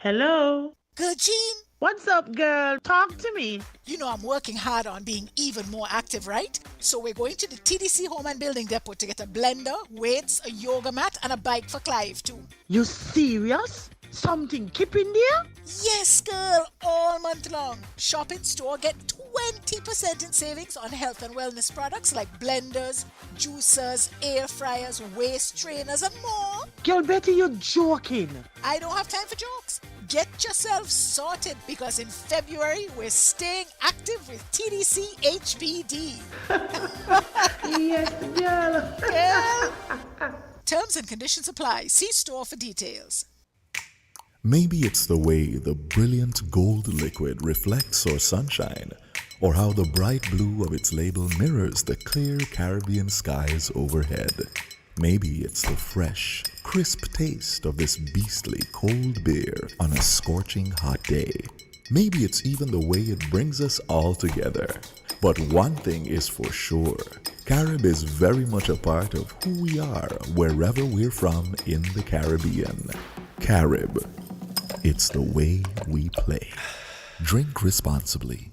Hello. Good, Jean? What's up, girl? Talk to me. You know I'm working hard on being even more active, right? So we're going to the TDC Home and Building Depot to get a blender, weights, a yoga mat, and a bike for Clive too. You serious? Something keep in there? Yes, girl, all month long. Shop in store, get 20% in savings on health and wellness products like blenders, juicers, air fryers, waist trainers, and more. Girl, Betty, you're joking. I don't have time for jokes. Get yourself sorted because in February we're staying active with TDC HBD. Yes, girl. Girl. Terms and conditions apply. See store for details. Maybe it's the way the brilliant gold liquid reflects our sunshine, or how the bright blue of its label mirrors the clear Caribbean skies overhead. Maybe it's the fresh, crisp taste of this beastly cold beer on a scorching hot day. Maybe it's even the way it brings us all together. But one thing is for sure, Carib is very much a part of who we are wherever we're from in the Caribbean. Carib. It's the way we play. Drink responsibly.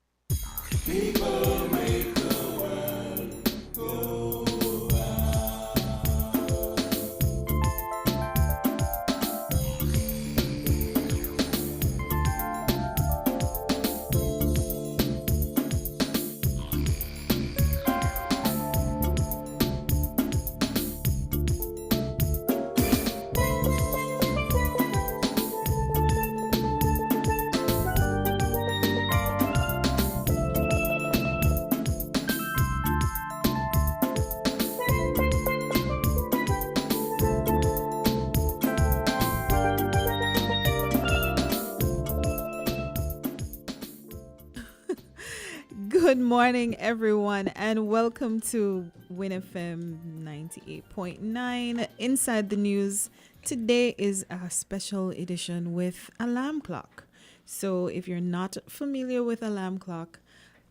Good morning, everyone, and welcome to WINNFM 98.9 Inside the News. Today is a special edition with alarm clock. So, if you're not familiar with alarm clock,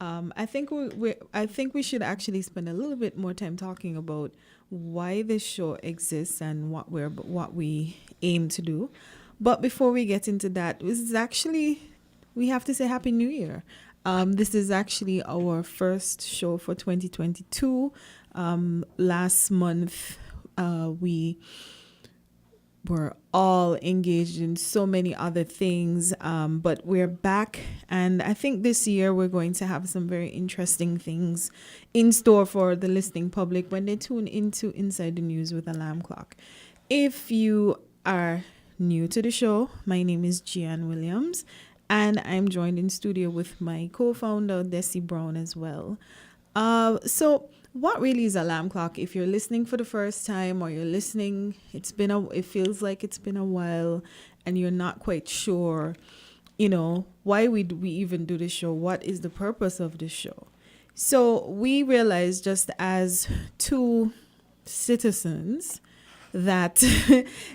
I think we should actually spend a little bit more time talking about why this show exists and what we aim to do. But before we get into that, we have to say Happy New Year. This is actually our first show for 2022. Last month, we were all engaged in so many other things, but we're back. And I think this year we're going to have some very interesting things in store for the listening public when they tune into Inside the News with Alarm Clock. If you are new to the show, my name is Gian Williams. And I'm joined in studio with my co-founder, Desi Brown, as well. So what really is alarm clock? If you're listening for the first time or you're listening, it feels like it's been a while and you're not quite sure, why we even do this show? What is the purpose of this show? So we realized, just as two citizens, that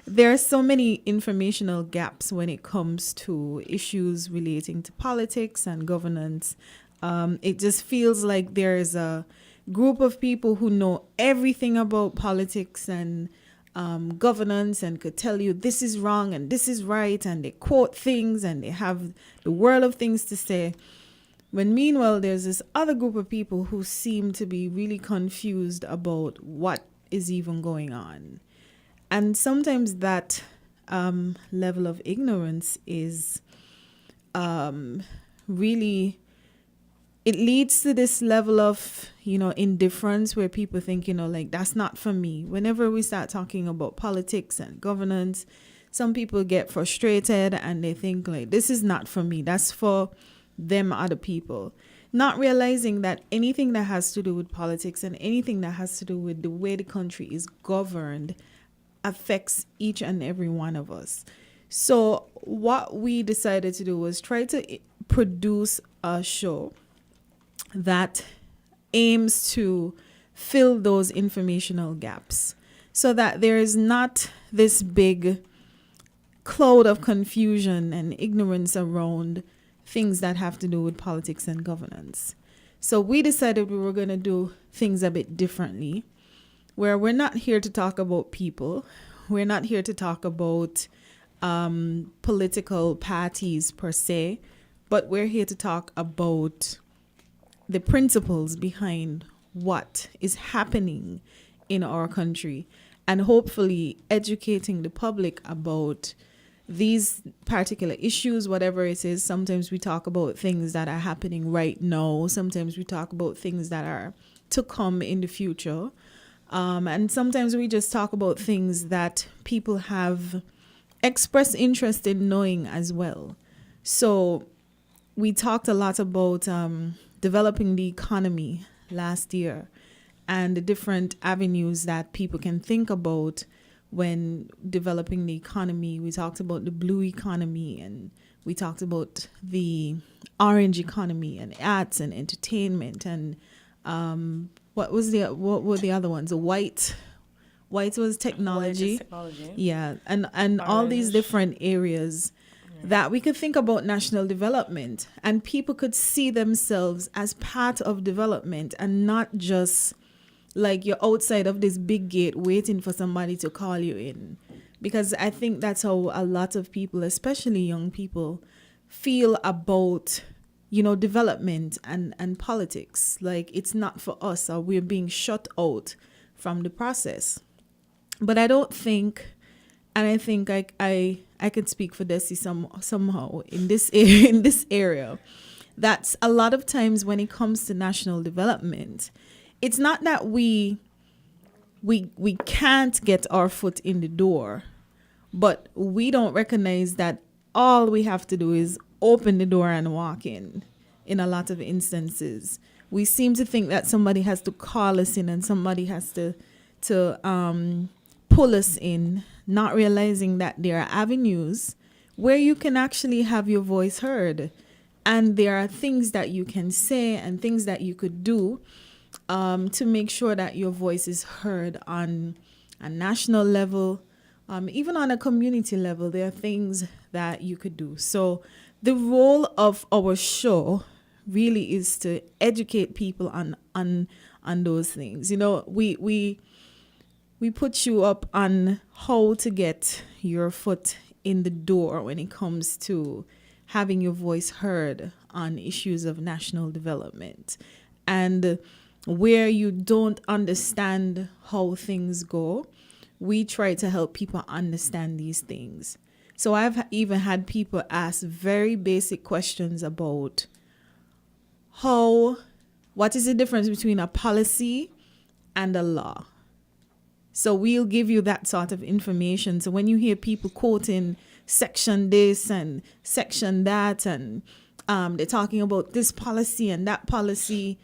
there are so many informational gaps when it comes to issues relating to politics and governance. It just feels like there is a group of people who know everything about politics and governance and could tell you this is wrong and this is right, and they quote things and they have the world of things to say. When meanwhile, there's this other group of people who seem to be really confused about what is even going on. And sometimes that level of ignorance is really, it leads to this level of, indifference where people think, like, that's not for me. Whenever we start talking about politics and governance, some people get frustrated and they think, like, this is not for me. That's for them other people. Not realizing that anything that has to do with politics and anything that has to do with the way the country is governed affects each and every one of us. So what we decided to do was try to produce a show that aims to fill those informational gaps so that there is not this big cloud of confusion and ignorance around things that have to do with politics and governance. So we decided we were going to do things a bit differently, where we're not here to talk about people. We're not here to talk about political parties per se, but we're here to talk about the principles behind what is happening in our country and hopefully educating the public about these particular issues, whatever it is. Sometimes we talk about things that are happening right now. Sometimes we talk about things that are to come in the future. And sometimes we just talk about things that people have expressed interest in knowing as well. So we talked a lot about developing the economy last year and the different avenues that people can think about when developing the economy. We talked about the blue economy, and we talked about the orange economy and arts and entertainment, and what were the other ones? The white was technology. Yeah, and all these different areas that we could think about national development, and people could see themselves as part of development and not just like you're outside of this big gate waiting for somebody to call you in. Because I think that's how a lot of people, especially young people, feel about, development and politics. Like it's not for us, or we're being shut out from the process. But I don't think, and I think I could speak for Desi somehow in this area, that's a lot of times when it comes to national development, it's not that we can't get our foot in the door, but we don't recognize that all we have to do is open the door and walk in a lot of instances. We seem to think that somebody has to call us in and somebody has to pull us in, not realizing that there are avenues where you can actually have your voice heard. And there are things that you can say and things that you could do to make sure that your voice is heard on a national level, even on a community level. There are things that you could do. So the role of our show really is to educate people on those things. We put you up on how to get your foot in the door when it comes to having your voice heard on issues of national development. And where you don't understand how things go, we try to help people understand these things. So I've even had people ask very basic questions about what is the difference between a policy and a law? So we'll give you that sort of information. So when you hear people quoting section this and section that, and they're talking about this policy and that policy,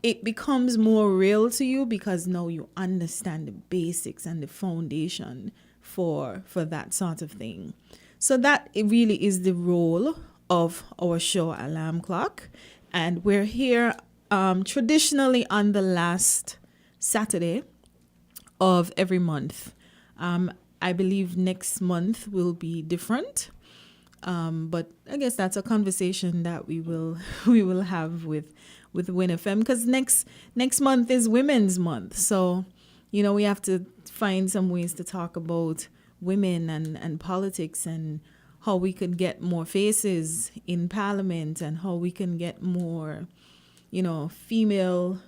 it becomes more real to you because now you understand the basics and the foundation for that sort of thing. So that it really is the role of our show Alarm Clock. And we're here traditionally on the last Saturday of every month. I believe next month will be different. But I guess that's a conversation that we will have with Win FM, because next month is Women's Month. So, we have to find some ways to talk about women and politics and how we could get more faces in Parliament and how we can get more, female,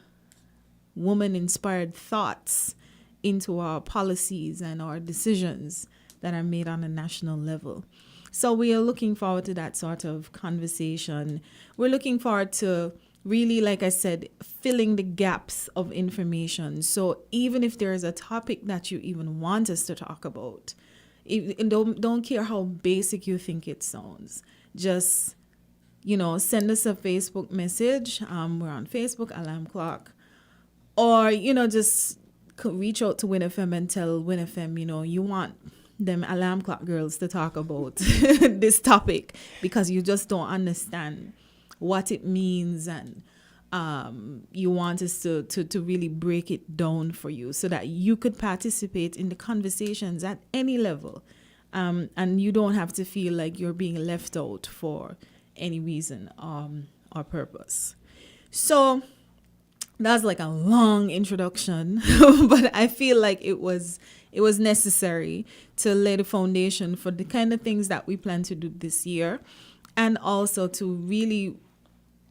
woman-inspired thoughts into our policies and our decisions that are made on a national level. So we are looking forward to that sort of conversation. We're looking forward to really, like I said, filling the gaps of information. So even if there is a topic that you even want us to talk about, don't care how basic you think it sounds. Just, send us a Facebook message. We're on Facebook, Alarm Clock. Or, just reach out to WinFM and tell WinFM, you want them Alarm Clock girls to talk about this topic because you just don't understand what it means, and you want us to really break it down for you so that you could participate in the conversations at any level, and you don't have to feel like you're being left out for any reason or purpose. So That's like a long introduction, but I feel like it was necessary to lay the foundation for the kind of things that we plan to do this year, and also to really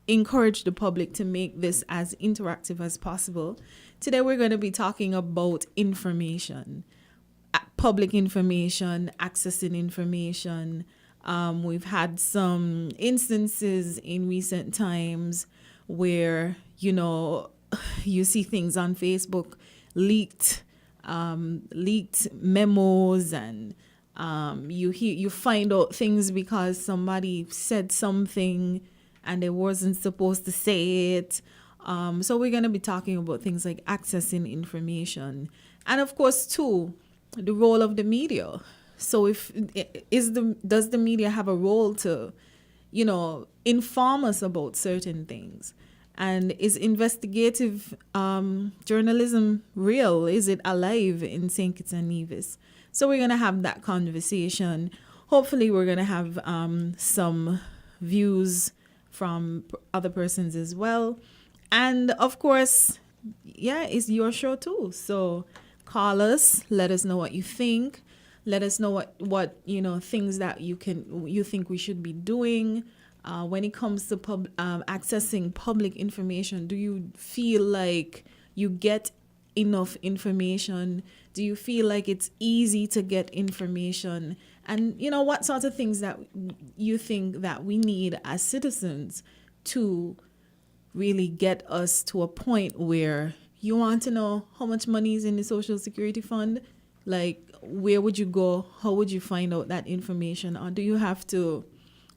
encourage the public to make this as interactive as possible. Today we're going to be talking about information, public information, accessing information. We've had some instances in recent times where, you see things on Facebook, leaked memos, and you find out things because somebody said something and they wasn't supposed to say it. So we're going to be talking about things like accessing information, and of course too, the role of the media. So does the media have a role to, inform us about certain things? And is investigative journalism real? Is it alive in St. Kitts and Nevis? So we're going to have that conversation. Hopefully we're going to have some views from other persons as well. And of course, it's your show too. So call us, let us know what you think. Let us know what things that you think we should be doing. When it comes to accessing public information, do you feel like you get enough information? Do you feel like it's easy to get information? And what sorts of things that you think that we need as citizens to really get us to a point where you want to know how much money is in the Social Security Fund? Like, where would you go? How would you find out that information? Or do you have to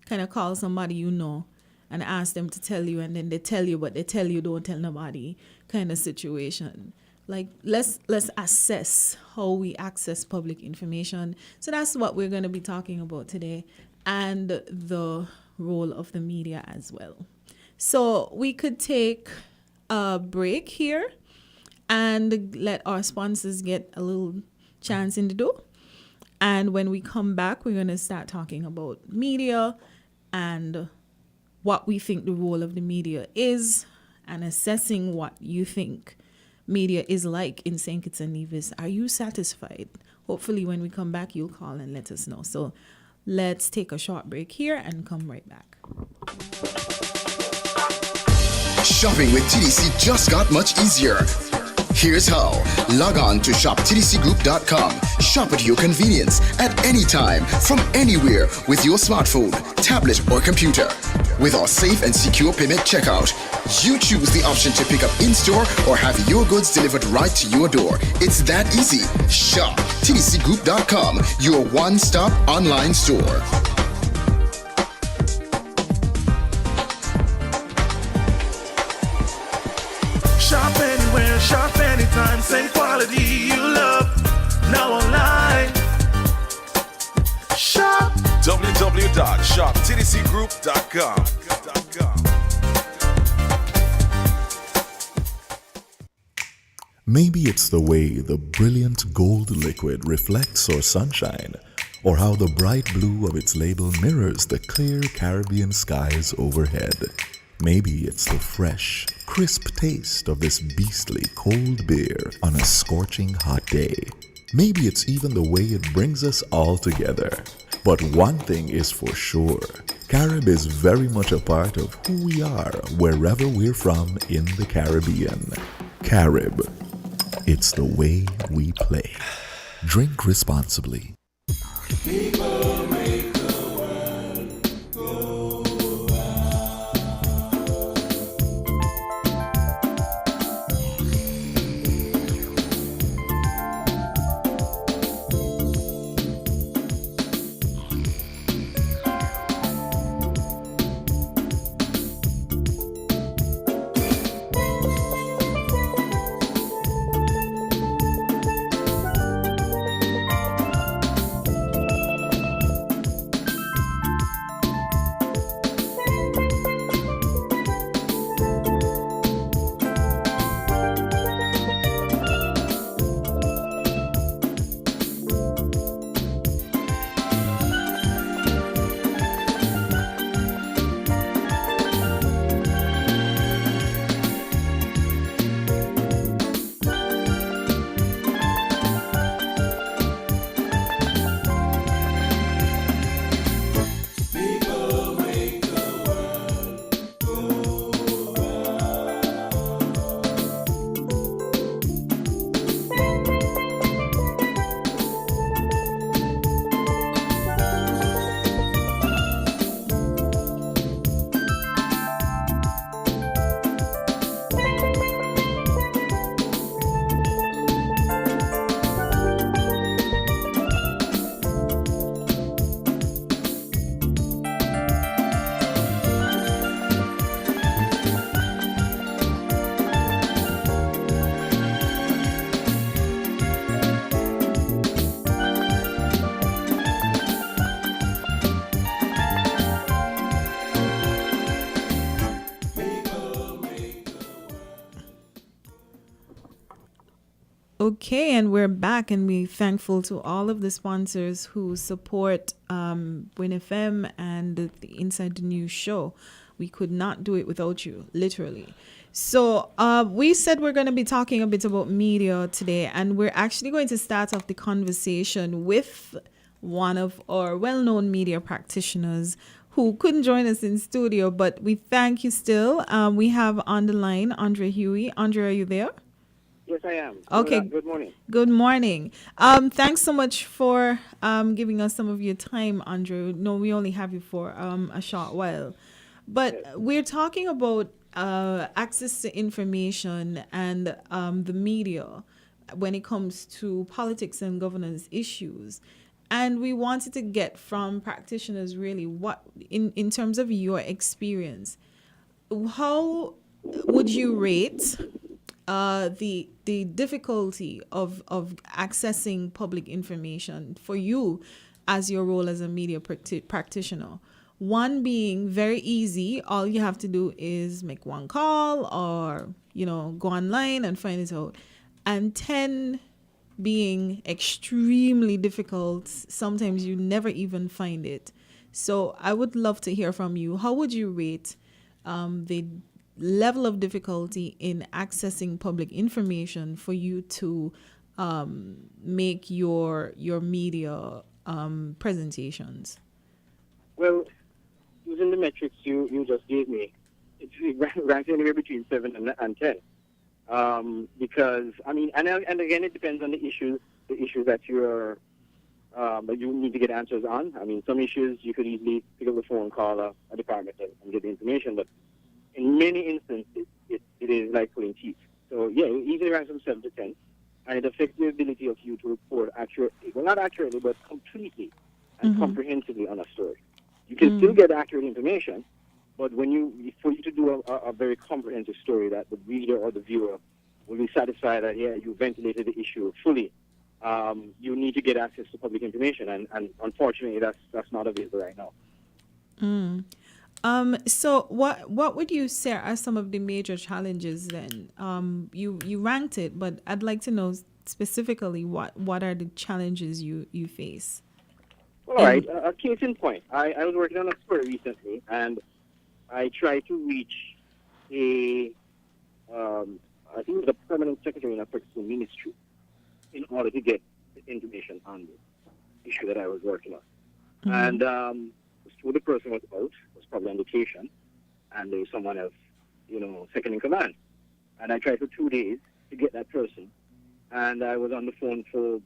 kind of call somebody and ask them to tell you, and then they tell you, but they tell you don't tell nobody kind of situation? Like, let's assess how we access public information. So that's what we're going to be talking about today, and the role of the media as well. So we could take a break here and let our sponsors get a little chance in the door. And when we come back, we're going to start talking about media and what we think the role of the media is, and assessing what you think media is like in St. Kitts and Nevis. Are you satisfied? Hopefully when we come back, you'll call and let us know. So let's take a short break here and come right back. Shopping with TDC just got much easier. Here's how. Log on to shoptdcgroup.com. Shop at your convenience at any time, from anywhere, with your smartphone, tablet, or computer. With our safe and secure payment checkout, you choose the option to pick up in-store or have your goods delivered right to your door. It's that easy. Shop tdcgroup.com, your one-stop online store. Shop anywhere, shop anytime, same quality you love. Now online. Shop www.shoptdcgroup.com. Maybe it's the way the brilliant gold liquid reflects our sunshine, or how the bright blue of its label mirrors the clear Caribbean skies overhead. Maybe it's the fresh, crisp taste of this beastly cold beer on a scorching hot day. Maybe it's even the way it brings us all together. But one thing is for sure, Carib is very much a part of who we are wherever we're from in the Caribbean. Carib, it's the way we play. Drink responsibly. People make the world go Okay, and we're back, and we're thankful to all of the sponsors who support WinFM and the Inside the News show. We could not do it without you, literally. So we said we're going to be talking a bit about media today, and we're actually going to start off the conversation with one of our well-known media practitioners who couldn't join us in studio, but we thank you still. We have on the line Andre Huey. Andre, are you there? Yes, I am. Okay. Good morning. Good morning. Thanks so much for giving us some of your time, Andrew. No, we only have you for a short while. But we're talking about access to information and the media when it comes to politics and governance issues. And we wanted to get from practitioners really what, in terms of your experience, how would you rate the difficulty of accessing public information for you as your role as a media practitioner? One being very easy, all you have to do is make one call or go online and find it out, and 10 being extremely difficult. Sometimes you never even find it. So I would love to hear from you. How would you rate the level of difficulty in accessing public information for you to make your media presentations? Well, using the metrics you just gave me, it's ranked anywhere between 7 and 10. Because and again, it depends on the issues that you need to get answers on. I mean, some issues you could easily pick up the phone, call a department and get the information, but in many instances, it is like pulling teeth. So yeah, it easily ranks from 7 to 10, and it affects the ability of you to report accurately, well, not accurately, but completely and comprehensively on a story. You can still get accurate information, but for you to do a very comprehensive story that the reader or the viewer will be satisfied that, yeah, you ventilated the issue fully, you need to get access to public information, and unfortunately, that's not available right now. So what would you say are some of the major challenges then? You ranked it, but I'd like to know specifically what are the challenges you face? All right, a case in point. I was working on a story recently, and I tried to reach I think it was a permanent secretary in a particular ministry in order to get the information on the issue that I was working on. And who the person was out, was probably on vacation, and there was someone else, second in command. And I tried for 2 days to get that person, and I was on the phone for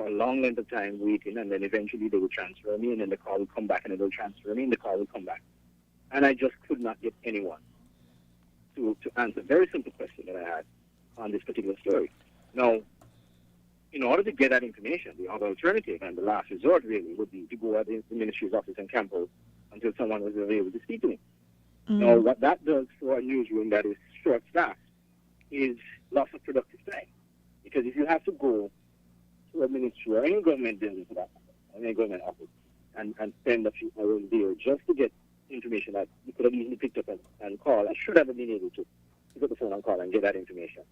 a long length of time waiting, and then eventually they would transfer me, and then the call would come back, and they would transfer me, and the call would come back. And I just could not get anyone to answer a very simple question that I had on this particular story. Now, in order to get that information, the other alternative and the last resort really would be to go at the ministry's office in Campbell until someone was available to speak to me. Now, what that does for a newsroom that is short-staffed is loss of productive time. Because if you have to go to a ministry or any government building for that matter, any government office, and spend a few hours there just to get information that you could have easily picked up and call, I should have been able to pick up the phone and call and get that information.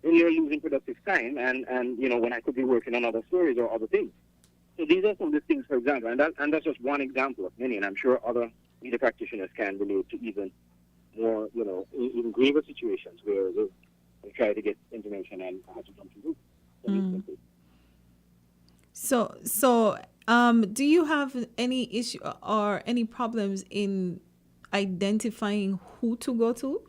Then you're losing productive time, and when I could be working on other stories or other things. So these are some of the things, for example, and that's just one example of many, and I'm sure other media practitioners can relate to even more, even graver situations where they try to get information and have to come to do. So, do you have any issue or any problems in identifying who to go to?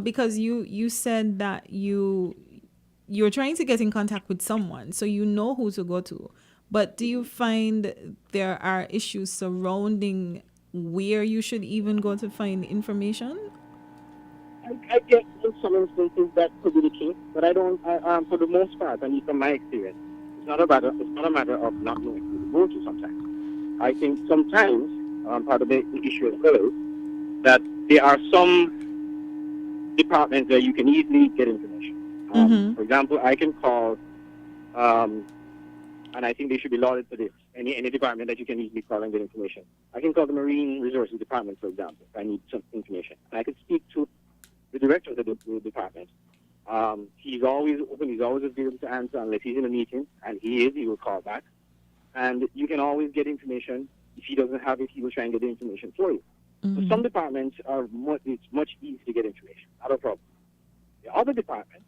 Because you said that you're trying to get in contact with someone, so you know who to go to. But do you find there are issues surrounding where you should even go to find information? I get in some instances that could be the case, but I don't. For the most part, at least from my experience, it's not a matter of not knowing who to go to. Sometimes, I think sometimes part of the issue as well is that there are some departments where you can easily get information. For example, I can call, and I think they should be lauded for this. Any department that you can easily call and get information. I can call the Marine Resources Department, for example, if I need some information. And I can speak to the director of the department He's always open. He's always available to answer unless he's in a meeting, and he will call back. And you can always get information. If he doesn't have it, he will try and get the information for you. So some departments it's much easier to get information. Not a problem. The other departments,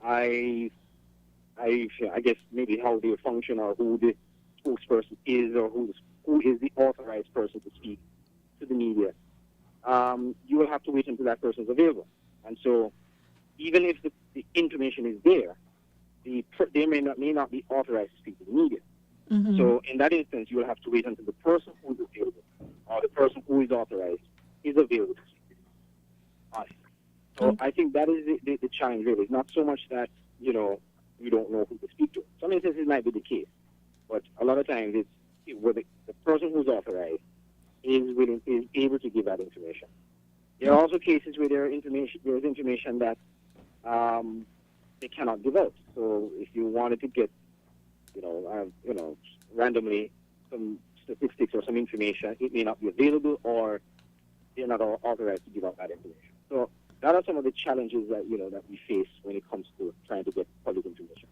I guess maybe how they function or who the spokesperson is or who is the authorized person to speak to the media. You will have to wait until that person is available. And so even if the information is there, they may not be authorized to speak to the media. So in that instance, you will have to wait until the person who is available or the person who is authorized is available to speak. Honestly. So I think that is the challenge really. It's not so much that, you don't know who to speak to. Some instances might be the case, but a lot of times it's where the person who's authorized is able to give that information. There are also cases where there is information that they cannot give out. So if you wanted to get, randomly some statistics or some information, it may not be available or they're not authorized to give out that information. So that are some of the challenges that that we face when it comes to trying to get public information.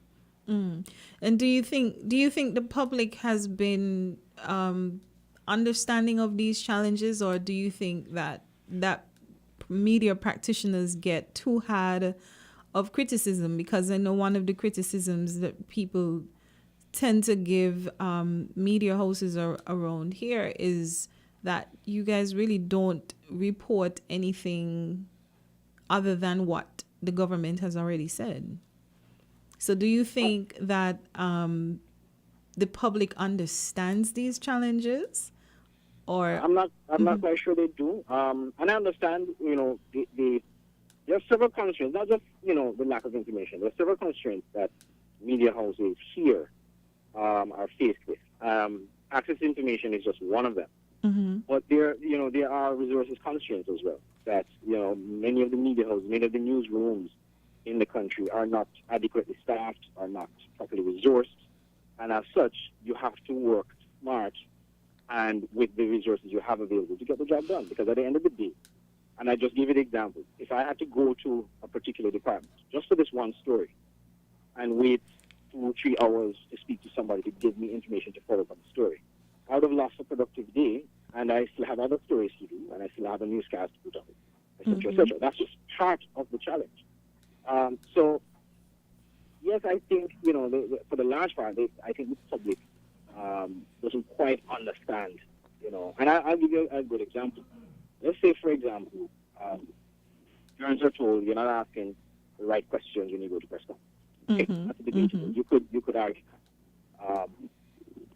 And do you think the public has been understanding of these challenges, or do you think that media practitioners get too hard of criticism? Because I know one of the criticisms that people tend to give media houses around here is that you guys really don't report anything other than what the government has already said. So do you think that the public understands these challenges? Or I'm not quite sure they do. And I understand, there are several constraints, not just, the lack of information. There are several constraints that media houses here are faced with. Access to information is just one of them. But there are resources constraints as well. That, many of the media houses, many of the newsrooms in the country are not adequately staffed, are not properly resourced. And as such, you have to work smart and with the resources you have available to get the job done. Because at the end of the day, and I just give you the example, if I had to go to a particular department just for this one story and wait 2 or 3 hours to speak to somebody to give me information to follow up on the story, I would have lost a productive day, and I still have other stories to do, and I still have a newscast to put on, etc., etc. That's just part of the challenge. So, yes, I think, for the large part, I think the public doesn't quite understand, And I'll give you a good example. Let's say, for example, parents are told you're not asking the right questions when you go to press conference. Okay? That's debatable. You could argue.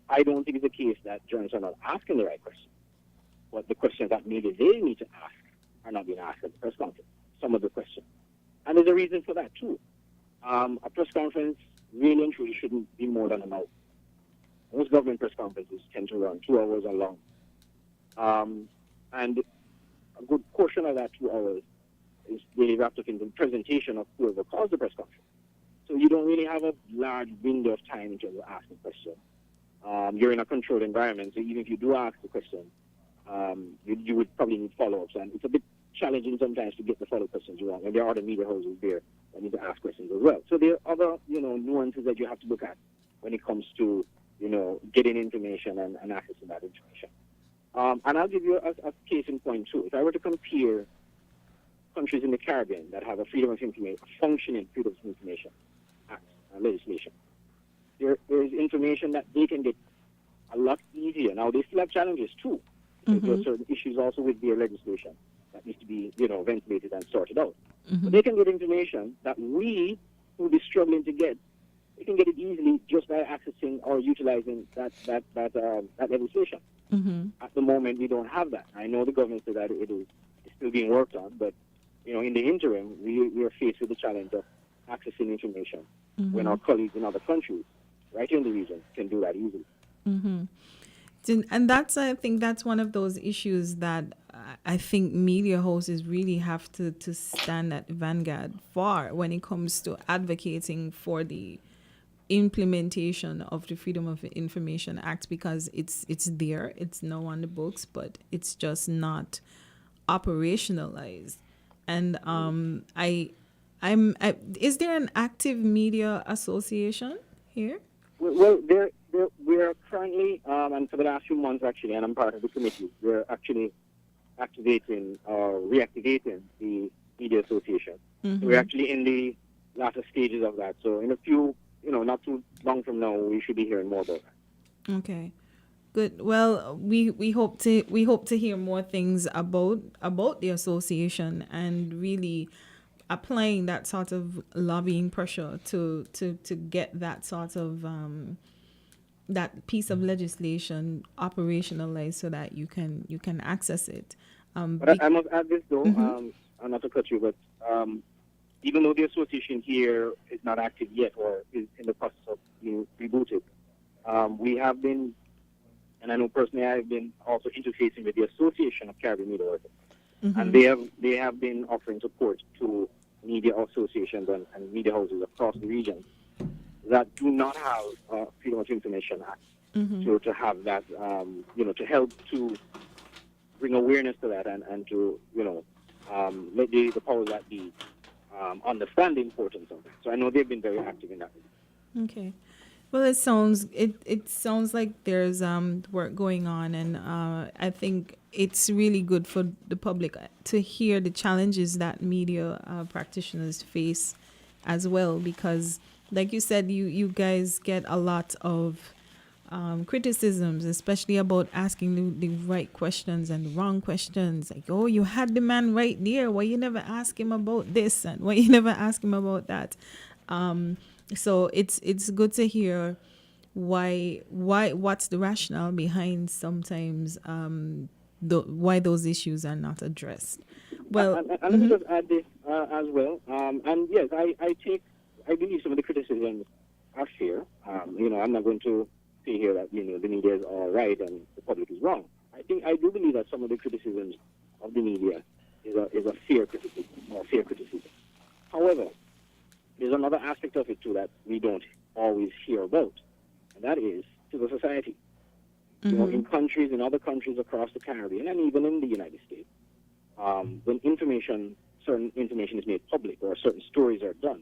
I don't think it's the case that journalists are not asking the right questions, but the questions that maybe they need to ask are not being asked at the press conference. Some of the questions, and there's a reason for that too. A press conference really and truly shouldn't be more than an hour. Most government press conferences tend to run 2 hours or long, and a good portion of that 2 hours is really wrapped up in the presentation of whoever calls the press conference. So you don't really have a large window of time in terms of asking questions. You're in a controlled environment, so even if you do ask the question, you would probably need follow-ups, and it's a bit challenging sometimes to get the follow-up questions wrong, and there are other media houses there that need to ask questions as well. So there are other, nuances that you have to look at when it comes to, getting information and accessing that information. And I'll give you a case in point too. If I were to compare countries in the Caribbean that have a freedom of information, a functioning freedom of information act, legislation, there is information that they can get a lot easier. Now, they still have challenges too. There are certain issues also with their legislation that needs to be, ventilated and sorted out. But they can get information that we will be struggling to get. They can get it easily just by accessing or utilizing that legislation. At the moment, we don't have that. I know the government said that it is still being worked on, but in the interim, we are faced with the challenge of accessing information when our colleagues in other countries, right here in the region, can do that easily. And I think that's one of those issues that I think media houses really have to stand at vanguard for when it comes to advocating for the implementation of the Freedom of Information Act, because it's there, it's now on the books, but it's just not operationalized. And Is there an active media association here? Well, we're currently, and for the last few months actually, and I'm part of the committee, we're actually activating or reactivating the media association. So we're actually in the latter stages of that. So in a few, not too long from now, we should be hearing more about that. Okay. Good. Well, we hope to hear more things about the association and really applying that sort of lobbying pressure to get that sort of that piece of legislation operationalized so that you can access it. But I must add this though, and not to cut you, but even though the association here is not active yet or is in the process of being rebooted, we have been, and I know personally I've been also interfacing with the Association of Caribbean Media Workers, and they have been offering support to media associations and media houses across the region that do not have Freedom of Information Act. So to have that, to help to bring awareness to that and to, let the powers that be understand the importance of that. So I know they've been very active in that. Okay. Well, it sounds like there's work going on, and I think it's really good for the public to hear the challenges that media practitioners face as well, because, like you said, you guys get a lot of criticisms, especially about asking the right questions and the wrong questions. Like, oh, you had the man right there. Why you never ask him about this, and why you never ask him about that? So it's good to hear why what's the rationale behind sometimes why those issues are not addressed. Well, and let me just add this as well. And yes, I believe some of the criticisms are fair. I'm not going to say here that the media is all right and the public is wrong. I do believe that some of the criticisms of the media is a fair criticism or fair criticism. However, there's another aspect of it too that we don't always hear about, and that is civil society. In other countries across the Caribbean and even in the United States, when certain information is made public or certain stories are done,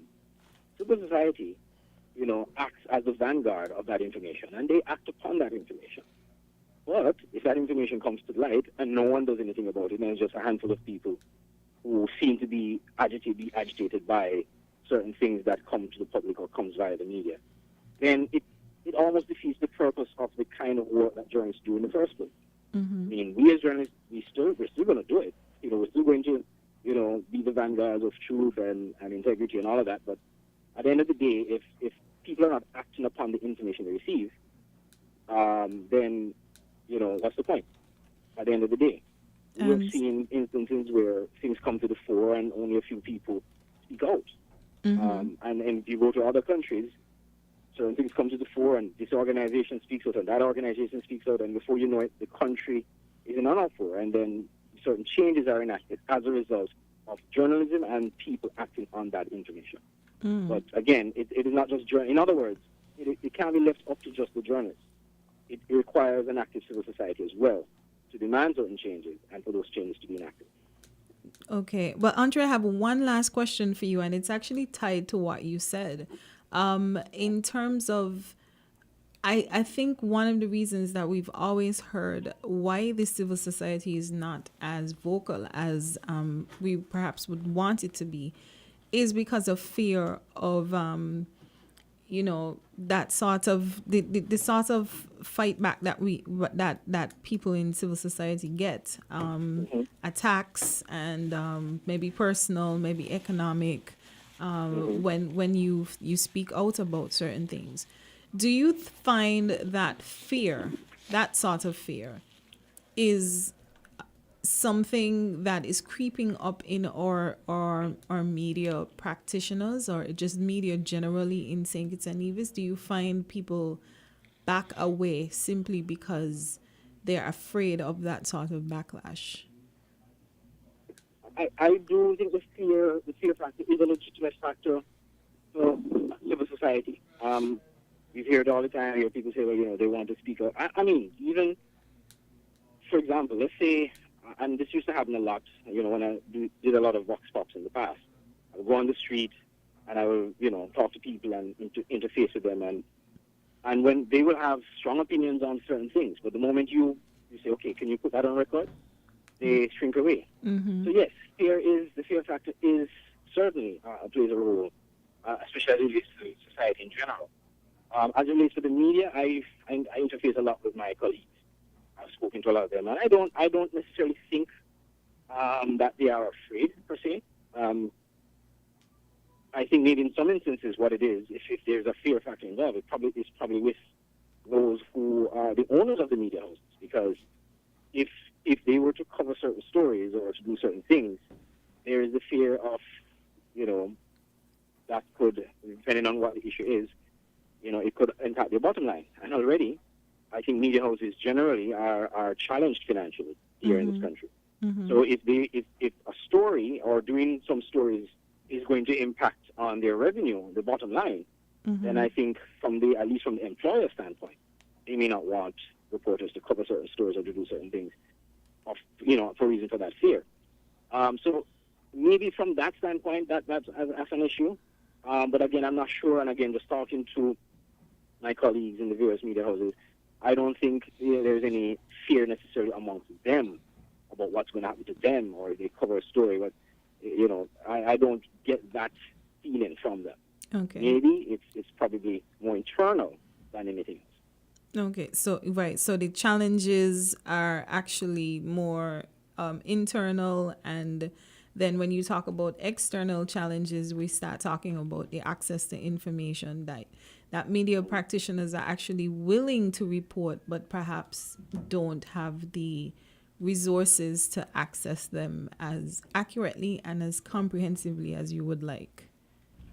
civil society, acts as the vanguard of that information, and they act upon that information. But if that information comes to light and no one does anything about it, and it's just a handful of people who seem to be agitated by certain things that come to the public or comes via the media, then it almost defeats the purpose of the kind of work that journalists do in the first place. I mean, we as journalists, we're still going to do it. We're still going to, be the vanguards of truth and integrity and all of that. But at the end of the day, if people are not acting upon the information they receive, then, what's the point? At the end of the day, we've seen instances where things come to the fore and only a few people speak out. And if you go to other countries, certain things come to the fore and this organization speaks out and that organization speaks out, and before you know it, the country is in an uproar, and then certain changes are enacted as a result of journalism and people acting on that information. But again, it is not just in other words, it can't be left up to just the journalists. It requires an active civil society as well to demand certain changes and for those changes to be enacted. Okay. Well, Andre, I have one last question for you, and it's actually tied to what you said. In terms of, I think one of the reasons that we've always heard why the civil society is not as vocal as we perhaps would want it to be is because of fear of, that sort of, the sort of fight back that people in civil society get, attacks and maybe personal, maybe economic, when you speak out about certain things. Do you find that fear, that sort of fear, is something that is creeping up in our media practitioners or just media generally in St. Kitts and Nevis? Do you find people back away simply because they're afraid of that sort of backlash? I do think the fear factor is a legitimate factor for civil society. You hear it all the time. You hear people say, well, they want to speak out. I mean, even, for example, let's say, and this used to happen a lot, when I did a lot of vox pops in the past. I will go on the street and I will, talk to people and interface with them. And when they will have strong opinions on certain things, but the moment you say, okay, can you put that on record? They shrink away. So yes, the fear factor is certainly plays a role, especially as it relates to society in general. As it relates to the media, I interface a lot with my colleagues. I've spoken to a lot of them, and I don't necessarily think that they are afraid per se. I think maybe in some instances what it is, if there's a fear factor involved, it's probably with those who are the owners of the media houses, because if they were to cover certain stories or to do certain things, there is the fear of, that could, depending on what the issue is, it could impact their bottom line. And already, I think media houses generally are challenged financially here in this country. So if a story or doing some stories is going to impact on their revenue, the bottom line, then I think at least from the employer standpoint, they may not want reporters to cover certain stories or to do certain things, for reason for that fear. So maybe from that standpoint, that's an issue. But again, I'm not sure. And again, just talking to my colleagues in the various media houses, I don't think there's any fear necessarily amongst them about what's going to happen to them or if they cover a story. But I don't get that feeling from them. Okay. Maybe it's probably more internal than anything else. Okay, so the challenges are actually more internal, and then when you talk about external challenges, we start talking about the access to information that media practitioners are actually willing to report, but perhaps don't have the resources to access them as accurately and as comprehensively as you would like.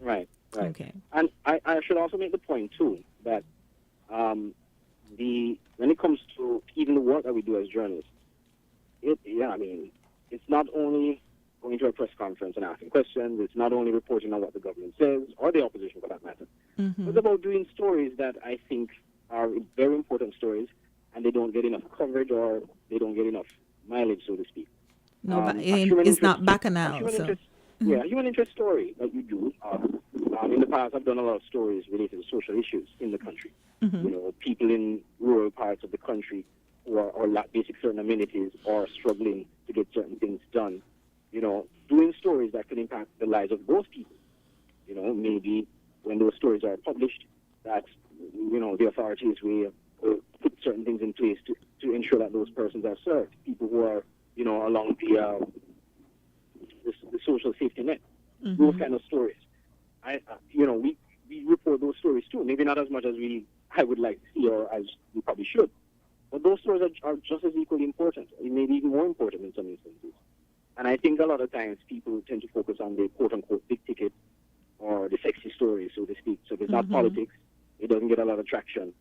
Right. Okay. And I should also make the point too that when it comes to even the work that we do as journalists, it's not only going to a press conference and asking questions. It's not only reporting on what the government says or the opposition for that matter. It's about doing stories that I think are very important stories, and they don't get enough coverage or they don't get enough mileage, so to speak. No, but it's not bacchanal. Human interest story that you do. In the past, I've done a lot of stories related to social issues in the country. People in rural parts of the country who are lack basic certain amenities or struggling to get certain things done. Doing stories that can impact the lives of those people. Maybe when those stories are published, that the authorities will put certain things in place to ensure that those persons are served. People who are along the social safety net. Those kind of stories. We report those stories too. Maybe not as much as I would like to see or as we probably should. But those stories are just as equally important, maybe even more important in some instances. And I think a lot of times people tend to focus on the quote-unquote big ticket or the sexy stories, so to speak. So if it's not politics, it doesn't get a lot of traction.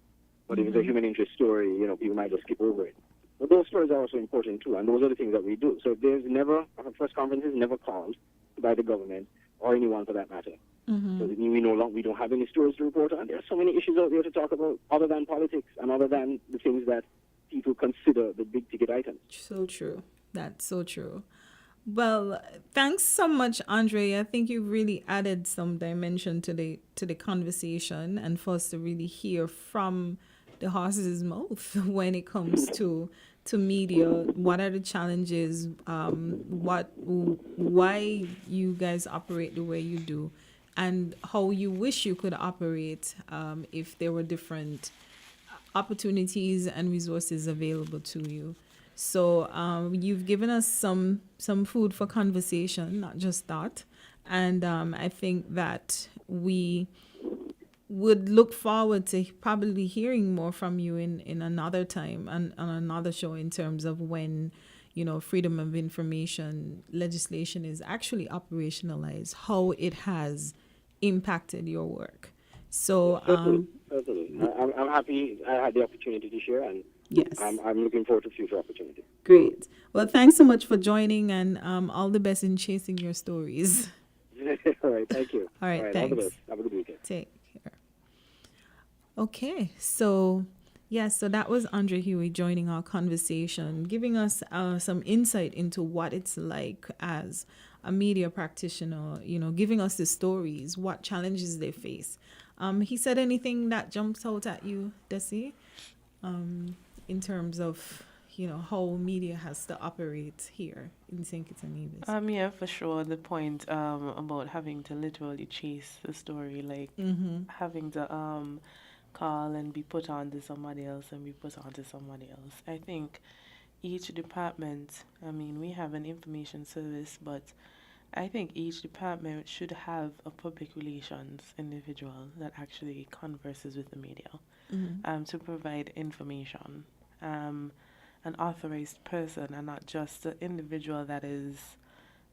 But if it's a human interest story, people might just skip over it. But those stories are also important too, and those are the things that we do. So if there's never, a press conference is never called by the government or anyone for that matter. So that we don't have any stories to report on. There are so many issues out there to talk about other than politics and other than the things that people consider the big ticket items. So true. That's so true. Well, thanks so much, Andre. I think you've really added some dimension to the conversation, and for us to really hear from the horse's mouth when it comes to media. What are the challenges? Why you guys operate the way you do, and how you wish you could operate if there were different opportunities and resources available to you. So you've given us some food for conversation, not just thought. And I think that we would look forward to probably hearing more from you in another time and on another show in terms of when, freedom of information legislation is actually operationalized, how it has impacted your work. So certainly. I'm happy I had the opportunity to share, and yes, I'm looking forward to future opportunities. Great. Well, thanks so much for joining, and all the best in chasing your stories. All right, thank you. All right, thanks. All the best. Have a good weekend. Take care. Okay, so Yes, so that was Andre Huey joining our conversation, giving us some insight into what it's like as a media practitioner, giving us the stories, what challenges they face. He said anything that jumps out at you, Desi, in terms of, how media has to operate here in St. Kitts and Nevis? Yeah, for sure. The point about having to literally chase the story, like having to call and be put on to somebody else and be put on to somebody else. I think each department, we have an information service, but I think each department should have a public relations individual that actually converses with the media to provide information. An authorized person and not just an individual that is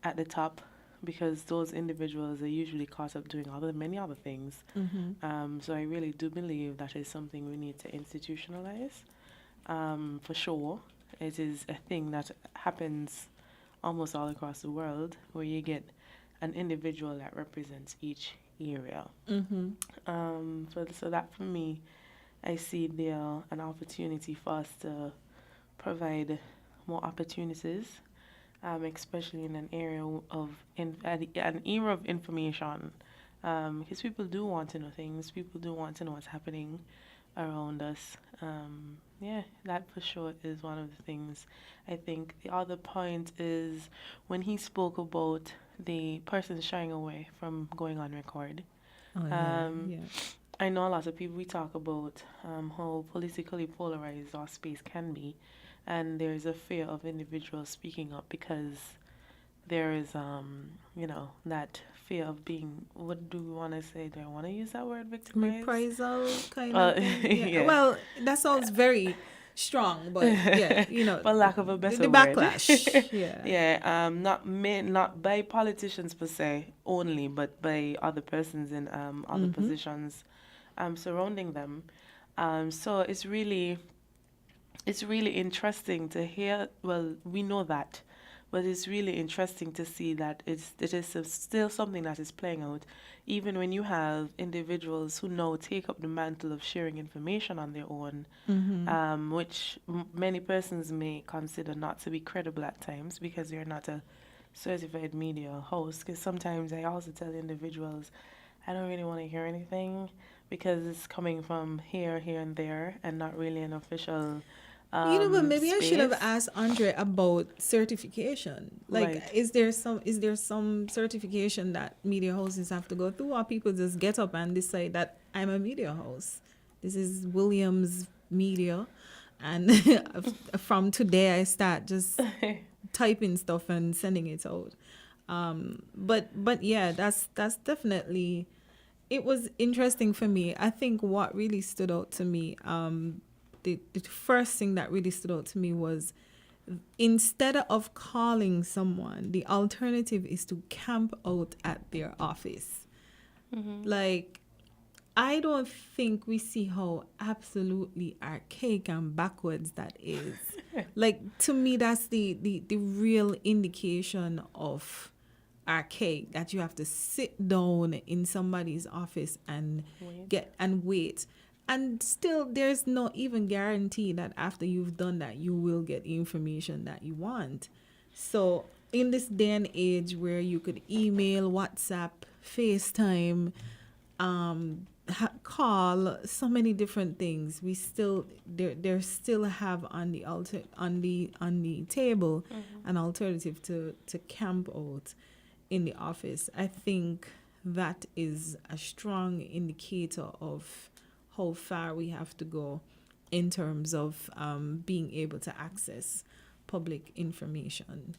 at the top, because those individuals are usually caught up doing many other things. So I really do believe that is something we need to institutionalize. For sure, it is a thing that happens almost all across the world, where you get an individual that represents each area. So that for me, I see there an opportunity for us to provide more opportunities, especially in an area of an era of information, because people do want to know things. People do want to know what's happening around us. That for sure is one of the things. I think the other point is when he spoke about the person shying away from going on record. I know a lot of people, we talk about how politically polarized our space can be, and there's a fear of individuals speaking up because there is, that fear of being, what do we want to say? Do I want to use that word, victimized? Reprisal kind of thing. Yeah. Well, that sounds very strong, but for lack of a better the word. backlash. Not by politicians per se only, but by other persons in other positions surrounding them. So it's really interesting to hear. Well, we know that, but it's really interesting to see that it is still something that is playing out, even when you have individuals who now take up the mantle of sharing information on their own, which many persons may consider not to be credible at times because they're not a certified media host. Because sometimes I also tell individuals, I don't really want to hear anything because it's coming from here, and there, and not really an official but maybe space. I should have asked Andre about certification. Like, Right. is there some certification that media hosts have to go through, or people just get up and decide that I'm a media host? This is Williams Media, and from today I start just typing stuff and sending it out. But yeah, that's definitely. It was interesting for me. I think what really stood out to me, the first thing that really stood out to me was, instead of calling someone, the alternative is to camp out at their office. Like, I don't think we see how absolutely archaic and backwards that is. Like, to me, that's the real indication of archaic, that you have to sit down in somebody's office and wait. And still, there's no even guarantee that after you've done that, you will get the information that you want. So in this day and age where you could email, WhatsApp, FaceTime, call, so many different things, we still there still have on the table an alternative to camp out in the office. I think that is a strong indicator of how far we have to go in terms of being able to access public information.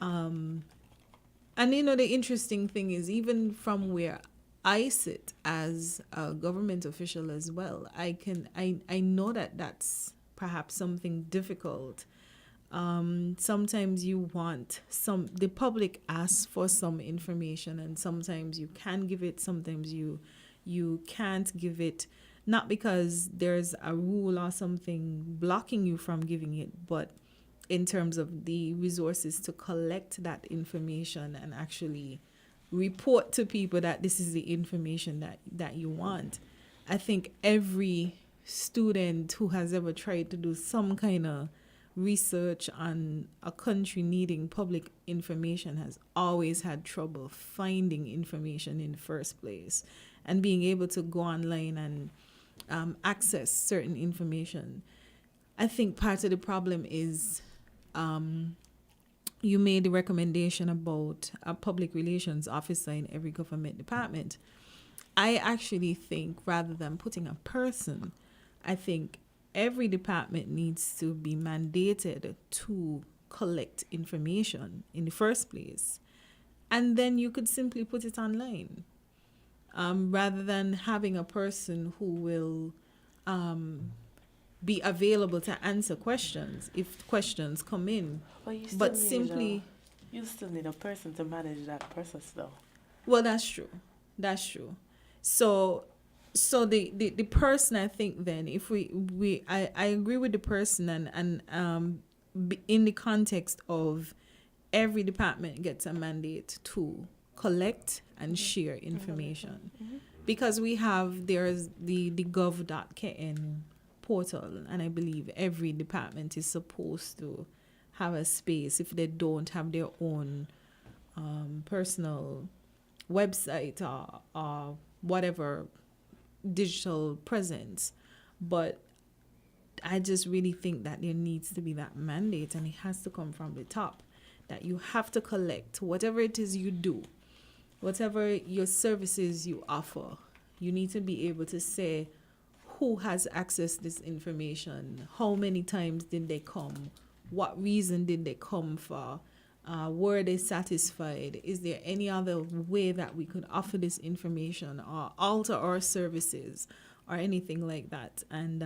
And the interesting thing is, even from where I sit as a government official as well, I know that that's perhaps something difficult. Sometimes you want the public asks for some information, and sometimes you can give it, sometimes you can't give it, not because there's a rule or something blocking you from giving it, but in terms of the resources to collect that information and actually report to people that this is the information that you want. I think every student who has ever tried to do some kind of research on a country needing public information has always had trouble finding information in the first place and being able to go online and access certain information. I think part of the problem is you made the recommendation about a public relations officer in every government department. I actually think rather than putting a person, I think every department needs to be mandated to collect information in the first place. And then you could simply put it online. Rather than having a person who will be available to answer questions if questions come in. Well, But simply... You still need a person to manage that process, though. Well, that's true. That's true. So the person, I think then, if I agree with the person and in the context of every department gets a mandate to collect and share information. Because there's the gov.kn portal, and I believe every department is supposed to have a space if they don't have their own personal website or whatever digital presence. But I just really think that there needs to be that mandate, and it has to come from the top, that you have to collect whatever it is you do, whatever your services you offer. You need to be able to say who has accessed this information, how many times did they come, what reason did they come for, were they satisfied, is there any other way that we could offer this information or alter our services or anything like that. And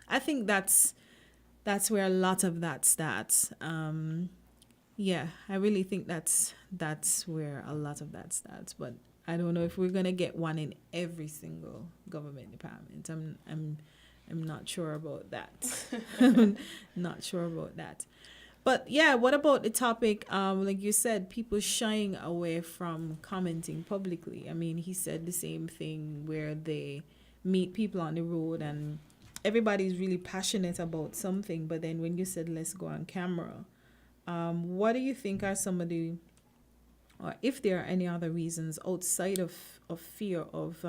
I think that's where a lot of that starts. Yeah, I really think that's where a lot of that starts. But I don't know if we're gonna get one in every single government department. I'm not sure about that. Not sure about that. But yeah, what about the topic? Like you said, people shying away from commenting publicly. I mean, he said the same thing where they meet people on the road and everybody's really passionate about something. But then when you said, let's go on camera, what do you think are some of the, or if there are any other reasons outside of fear of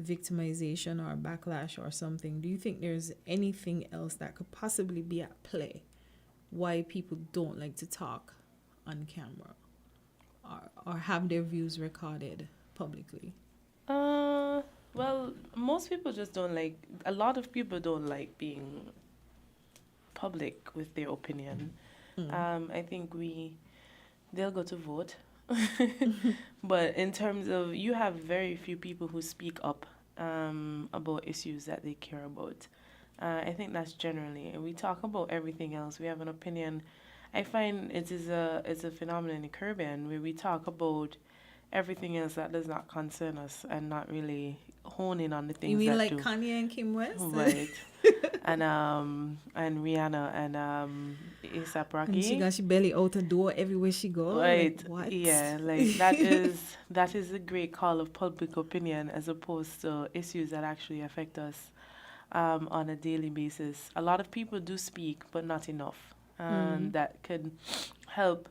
victimization or backlash or something? Do you think there's anything else that could possibly be at play why people don't like to talk on camera or have their views recorded publicly? Well, most people just don't like, a lot of people don't like being public with their opinion. I think they'll go to vote. But in terms of, you have very few people who speak up about issues that they care about. I think that's generally, and we talk about everything else. We have an opinion. I find it's a phenomenon in the Caribbean where we talk about everything else that does not concern us and not really hone in on the things. You mean that like do. Kanye and Kim West? Right. and Rihanna and A$AP Rocky. And she got she belly out the door everywhere she goes. Right. Like, what? Yeah, like that is a great call of public opinion as opposed to issues that actually affect us on a daily basis. A lot of people do speak, but not enough. That could help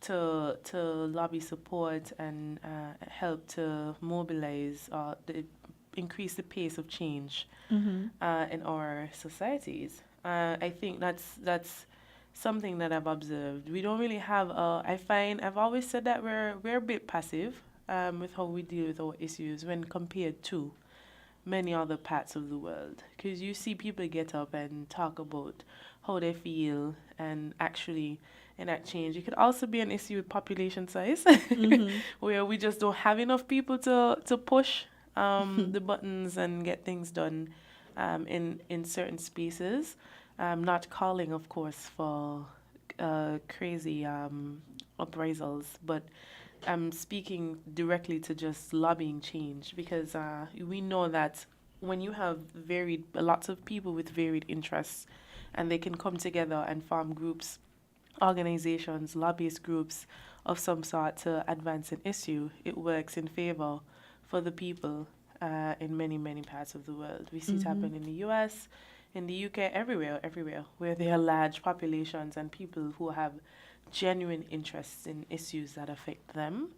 to lobby support and help to mobilize increase the pace of change in our societies. I think that's something that I've observed. We don't really have I've always said that we're a bit passive with how we deal with our issues when compared to many other parts of the world, because you see people get up and talk about how they feel and actually enact change. It could also be an issue with population size, where we just don't have enough people to push the buttons and get things done in certain spaces. Not calling, of course, for crazy uprisals, but I'm speaking directly to just lobbying change, because we know that when you have lots of people with varied interests and they can come together and form groups, organizations, lobbyist groups of some sort to advance an issue, it works in favor for the people in many, many parts of the world. We see it happen in the US, in the UK, everywhere, where there are large populations and people who have genuine interests in issues that affect them,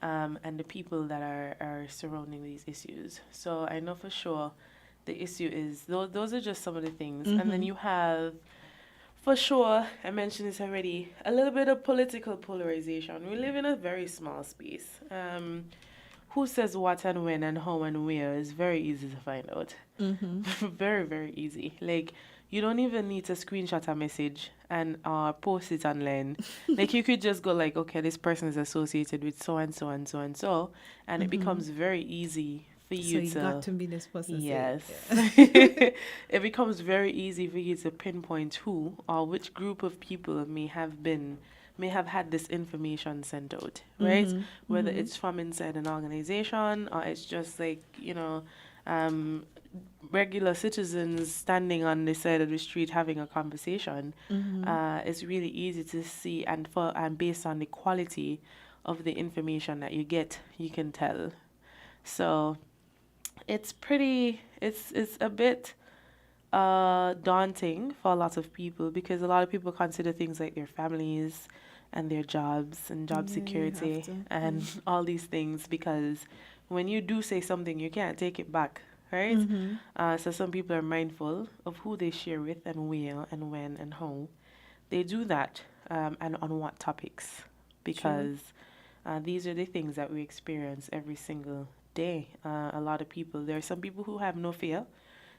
and the people that are surrounding these issues. So I know for sure the issue is, those are just some of the things. And then you have, for sure, I mentioned this already, a little bit of political polarization. We live in a very small space. Who says what and when and how and where is very easy to find out. Very, very easy. Like, you don't even need to screenshot a message and post it online. Like, you could just go like, okay, this person is associated with so and so and so and so, and it becomes very easy for you So to... you got to be this person. Yes. It becomes very easy for you to pinpoint who or which group of people may have had this information sent out, right? Whether it's from inside an organization or it's just like, regular citizens standing on the side of the street having a conversation. It's really easy to see, and based on the quality of the information that you get, you can tell. So it's a bit daunting for a lot of people, because a lot of people consider things like their families and their jobs and job security and all these things, because when you do say something, you can't take it back, right? So some people are mindful of who they share with and where and when and how they do that, and on what topics, because these are the things that we experience every single day. A lot of people, there are some people who have no fear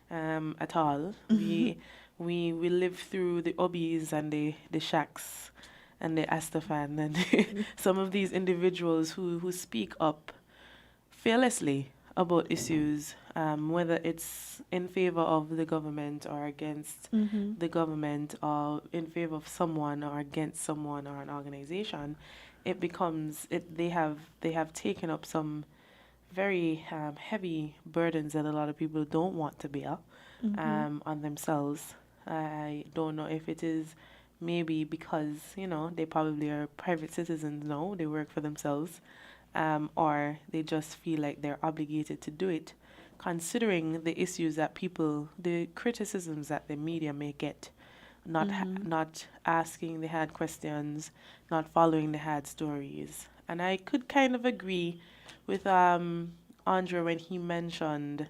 at all. We live through the obbies and the shacks and the Astafan and some of these individuals who speak up fearlessly about issues, whether it's in favor of the government or against the government, or in favor of someone or against someone or an organization. It becomes they have taken up some very heavy burdens that a lot of people don't want to bear on themselves. I don't know if it is maybe because, they probably are private citizens now, they work for themselves, or they just feel like they're obligated to do it, considering the issues that the criticisms that the media may get, not asking the hard questions, not following the hard stories. And I could kind of agree with Andre when he mentioned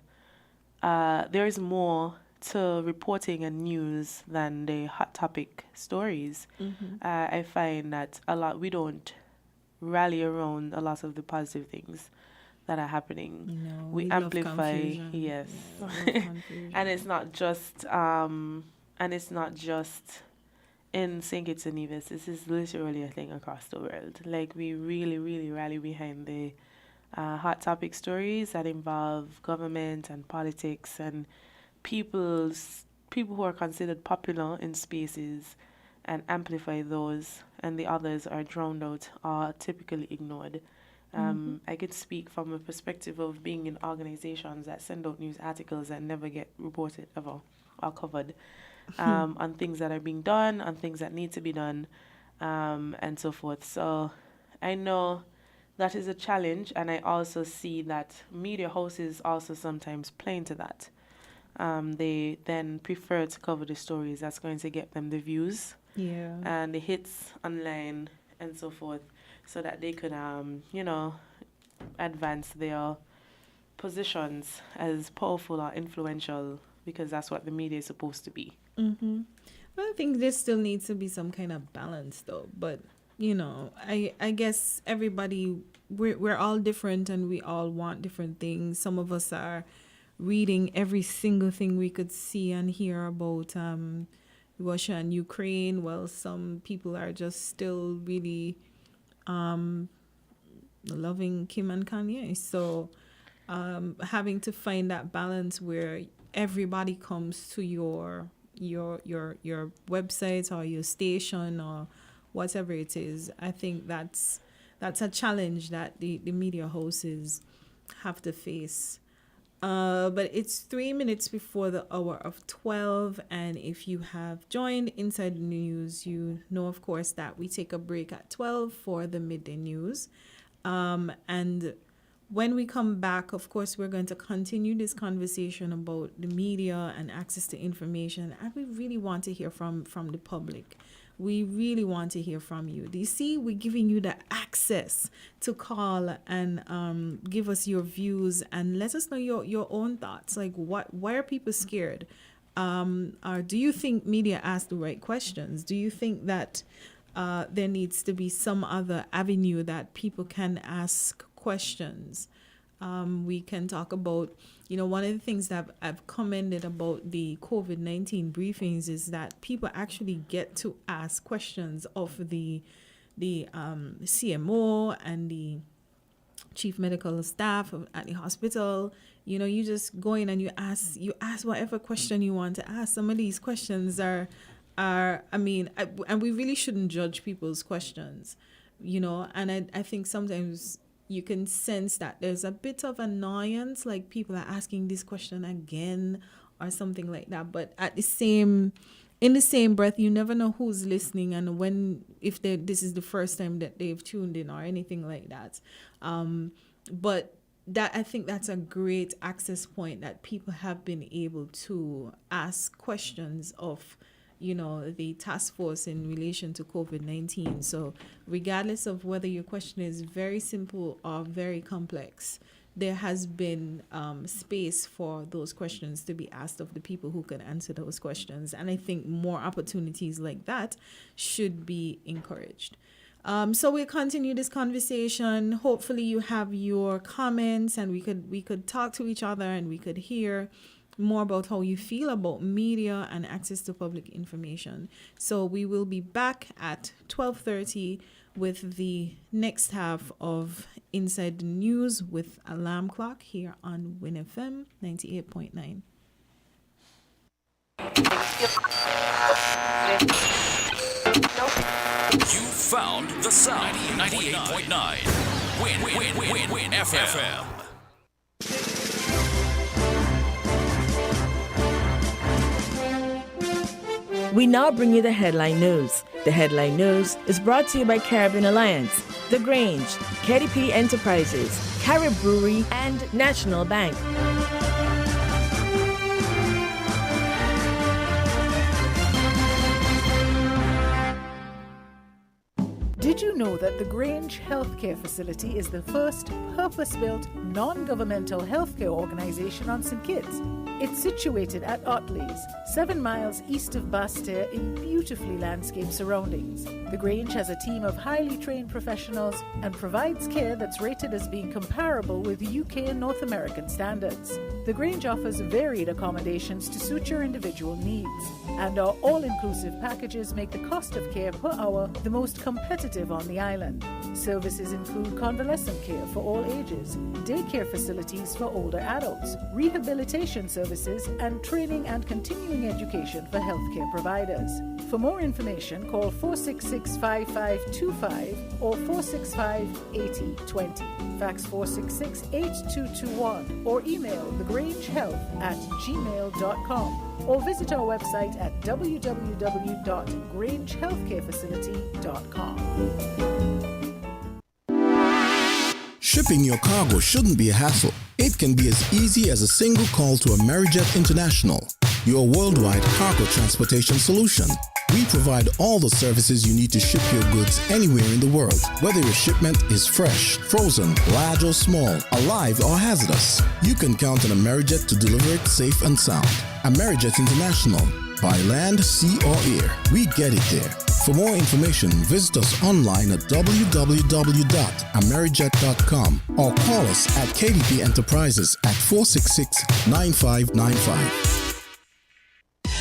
there is more to reporting and news than the hot topic stories. I find that we don't rally around a lot of the positive things that are happening. No, we love amplify, confusion. yes. Yeah, love confusion. And it's not just in St. Kitts and Nevis. This is literally a thing across the world. Like, we really, really rally behind the hot topic stories that involve government and politics and people who are considered popular in spaces, and amplify those, and the others are drowned out or typically ignored. I could speak from a perspective of being in organizations that send out news articles that never get reported ever or covered, on things that are being done, on things that need to be done, and so forth. So I know that is a challenge, and I also see that media houses also sometimes play into that. They then prefer to cover the stories that's going to get them the views and the hits online and so forth, so that they could, advance their positions as powerful or influential, because that's what the media is supposed to be. Well, I think there still needs to be some kind of balance, though. But I guess everybody, we're all different, and we all want different things. Some of us are reading every single thing we could see and hear about Russia and Ukraine, while some people are just still really loving Kim and Kanye. So having to find that balance where everybody comes to your website or your station or whatever it is, I think that's a challenge that the media houses have to face. But it's 3 minutes before the hour of 12, and if you have joined Inside the News, you know, of course, that we take a break at 12 for the midday news. And When we come back, of course, we're going to continue this conversation about the media and access to information. And we really want to hear from the public. We really want to hear from you. Do you see? We're giving you the access to call and give us your views and let us know your own thoughts. Like, why are people scared? Or do you think media ask the right questions? Do you think that there needs to be some other avenue that people can ask questions? We can talk about, one of the things that I've commented about the COVID-19 briefings is that people actually get to ask questions of the CMO and the chief medical staff at the hospital. You just go in and you ask whatever question you want to ask. Some of these questions and we really shouldn't judge people's questions, and I think sometimes you can sense that there's a bit of annoyance, like people are asking this question again or something like that. But in the same breath, you never know who's listening and if this is the first time that they've tuned in or anything like that. But I think that's a great access point that people have been able to ask questions of the task force in relation to COVID-19. So regardless of whether your question is very simple or very complex, there has been space for those questions to be asked of the people who can answer those questions. And I think more opportunities like that should be encouraged. So we'll continue this conversation. Hopefully you have your comments and we could talk to each other and we could hear more about how you feel about media and access to public information. So we will be back at 12:30 with the next half of Inside the News with Alarm Clock here on WINNFM 98.9. You found the sound. 98.9. Win FM. We now bring you the headline news. The headline news is brought to you by Caribbean Alliance, The Grange, KDP Enterprises, Carib Brewery, and National Bank. Did you know that the Grange Healthcare Facility is the first purpose-built, non-governmental healthcare organization on St. Kitts? It's situated at Otley's, 7 miles east of Basseterre in beautifully landscaped surroundings. The Grange has a team of highly trained professionals and provides care that's rated as being comparable with UK and North American standards. The Grange offers varied accommodations to suit your individual needs, and our all-inclusive packages make the cost of care per hour the most competitive on the island. Services include convalescent care for all ages, daycare facilities for older adults, rehabilitation services, and training and continuing education for healthcare providers. For more information, call 466-5525 or 465-8020. Fax 466-8221 or email thegrangehealth@gmail.com or visit our website at www.grangehealthcarefacility.com. Shipping your cargo shouldn't be a hassle. It can be as easy as a single call to Amerijet International, your worldwide cargo transportation solution. We provide all the services you need to ship your goods anywhere in the world, whether your shipment is fresh, frozen, large or small, alive or hazardous. You can count on Amerijet to deliver it safe and sound. Amerijet International, by land, sea or air, we get it there. For more information, visit us online at www.amerijet.com or call us at KDP Enterprises at 466-9595.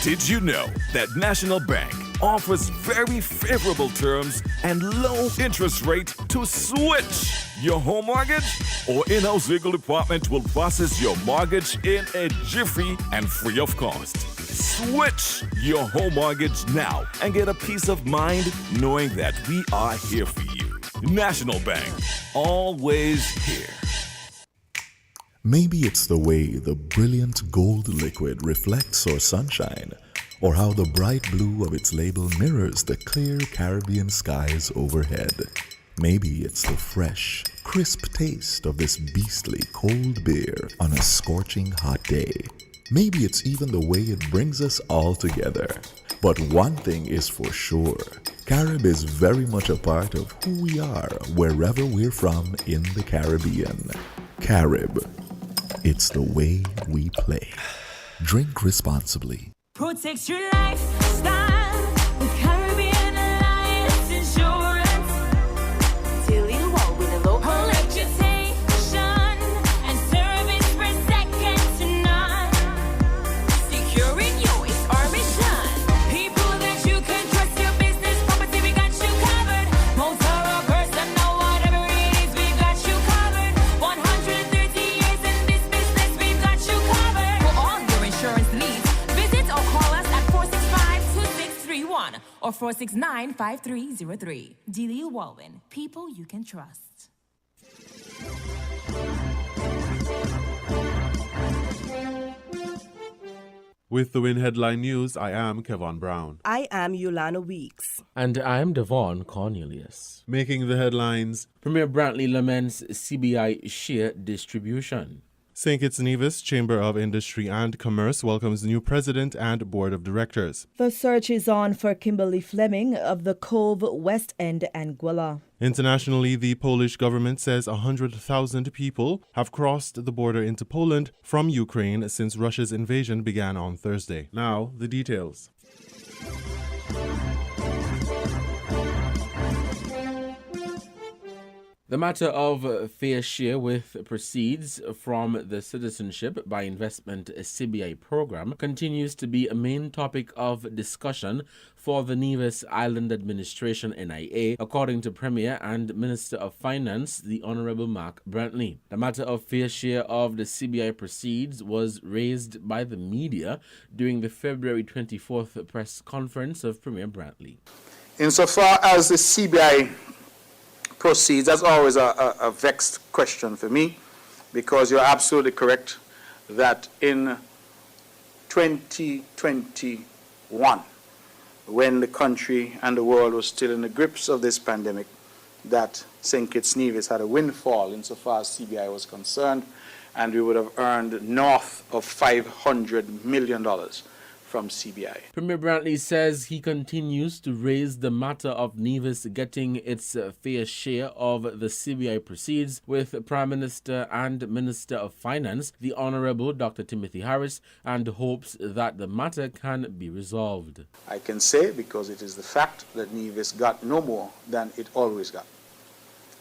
Did you know that National Bank offers very favorable terms and low interest rate to switch your home mortgage? Our in-house legal department will process your mortgage in a jiffy and free of cost. Switch your home mortgage now and get a peace of mind knowing that we are here for you. National Bank, always here. Maybe it's the way the brilliant gold liquid reflects our sunshine, or how the bright blue of its label mirrors the clear Caribbean skies overhead. Maybe it's the fresh, crisp taste of this beastly cold beer on a scorching hot day. Maybe it's even the way it brings us all together. But one thing is for sure, Carib is very much a part of who we are wherever we're from in the Caribbean. Carib, it's the way we play. Drink responsibly. Protect your lifestyle with Caribbean Alliance Insurance. Till you walk with a low reputation and service for second to none. Securing you is our mission. People that you can trust, your business, property, we got you covered. Motor or personal, whatever it is, we got you covered. 130 years in this business, we've got you covered. For all your insurance needs, visit or call us at 465-2631 or 469-5303. Delia Walwyn, people you can trust. With the Win Headline News, I am Kevon Brown. I am Yolanda Weeks. And I am Devon Cornelius. Making the headlines, Premier Brantley laments CBI share distribution. St. Kitts Nevis Chamber of Industry and Commerce welcomes new president and board of directors. The search is on for Kimberly Fleming of the Cove, West End, Anguilla. Internationally, the Polish government says 100,000 people have crossed the border into Poland from Ukraine since Russia's invasion began on Thursday. Now, the details. The matter of fair share with proceeds from the Citizenship by Investment CBI program continues to be a main topic of discussion for the Nevis Island Administration NIA, according to Premier and Minister of Finance, the Honorable Mark Brantley. The matter of fair share of the CBI proceeds was raised by the media during the February 24th press conference of Premier Brantley. Insofar as the CBI proceeds, that's always a vexed question for me, because you're absolutely correct that in 2021, when the country and the world was still in the grips of this pandemic, that St. Kitts Nevis had a windfall insofar as CBI was concerned, and we would have earned north of $500 million from CBI. Premier Brantley says he continues to raise the matter of Nevis getting its fair share of the CBI proceeds with Prime Minister and Minister of Finance, the Honorable Dr. Timothy Harris, and hopes that the matter can be resolved. I can say, because it is the fact, that Nevis got no more than it always got.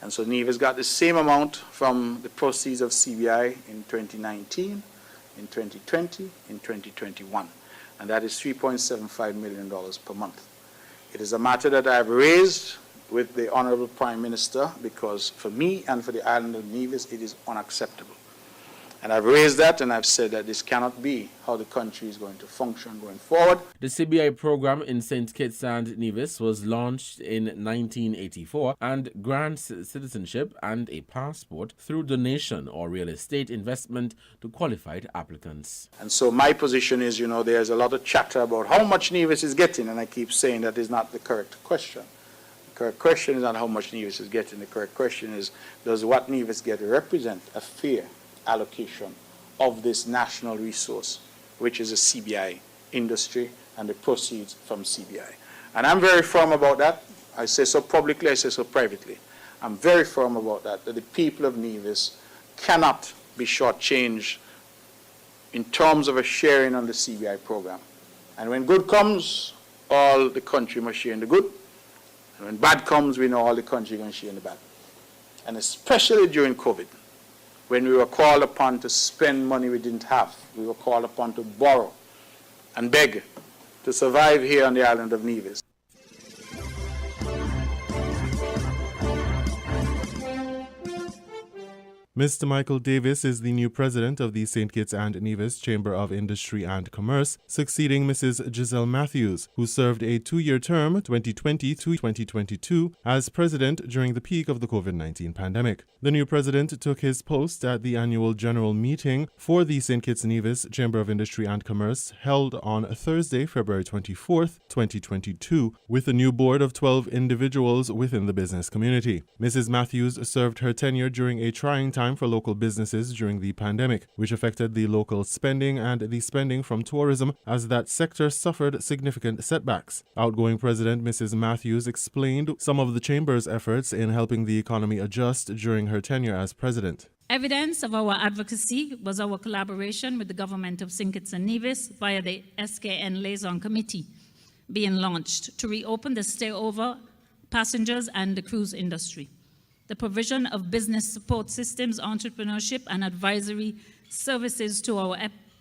And so Nevis got the same amount from the proceeds of CBI in 2019, in 2020, in 2021. And that is $3.75 million per month. It is a matter that I have raised with the Honorable Prime Minister, because for me and for the island of Nevis, it is unacceptable. And I've raised that, and I've said that this cannot be how the country is going to function going forward. The CBI program in St. Kitts and Nevis was launched in 1984 and grants citizenship and a passport through donation or real estate investment to qualified applicants. And so my position is, there's a lot of chatter about how much Nevis is getting, and I keep saying that is not the correct question. The correct question is not how much Nevis is getting. The correct question is, does what Nevis get represent a fair allocation of this national resource, which is a CBI industry and the proceeds from CBI. And I'm very firm about that. I say so publicly, I say so privately. I'm very firm about that the people of Nevis cannot be shortchanged in terms of a sharing on the CBI program. And when good comes, all the country must share in the good. And when bad comes, we know all the country going to share in the bad. And especially during COVID, when we were called upon to spend money we didn't have, we were called upon to borrow and beg to survive here on the island of Nevis. Mr. Michael Davis is the new president of the St. Kitts and Nevis Chamber of Industry and Commerce, succeeding Mrs. Giselle Matthews, who served a 2-year term, 2020 to 2022, as president during the peak of the COVID-19 pandemic. The new president took his post at the annual general meeting for the St. Kitts and Nevis Chamber of Industry and Commerce held on Thursday, February 24th, 2022, with a new board of 12 individuals within the business community. Mrs. Matthews served her tenure during a trying time for local businesses during the pandemic, which affected the local spending and the spending from tourism as that sector suffered significant setbacks. Outgoing President Mrs. Matthews explained some of the Chamber's efforts in helping the economy adjust during her tenure as president. Evidence of our advocacy was our collaboration with the government of St. Kitts and Nevis via the SKN Liaison Committee being launched to reopen the stayover passengers and the cruise industry. The provision of business support systems, entrepreneurship, and advisory services to our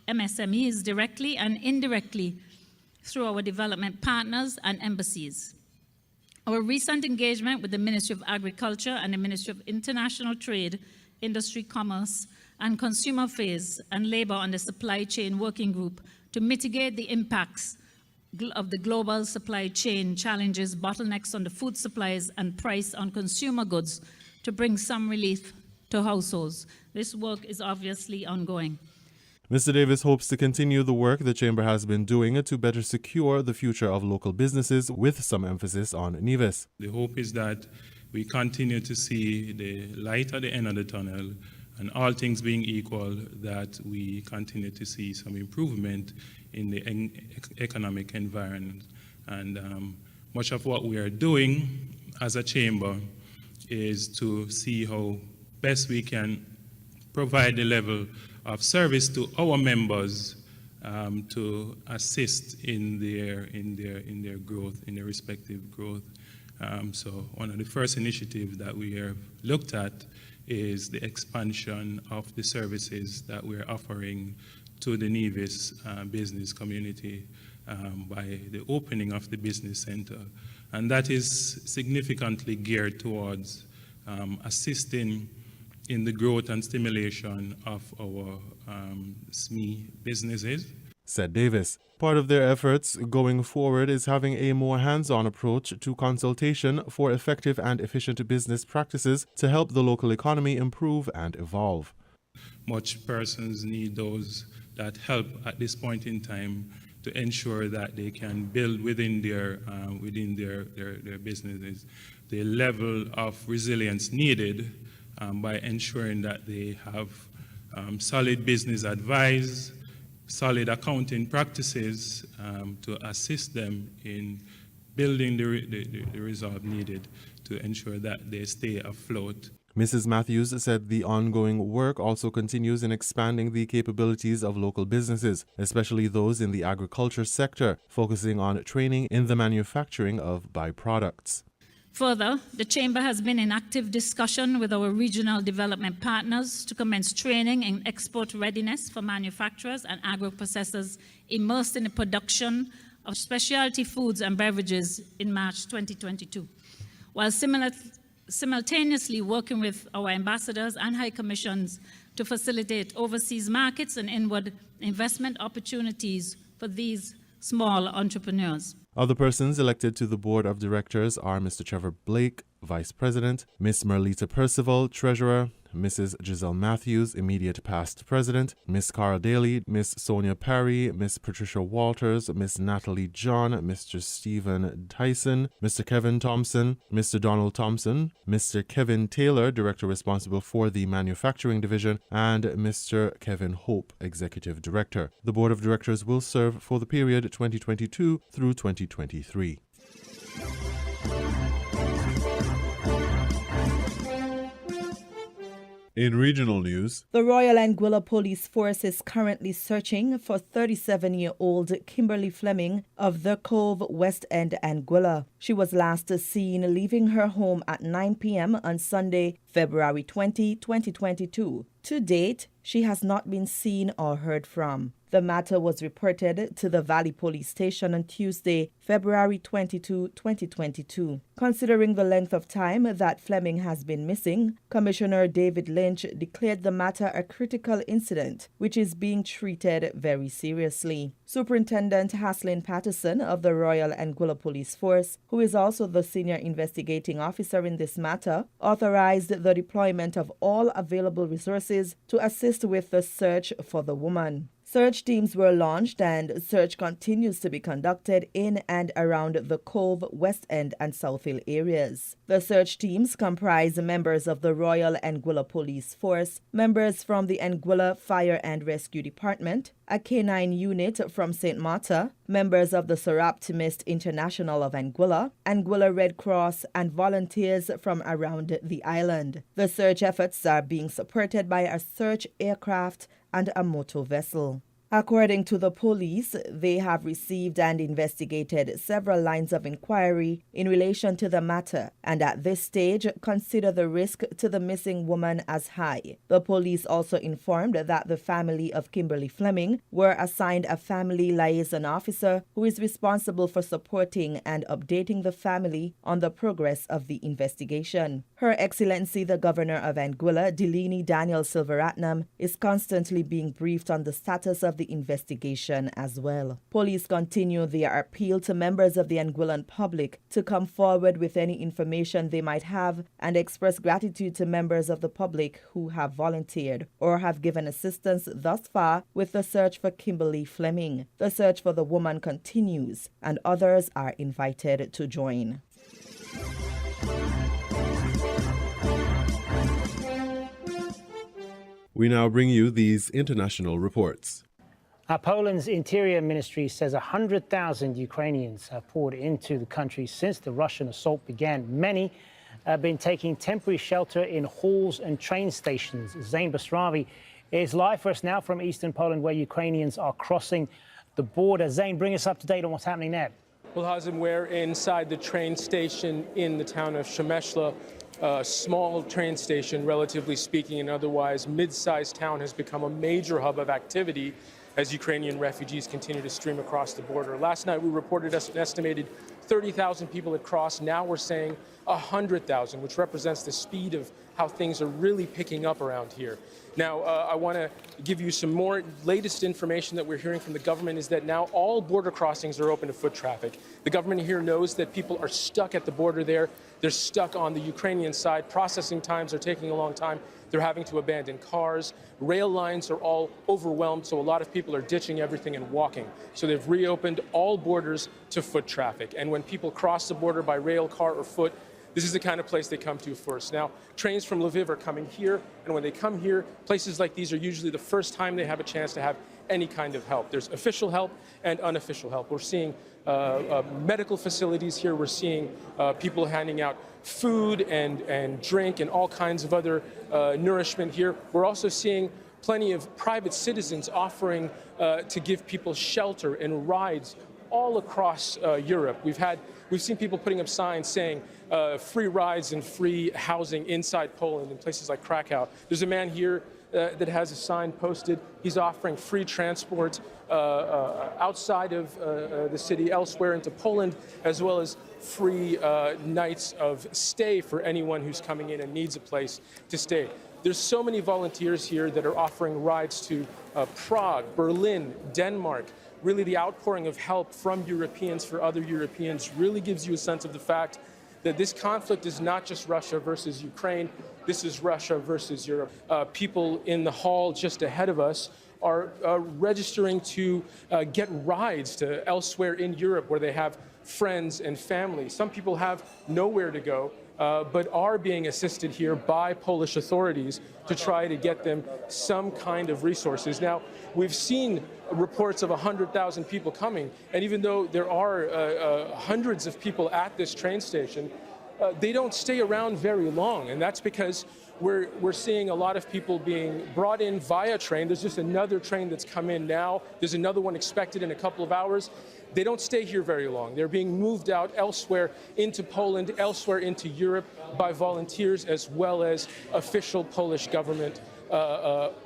MSMEs directly and indirectly through our development partners and embassies. Our recent engagement with the Ministry of Agriculture and the Ministry of International Trade, Industry, Commerce, and Consumer Affairs and Labor on the Supply Chain Working Group to mitigate the impacts of the global supply chain challenges, bottlenecks on the food supplies, and price on consumer goods to bring some relief to households. This work is obviously ongoing. Mr. Davis hopes to continue the work the Chamber has been doing to better secure the future of local businesses, with some emphasis on Nevis. The hope is that we continue to see the light at the end of the tunnel, and all things being equal, that we continue to see some improvement in the economic environment. And much of what we are doing as a chamber is to see how best we can provide the level of service to our members to assist in their growth, in their respective growth. So one of the first initiatives that we have looked at is the expansion of the services that we're offering to the Nevis business community by the opening of the business center. And that is significantly geared towards assisting in the growth and stimulation of our SME businesses. Said Davis. Part of their efforts going forward is having a more hands-on approach to consultation for effective and efficient business practices to help the local economy improve and evolve. Much persons need those that help at this point in time to ensure that they can build within their businesses the level of resilience needed by ensuring that they have solid business advice, solid accounting practices to assist them in building the resolve needed to ensure that they stay afloat. Mrs. Matthews said the ongoing work also continues in expanding the capabilities of local businesses, especially those in the agriculture sector, focusing on training in the manufacturing of byproducts. Further, the Chamber has been in active discussion with our regional development partners to commence training in export readiness for manufacturers and agro-processors immersed in the production of specialty foods and beverages in March 2022, while simultaneously working with our ambassadors and high commissions to facilitate overseas markets and inward investment opportunities for these small entrepreneurs. Other persons elected to the board of directors are Mr. Trevor Blake, Vice President, Miss Merlita Percival, Treasurer, Mrs. Giselle Matthews, immediate past President, Miss Cara Daly, Miss Sonia Parry, Miss Patricia Walters, Miss Natalie John, Mr. Stephen Tyson, Mr. Kevin Thompson, Mr. Donald Thompson, Mr. Kevin Taylor, Director responsible for the Manufacturing Division, and Mr. Kevin Hope, Executive Director. The Board of Directors will serve for the period 2022 through 2023. In regional news, the Royal Anguilla Police Force is currently searching for 37-year-old Kimberly Fleming of the Cove, West End, Anguilla. She was last seen leaving her home at 9 p.m. on Sunday, February 20, 2022. To date, she has not been seen or heard from. The matter was reported to the Valley Police Station on Tuesday, February 22, 2022. Considering the length of time that Fleming has been missing, Commissioner David Lynch declared the matter a critical incident, which is being treated very seriously. Superintendent Haslin Patterson of the Royal Anguilla Police Force, who is also the senior investigating officer in this matter, authorized the deployment of all available resources to assist with the search for the woman. Search teams were launched and search continues to be conducted in and around the Cove, West End and South Hill areas. The search teams comprise members of the Royal Anguilla Police Force, members from the Anguilla Fire and Rescue Department, a canine unit from St. Marta, members of the Surrealist International of Anguilla, Anguilla Red Cross, and volunteers from around the island. The search efforts are being supported by a search aircraft and a motor vessel. According to the police, they have received and investigated several lines of inquiry in relation to the matter and at this stage consider the risk to the missing woman as high. The police also informed that the family of Kimberly Fleming were assigned a family liaison officer who is responsible for supporting and updating the family on the progress of the investigation. Her Excellency the Governor of Anguilla, Delini Daniel Silveratnam, is constantly being briefed on the status of the investigation as well. Police continue their appeal to members of the Anguillan public to come forward with any information they might have and express gratitude to members of the public who have volunteered or have given assistance thus far with the search for Kimberly Fleming. The search for the woman continues and others are invited to join. We now bring you these international reports. Poland's Interior Ministry says 100,000 Ukrainians have poured into the country since the Russian assault began. Many have been taking temporary shelter in halls and train stations. Zain Basravi is live for us now from eastern Poland, where Ukrainians are crossing the border. Zain, bring us up to date on what's happening there. Well, Hazem, we're inside the train station in the town of Przemyśl. A small train station, relatively speaking, and otherwise mid-sized town has become a major hub of activity as Ukrainian refugees continue to stream across the border. Last night we reported an estimated 30,000 people had crossed. Now we're saying 100,000, which represents the speed of how things are really picking up around here. Now, I want to give you some more latest information that we're hearing from the government is that now all border crossings are open to foot traffic. The government here knows that people are stuck at the border there. They're stuck on the Ukrainian side. Processing times are taking a long time. They're having to abandon cars. Rail lines are all overwhelmed, so a lot of people are ditching everything and walking. So they've reopened all borders to foot traffic. And when people cross the border by rail, car, or foot, this is the kind of place they come to first. Now, trains from Lviv are coming here, and when they come here, places like these are usually the first time they have a chance to have any kind of help. There's official help and unofficial help. We're seeing medical facilities here. We're seeing people handing out food and drink and all kinds of other nourishment here. We're also seeing plenty of private citizens offering to give people shelter and rides all across Europe. We've seen people putting up signs saying free rides and free housing inside Poland in places like Krakow. There's a man here that has a sign posted. He's offering free transport outside of the city, elsewhere into Poland, as well as free nights of stay for anyone who's coming in and needs a place to stay. There's so many volunteers here that are offering rides to Prague, Berlin, Denmark. Really, the outpouring of help from Europeans for other Europeans really gives you a sense of the fact that this conflict is not just Russia versus Ukraine. This is Russia versus Europe. People in the hall just ahead of us are registering to get rides to elsewhere in Europe where they have friends and family. Some people have nowhere to go, but are being assisted here by Polish authorities to try to get them some kind of resources. Now, we've seen reports of 100,000 people coming, and even though there are hundreds of people at this train station, they don't stay around very long, and that's because we're seeing a lot of people being brought in via train. There's just another train that's come in now. There's another one expected in a couple of hours. They don't stay here very long. They're being moved out elsewhere into Poland, elsewhere into Europe by volunteers as well as official Polish government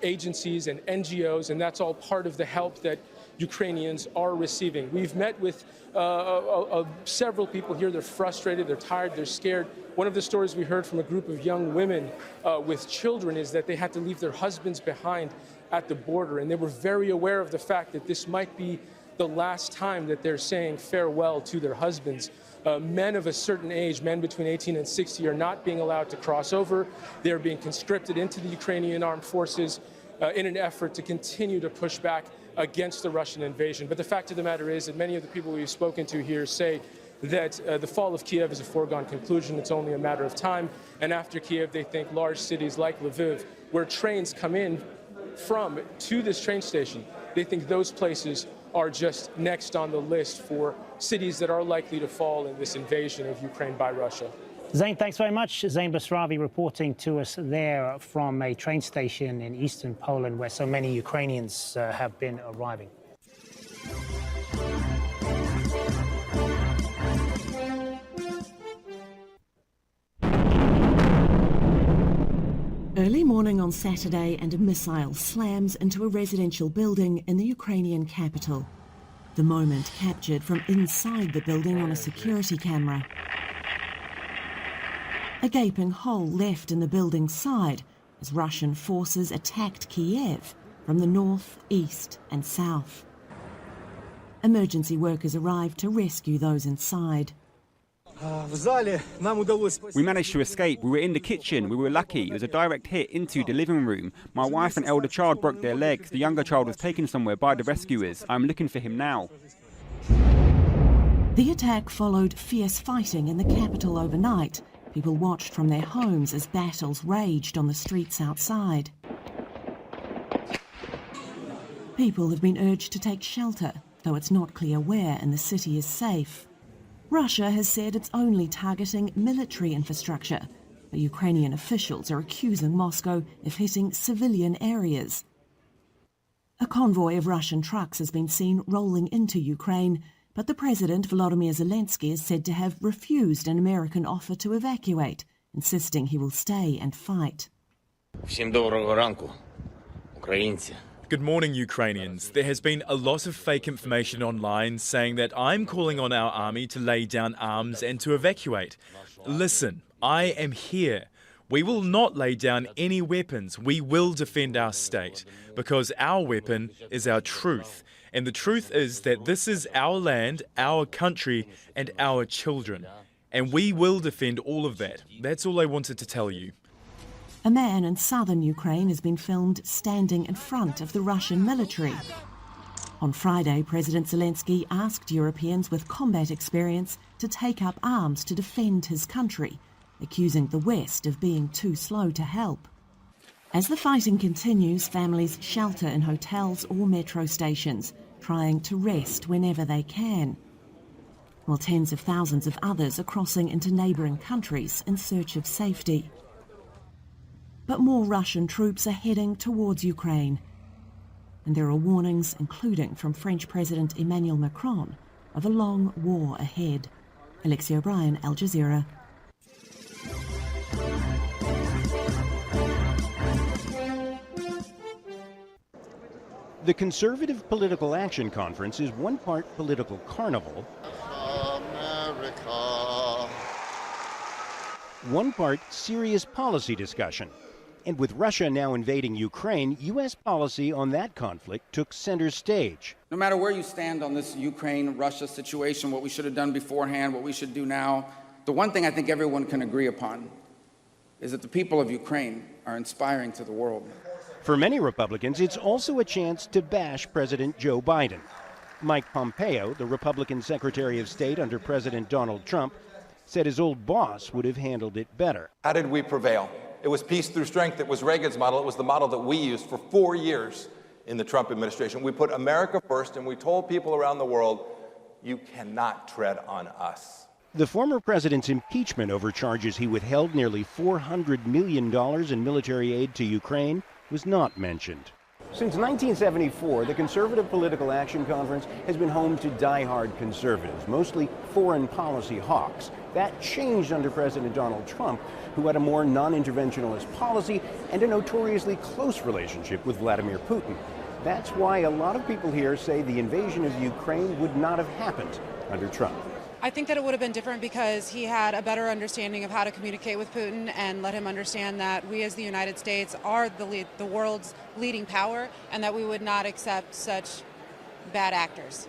agencies and NGOs, and that's all part of the help that Ukrainians are receiving. We've met with several people here. They're frustrated, they're tired, they're scared. One of the stories we heard from a group of young women with children is that they had to leave their husbands behind at the border, and they were very aware of the fact that this might be the last time that they're saying farewell to their husbands. Men of a certain age, men between 18 and 60, are not being allowed to cross over. They're being conscripted into the Ukrainian armed forces in an effort to continue to push back against the Russian invasion. But the fact of the matter is that many of the people we've spoken to here say that the fall of Kiev is a foregone conclusion. It's only a matter of time. And after Kiev, they think large cities like Lviv, where trains come in from to this train station, they think those places are just next on the list for cities that are likely to fall in this invasion of Ukraine by Russia. Zain, thanks very much. Zain Basravi reporting to us there from a train station in eastern Poland where so many Ukrainians have been arriving. Early morning on Saturday, and a missile slams into a residential building in the Ukrainian capital. The moment captured from inside the building on a security camera. A gaping hole left in the building's side as Russian forces attacked Kiev from the north, east and south. Emergency workers arrived to rescue those inside. We managed to escape. We were in the kitchen. We were lucky. It was a direct hit into the living room. My wife and elder child broke their legs. The younger child was taken somewhere by the rescuers. I'm looking for him now. The attack followed fierce fighting in the capital overnight. People watched from their homes as battles raged on the streets outside. People have been urged to take shelter, though it's not clear where and the city is safe. Russia has said it's only targeting military infrastructure, but Ukrainian officials are accusing Moscow of hitting civilian areas. A convoy of Russian trucks has been seen rolling into Ukraine, but the President, Volodymyr Zelensky, is said to have refused an American offer to evacuate, insisting he will stay and fight. Всім доброго ранку, українці. Good morning, Ukrainians. There has been a lot of fake information online saying that I'm calling on our army to lay down arms and to evacuate. Listen, I am here. We will not lay down any weapons. We will defend our state because our weapon is our truth. And the truth is that this is our land, our country, and our children. And we will defend all of that. That's all I wanted to tell you. A man in southern Ukraine has been filmed standing in front of the Russian military. On Friday, President Zelensky asked Europeans with combat experience to take up arms to defend his country, accusing the West of being too slow to help. As the fighting continues, families shelter in hotels or metro stations, trying to rest whenever they can, while tens of thousands of others are crossing into neighbouring countries in search of safety. But more Russian troops are heading towards Ukraine. And there are warnings, including from French President Emmanuel Macron, of a long war ahead. Alexia O'Brien, Al Jazeera. The Conservative Political Action Conference is one part political carnival, America, one part serious policy discussion. And with Russia now invading Ukraine, U.S. policy on that conflict took center stage. No matter where you stand on this Ukraine-Russia situation, what we should have done beforehand, what we should do now, the one thing I think everyone can agree upon is that the people of Ukraine are inspiring to the world. For many Republicans, it's also a chance to bash President Joe Biden. Mike Pompeo, the Republican Secretary of State under President Donald Trump, said his old boss would have handled it better. How did we prevail? It was peace through strength. It was Reagan's model. It was the model that we used for 4 years in the Trump administration. We put America first, and we told people around the world, you cannot tread on us. The former president's impeachment over charges he withheld nearly $400 million in military aid to Ukraine was not mentioned. Since 1974, the Conservative Political Action Conference has been home to die-hard conservatives, mostly foreign policy hawks. That changed under President Donald Trump, who had a more non-interventionist policy and a notoriously close relationship with Vladimir Putin. That's why a lot of people here say the invasion of Ukraine would not have happened under Trump. I think that it would have been different because he had a better understanding of how to communicate with Putin and let him understand that we as the United States are the world's leading power and that we would not accept such bad actors.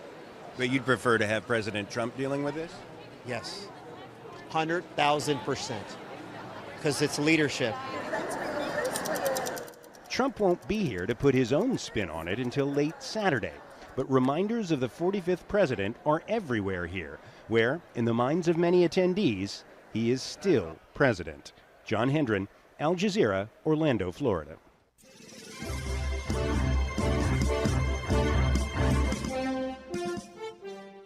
But you'd prefer to have President Trump dealing with this? Yes, 100,000%, because it's leadership. Trump won't be here to put his own spin on it until late Saturday. But reminders of the 45th president are everywhere here, where, in the minds of many attendees, he is still president. John Hendren, Al Jazeera, Orlando, Florida.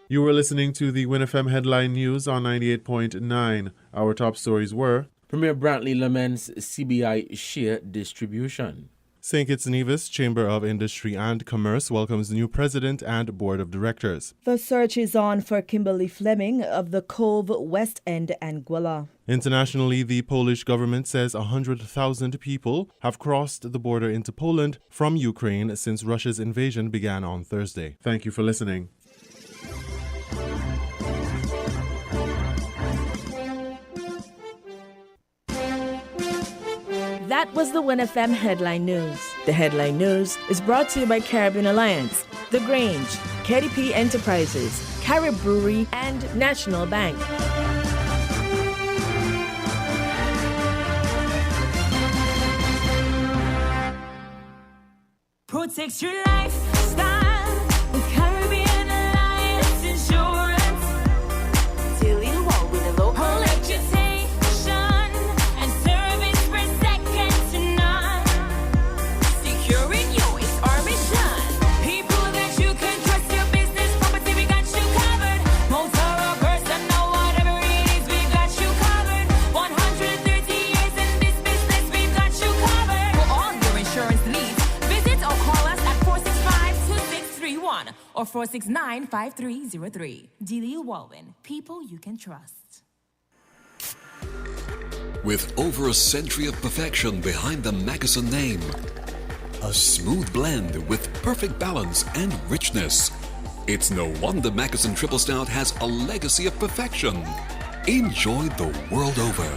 You were listening to the WINNFM Headline News on 98.9. Our top stories were: Premier Brantley laments CBI share distribution. St. Kitts Nevis Chamber of Industry and Commerce welcomes new president and board of directors. The search is on for Kimberly Fleming of the Cove, West End, Anguilla. Internationally, the Polish government says 100,000 people have crossed the border into Poland from Ukraine since Russia's invasion began on Thursday. Thank you for listening. That was the WINNFM Headline News. The Headline News is brought to you by Caribbean Alliance, The Grange, KDP Enterprises, Carib Brewery, and National Bank. Protect your lifestyle with Caribbean Alliance Insurance. Till you walk with a low reputation and service for second to none. Securing you is our mission. People that you can trust, your business, property, we got you covered. Motor or personal, whatever it is, we got you covered. 130 years in this business, we got you covered. For all your insurance needs, visit or call us at 465-2631 or 469-5303. Delia Walwyn, people you can trust. With over a century of perfection behind the Mackeson name, a smooth blend with perfect balance and richness, it's no wonder Mackeson Triple Stout has a legacy of perfection. Enjoy the world over.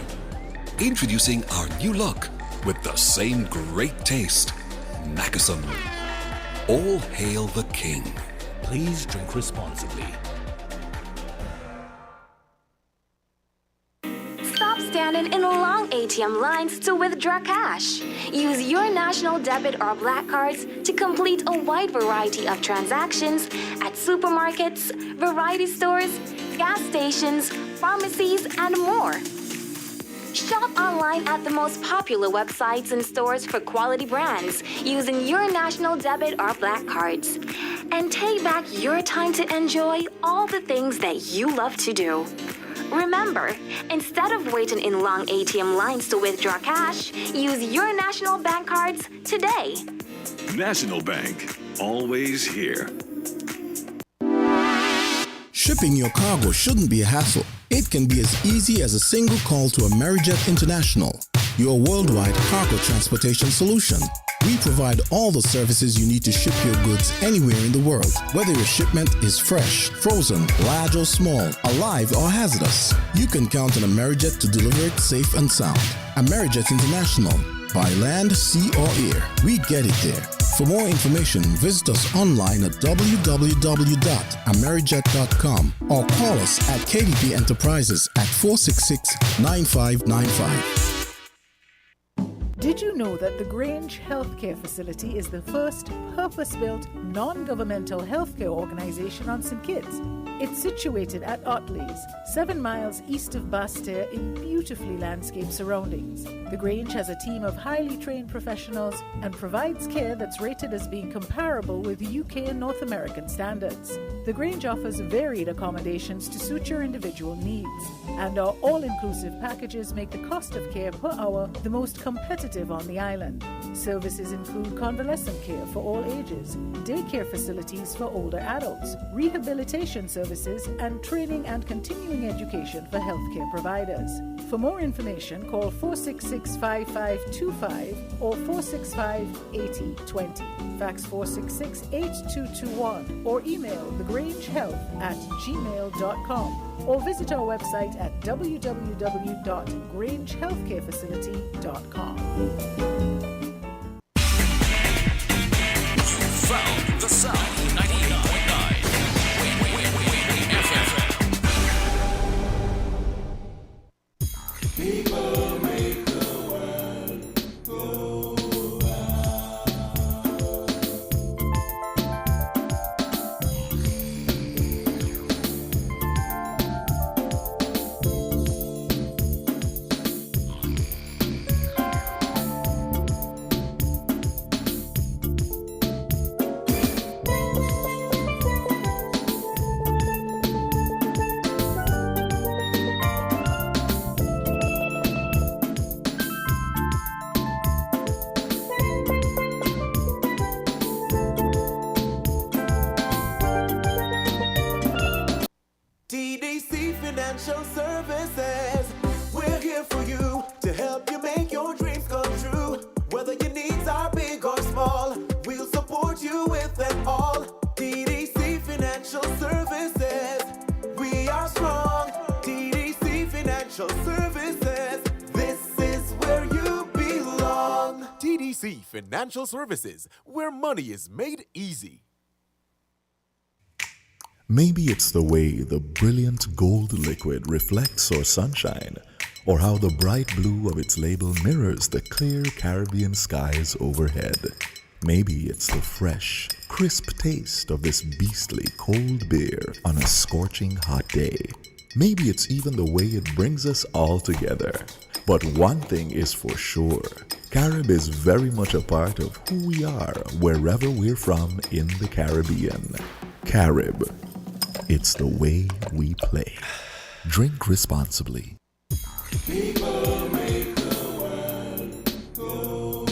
Introducing our new look with the same great taste. Mackeson. All hail the king. Please drink responsibly. Stop standing in long ATM lines to withdraw cash. Use your national debit or black cards to complete a wide variety of transactions at supermarkets, variety stores, gas stations, pharmacies, and more. Shop online at the most popular websites and stores for quality brands using your national debit or black cards. And take back your time to enjoy all the things that you love to do. Remember, instead of waiting in long ATM lines to withdraw cash, use your national bank cards today. National Bank, always here. Shipping your cargo shouldn't be a hassle. It can be as easy as a single call to Amerijet International, your worldwide cargo transportation solution. We provide all the services you need to ship your goods anywhere in the world, whether your shipment is fresh, frozen, large or small, alive or hazardous. You can count on Amerijet to deliver it safe and sound. Amerijet International, by land, sea or air, we get it there. For more information, visit us online at www.amerijet.com or call us at KDP Enterprises at 466-9595. Did you know that the Grange Healthcare Facility is the first purpose-built, non-governmental healthcare organization on St. Kitts? It's situated at Otley's, 7 miles east of Basseterre in beautifully landscaped surroundings. The Grange has a team of highly trained professionals and provides care that's rated as being comparable with UK and North American standards. The Grange offers varied accommodations to suit your individual needs, and our all-inclusive packages make the cost of care per hour the most competitive active on the island. Services include convalescent care for all ages, daycare facilities for older adults, rehabilitation services, and training and continuing education for healthcare providers. For more information, call 466-5525 or 465-8020. Fax 466-8221 or email thegrangehealth@gmail.com or visit our website at www.grangehealthcarefacility.com. Found the sound 99.9 FM. People make the world go TDC Financial Services. We're here for you to help you make your dreams come true. Whether your needs are big or small, we'll support you with them all. TDC Financial Services. We are strong. TDC Financial Services. This is where you belong. TDC Financial Services, where money is made easy. Maybe it's the way the brilliant gold liquid reflects our sunshine, or how the bright blue of its label mirrors the clear Caribbean skies overhead. Maybe it's the fresh, crisp taste of this beastly cold beer on a scorching hot day. Maybe it's even the way it brings us all together. But one thing is for sure, Carib is very much a part of who we are wherever we're from in the Caribbean. Carib. It's the way we play. Drink responsibly. People make the world go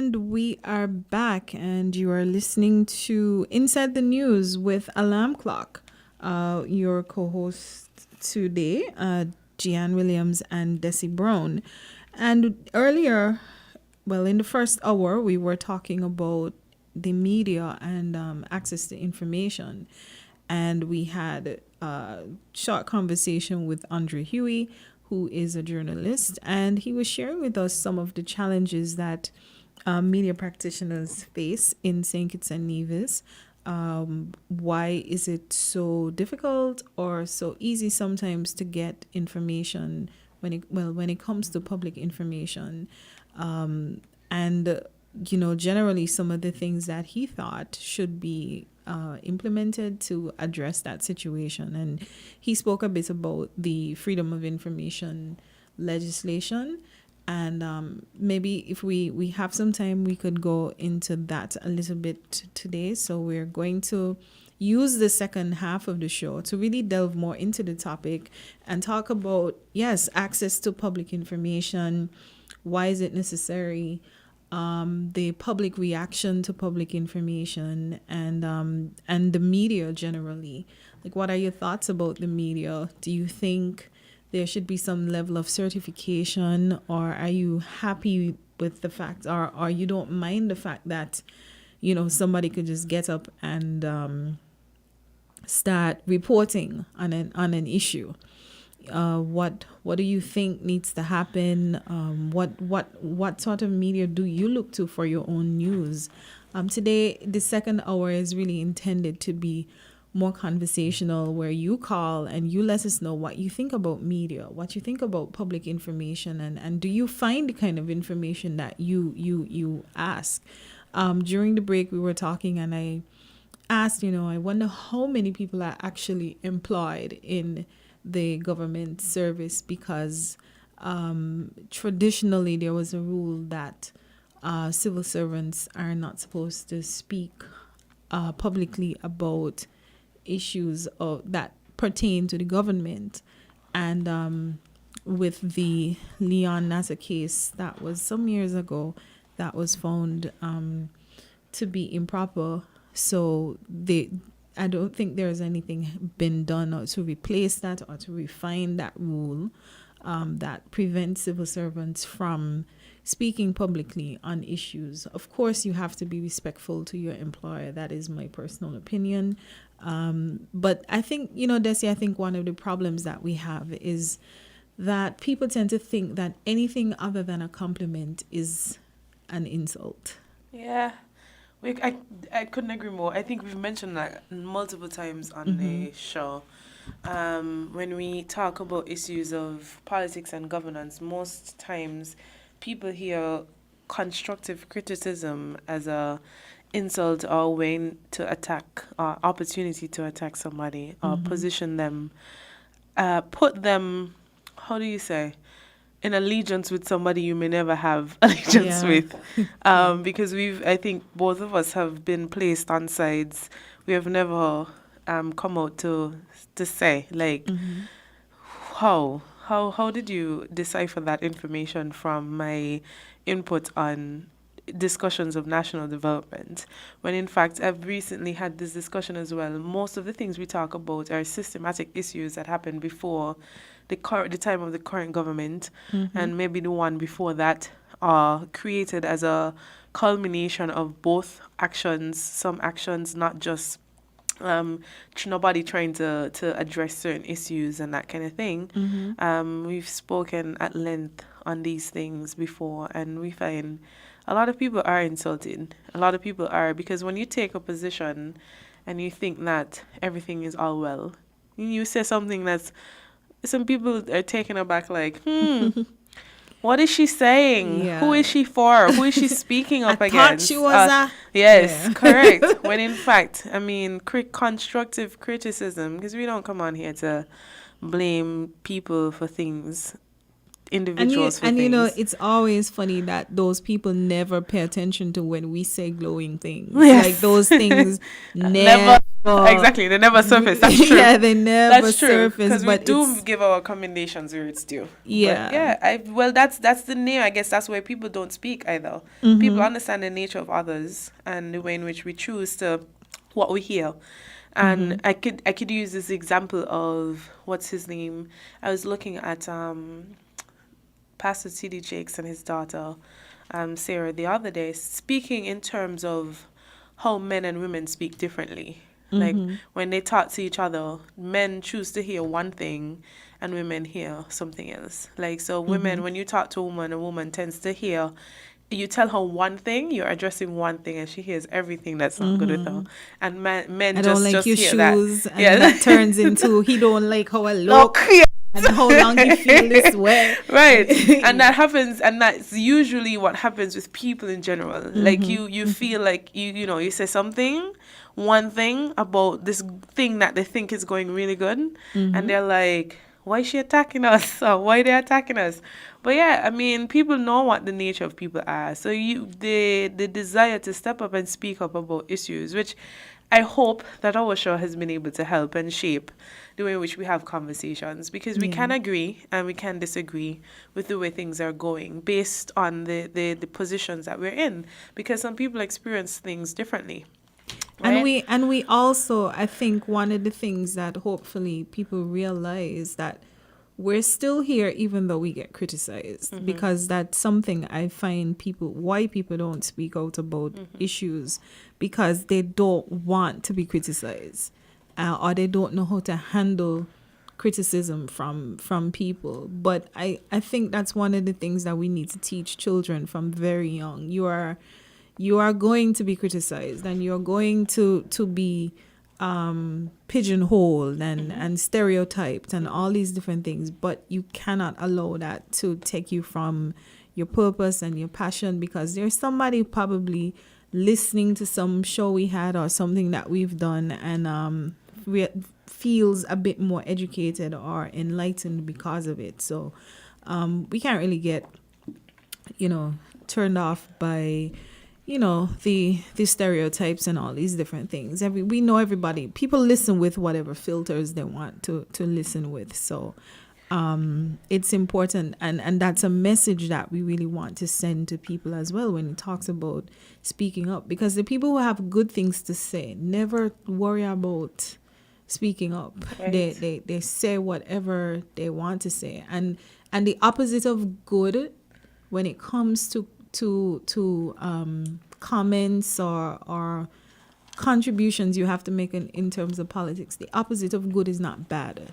And we are back, and you are listening to Inside the News with Alarm Clock. Your co-hosts today, Gian Williams and Desi Brown. And earlier, well, in the first hour, we were talking about the media and access to information. And we had a short conversation with Andre Huey, who is a journalist, and he was sharing with us some of the challenges that media practitioners face in St. Kitts and Nevis. Why is it so difficult or so easy sometimes to get information when it comes to public information? And generally some of the things that he thought should be implemented to address that situation. And he spoke a bit about the Freedom of Information legislation. And maybe if we have some time, we could go into that a little bit today. So we're going to use the second half of the show to really delve more into the topic and talk about, yes, access to public information. Why is it necessary? the public reaction to public information, and the media generally. Like, what are your thoughts about the media? Do you think there should be some level of certification, or are you happy with the fact, or you don't mind the fact that, you know, somebody could just get up and start reporting on an issue? What do you think needs to happen? What sort of media do you look to for your own news? Today, the second hour is really intended to be more conversational, where you call and you let us know what you think about media, what you think about public information, and do you find the kind of information that you ask. During the break, we were talking, and I asked, I wonder how many people are actually employed in the government service, because traditionally there was a rule that civil servants are not supposed to speak publicly about issues that pertain to the government. And with the Leon Nasser case, that was some years ago, that was found to be improper. So I don't think there's anything been done to replace that or to refine that rule that prevents civil servants from speaking publicly on issues. Of course, you have to be respectful to your employer. That is my personal opinion. But I think, Desi, I think one of the problems that we have is that people tend to think that anything other than a compliment is an insult. Yeah. I couldn't agree more. I think we've mentioned that multiple times on the show. When we talk about issues of politics and governance, most times people hear constructive criticism as a insult or a way to attack, or opportunity to attack somebody, or position them, put them, how do you say, in allegiance with somebody you may never have allegiance with. Because I think both of us have been placed on sides. We have never come out to say, like, how did you decipher that information from my input on discussions of national development, when in fact I've recently had this discussion as well. Most of the things we talk about are systematic issues that happened before the time of the current government, and maybe the one before that, are created as a culmination of both actions, some actions, not just nobody trying to address certain issues and that kind of thing. We've spoken at length on these things before, and we find a lot of people are insulted. A lot of people are, because when you take a position and you think that everything is all well, you say something that's, some people are taken aback, like, what is she saying? Yeah. Who is she for? Who is she speaking up against? I thought she was Yes, correct. When in fact, I mean, constructive criticism, because we don't come on here to blame people for things, individuals for things. It's always funny that those people never pay attention to when we say glowing things. Yes. Like, those things never exactly, they never surface. That's true. Yeah, they never That's surface. Because we do give our commendations where it's due. Yeah. But that's the name. I guess that's why people don't speak either. People understand the nature of others and the way in which we choose to what we hear. And I could use this example of, what's his name? I was looking at Pastor T.D. Jakes and his daughter Sarah the other day, speaking in terms of how men and women speak differently. Like, when they talk to each other, men choose to hear one thing and women hear something else. Like, so women, when you talk to a woman tends to hear, you tell her one thing, you're addressing one thing, and she hears everything that's not good with her. And men I just don't like just your hear shoes, that. and that turns into, he don't like how I look. And how long you feel this way. Right. And that happens, and that's usually what happens with people in general. Like, you feel like you say something, one thing about this thing that they think is going really good, and they're like, why is she attacking us? Or why they attacking us? But yeah, I mean, people know what the nature of people are. So the desire to step up and speak up about issues, which I hope that our show has been able to help and shape the way in which we have conversations, because we can agree and we can disagree with the way things are going based on the positions that we're in, because some people experience things differently. Right? And we also, I think one of the things that hopefully people realize that we're still here even though we get criticized, because that's something I find why people don't speak out about issues, because they don't want to be criticized, or they don't know how to handle criticism from people. But I think that's one of the things that we need to teach children from very young. You are going to be criticized, and you're going to be pigeonholed and stereotyped and all these different things, but you cannot allow that to take you from your purpose and your passion, because there's somebody probably listening to some show we had or something that we've done and feels a bit more educated or enlightened because of it. So we can't really get turned off by the stereotypes and all these different things. We know everybody. People listen with whatever filters they want to listen with. So it's important, and that's a message that we really want to send to people as well when it talks about speaking up. Because the people who have good things to say never worry about speaking up. Right. They say whatever they want to say, and the opposite of good when it comes to comments or contributions you have to make in terms of politics. The opposite of good is not bad.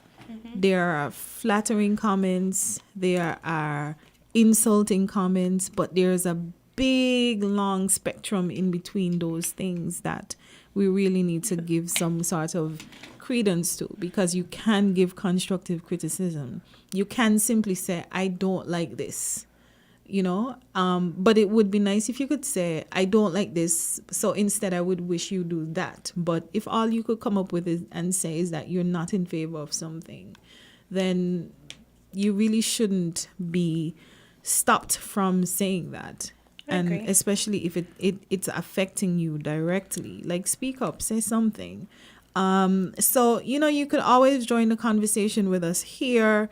There are flattering comments, there are insulting comments, but there's a big long spectrum in between those things that we really need to give some sort of credence to, because you can give constructive criticism. You can simply say, I don't like this. But it would be nice if you could say, I don't like this, so instead I would wish you do that. But if all you could come up with and say is that you're not in favor of something, then you really shouldn't be stopped from saying that. And especially if it's affecting you directly, like speak up, say something. So you could always join the conversation with us here.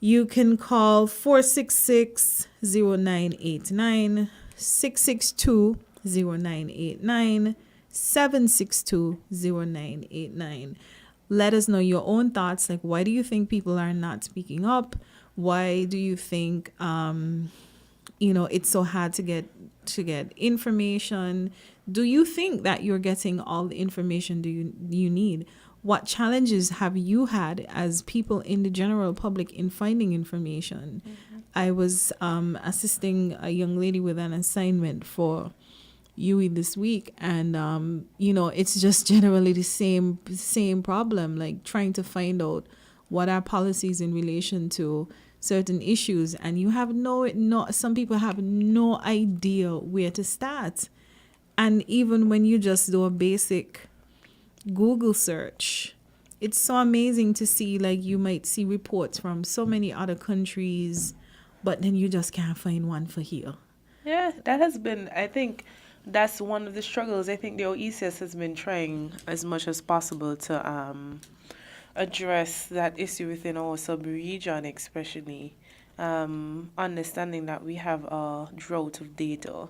You can call 466-0989, 662-0989, 762-0989. Let us know your own thoughts. Like, why do you think people are not speaking up? Why do you think, it's so hard to get information? Do you think that you're getting all the information you need? What challenges have you had as people in the general public in finding information? I was assisting a young lady with an assignment for UE this week, and it's just generally the same problem, like trying to find out what are policies in relation to certain issues, and you have some people have no idea where to start. And even when you just do a basic Google search, it's so amazing to see, like, you might see reports from so many other countries, but then you just can't find one for here. Yeah, that has been, I think that's one of the struggles. I think the OECS has been trying as much as possible to address that issue within our sub-region, especially understanding that we have a drought of data.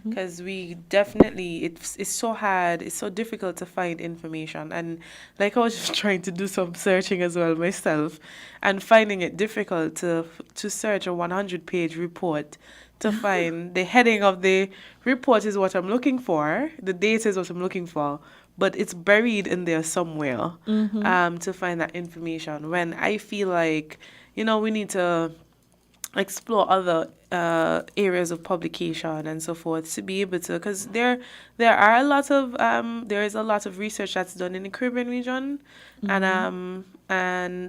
Because we definitely, it's so hard, it's so difficult to find information. And like, I was just trying to do some searching as well myself, and finding it difficult to search a 100-page report to find the heading of the report is what I'm looking for, the data is what I'm looking for, but it's buried in there somewhere to find that information. When I feel like, we need to explore other areas of publication and so forth to be able to, because there is a lot of research that's done in the Caribbean region and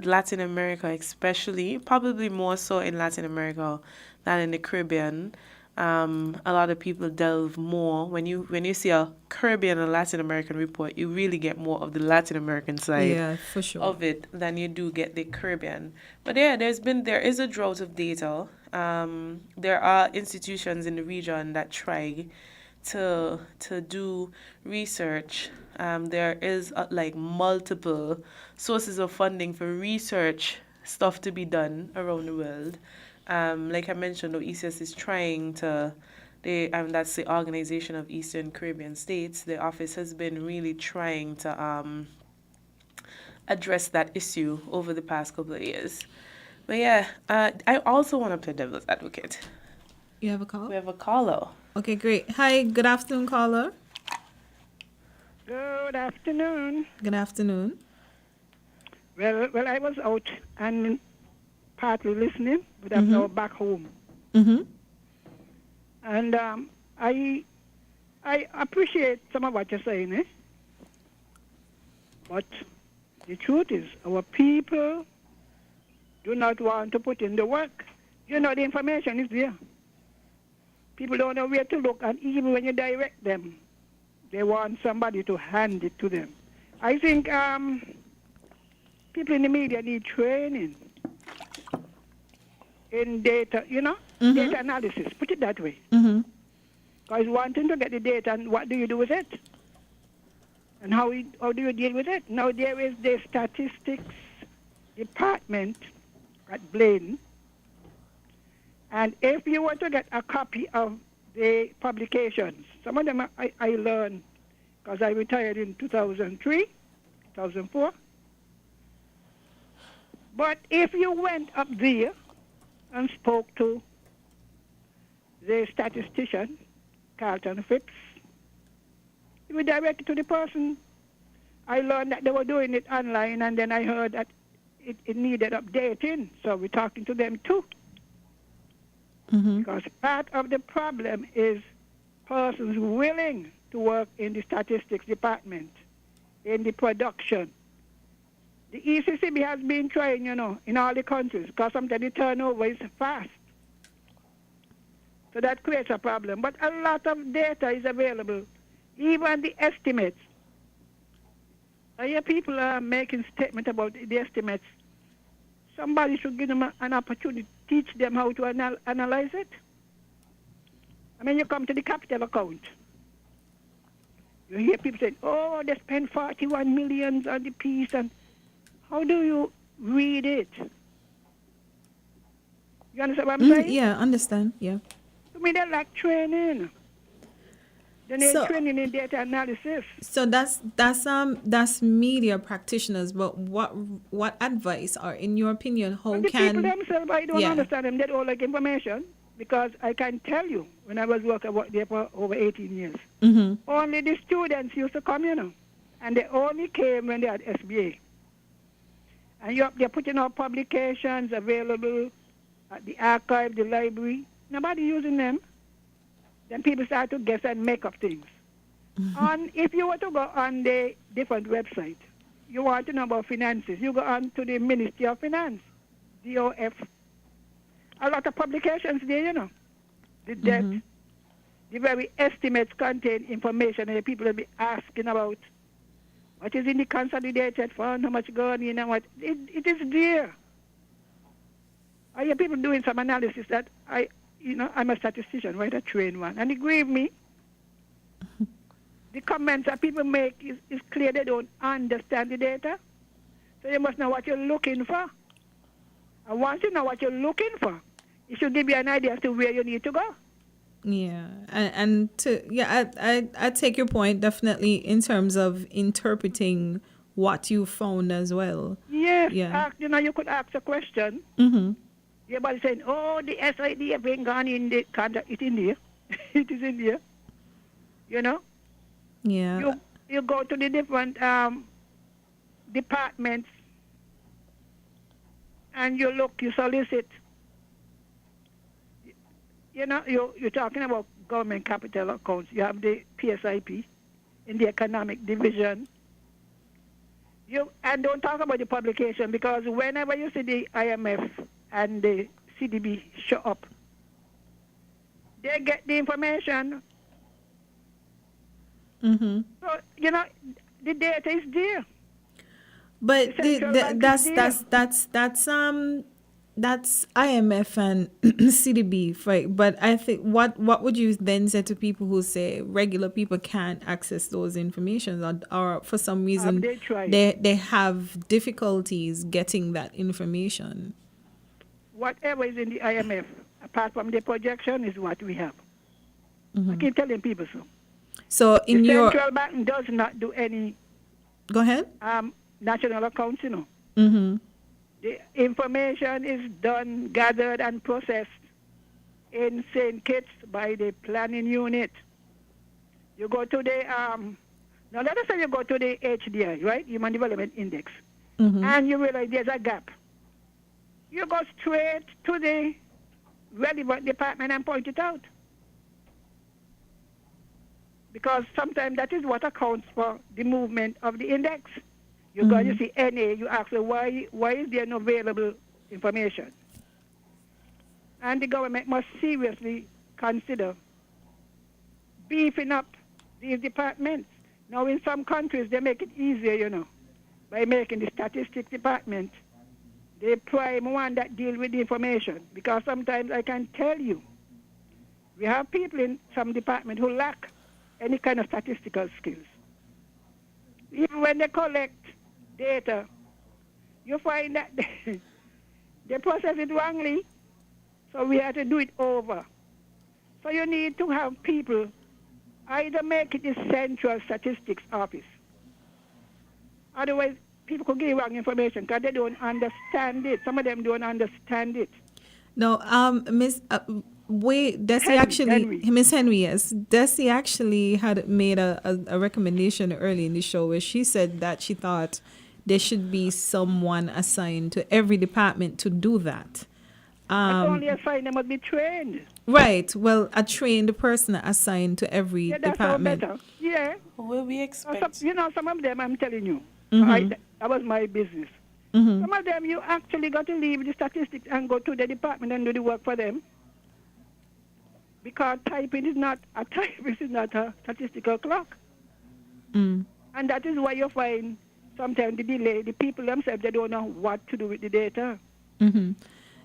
Latin America, especially, probably more so in Latin America than in the Caribbean. A lot of people delve more when you see a Caribbean and Latin American report, you really get more of the Latin American side for sure. of it than you do get the Caribbean. But yeah, there is a drought of data. There are institutions in the region that try to do research. There is like multiple sources of funding for research stuff to be done around the world. Like I mentioned, OECS is trying to. That's the Organization of Eastern Caribbean States. The office has been really trying to address that issue over the past couple of years. But yeah, I also want to play devil's advocate. You have a call? We have a caller. Okay, great. Hi, good afternoon, caller. Good afternoon. Good afternoon. Well, I was out and partly listening, but I'm now back home. Mm-hmm. And I appreciate some of what you're saying, eh? But the truth is, our people do not want to put in the work. You know, the information is there. People don't know where to look, and even when you direct them, they want somebody to hand it to them. I think people in the media need training in data, data analysis. Put it that way. Because wanting to get the data, and what do you do with it? And how do you deal with it? Now, there is the statistics department at Blaine. And if you want to get a copy of the publications, some of them I learned because I retired in 2003, 2004. But if you went up there and spoke to the statistician, Carlton Phipps, you would direct it to the person. I learned that they were doing it online, and then I heard that it needed updating, so we're talking to them too. Because part of the problem is persons willing to work in the statistics department, in the production. The ECCB has been trying, in all the countries, because sometimes the turnover is fast. So that creates a problem. But a lot of data is available, even the estimates. I hear people are making statements about the estimates. Somebody should give them an opportunity, teach them how to analyze it. I mean, you come to the capital account. You hear people saying, oh, they spent 41 million on the piece, and how do you read it? You understand what I'm saying? Yeah, understand, yeah. To me, they lack training. They need training in data analysis. So that's media practitioners, but what advice, or in your opinion, how the can people themselves, I don't understand them. They don't like information, because I can tell you, when I was working there for over 18 years, only the students used to come, and they only came when they had SBA. And they're putting out publications available at the archive, the library. Nobody using them. Then people start to guess and make up things. And if you were to go on the different websites, you want to know about finances, you go on to the Ministry of Finance, DOF. A lot of publications there, The debt, the very estimates contain information, and the people will be asking about what is in the consolidated fund, how much going in, and what. It is there. I hear people doing some analysis that I'm a statistician, right? A trained one. And it grieved me. The comments that people make is clear they don't understand the data. So you must know what you're looking for. And once you know what you're looking for, it should give you an idea as to where you need to go. Yeah, I take your point definitely in terms of interpreting what you found as well. Yes, yeah. You could ask a question. Everybody saying, oh, the SID ain't gone in the contract. It's in there. It is in there. Yeah. You go to the different departments and you look, you solicit. You're talking about government capital accounts. You have the PSIP in the economic division. And don't talk about the publication, because whenever you see the IMF and the CDB show up, they get the information. So, the data is there. But that's that's IMF and CDB, right? But I think what would you then say to people who say regular people can't access those information, or for some reason They tried. they have difficulties getting that information? Whatever is in the IMF, apart from the projection, is what we have. I keep telling people so. So in the your central bank does not do any. Go ahead. National accounts, you know. Mm-hmm. The information is done, gathered, and processed in St. Kitts by the planning unit. You go to the now let us say you go to the HDI, right, Human Development Index, and you realize there's a gap. You go straight to the relevant department and point it out. Because sometimes that is what accounts for the movement of the index. You go, you see NA, you ask them, why is there no available information? And the government must seriously consider beefing up these departments. Now, in some countries, they make it easier, you know, by making the statistics department the prime one that deals with the information. Because sometimes I can tell you, we have people in some department who lack any kind of statistical skills. Even when they collect data, you find that they process it wrongly, so we have to do it over. So you need to have people either make it the central statistics office. Otherwise, people could give wrong information because they don't understand it. Some of them don't understand it. No, Miss Miss Henry, yes, Desi actually had made a recommendation early in the show where she said that she thought there should be someone assigned to every department to do that. Not only assigned, they must be trained. Right. Well, a trained person assigned to every Yeah, that's department. all better. Yeah. Will we expect? Some of them, I'm telling you, Mhm. that was my business. Mhm. Some of them, you actually got to leave the statistics and go to the department and do the work for them. Because typing is not a statistical clock. Mm. And that is why you find sometimes the delay, the people themselves, they don't know what to do with the data. Mm-hmm.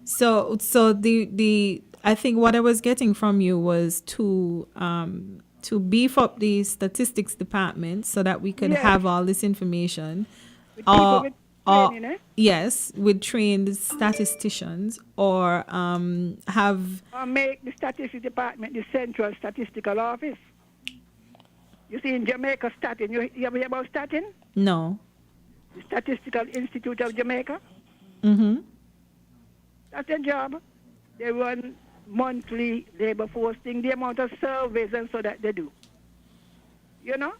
So the I think what I was getting from you was to beef up the statistics department so that we could Yes. have all this information. With people with training, eh? Yes, with trained statisticians, or have Or make the statistics department the central statistical office. You see, in Jamaica, Statin, you ever hear about Statin? no. The Statistical Institute of Jamaica. Mm-hmm. That's their job. They run monthly labor force thing, the amount of surveys and so that they do. You know?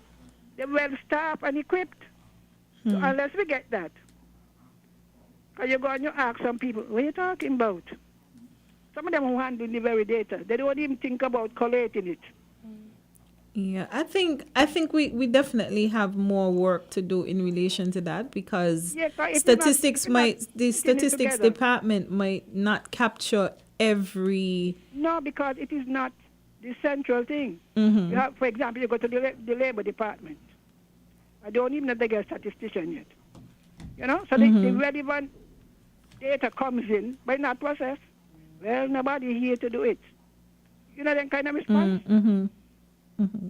They're well staffed and equipped. So unless we get that. Because you go and you ask some people, what are you talking about? Some of them who handle the very data, they don't even think about collating it. Yeah, I think we definitely have more work to do in relation to that, because Yeah, 'cause if statistics you're not the putting it statistics together. department might not capture every. No, because it is not the central thing. Mhm. You have, for example, you go to the labor department. I don't even know if they get a statistician yet. You know, so the relevant data comes in, but not processed. Well, nobody here to do it. You know that kind of response. Mm-hmm. Mm-hmm.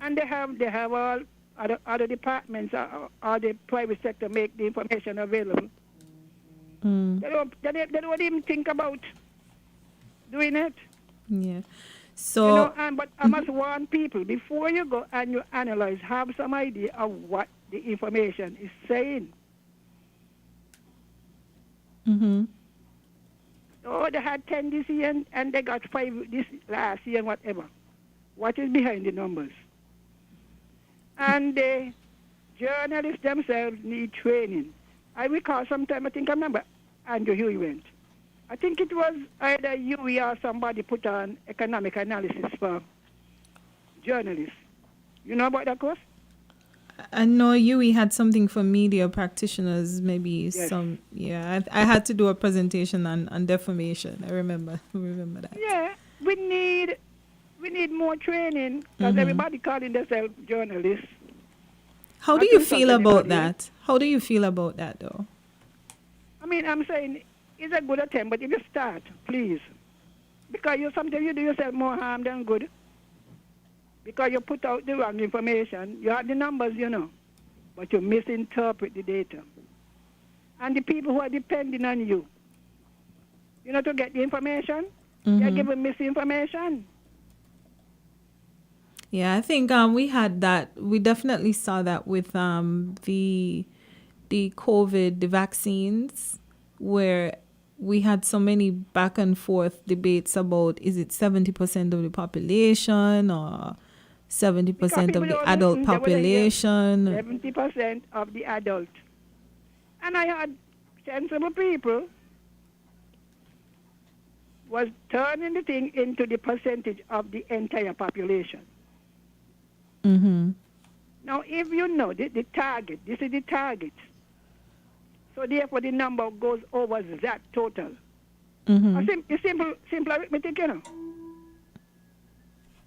And they have all other departments or the private sector make the information available. Mm. They don't even think about doing it. Yeah. So. You know, but I must warn people, before you go and you analyze, have some idea of what the information is saying. Mm-hmm. Oh, they had 10 this year and they got 5 this last year and whatever. What is behind the numbers? And the journalists themselves need training. I recall sometime, I remember Andrew Huey went. I think it was either Huey or somebody put on economic analysis for journalists. You know about that course? I know Yui had something for media practitioners, maybe Yes. some. Yeah, I had to do a presentation on defamation. I remember that. Yeah, we need more training because everybody calling themselves journalists. How do you feel about that? How do you feel about that, though? I mean, I'm saying it's a good attempt, but if you start, please, because sometimes you do yourself more harm than good, because you put out the wrong information. You have the numbers, but you misinterpret the data. And the people who are depending on you, to get the information, they're giving misinformation. Yeah, I think we had that. We definitely saw that with the COVID, the vaccines, where we had so many back and forth debates about, is it 70% of the population or 70% of the adult population? 70% of the adult. And I had sensible people was turning the thing into the percentage of the entire population. Mm-hmm. Now, if you know the target, this is the target. So therefore, the number goes over that total. Mm-hmm. It's simple arithmetic,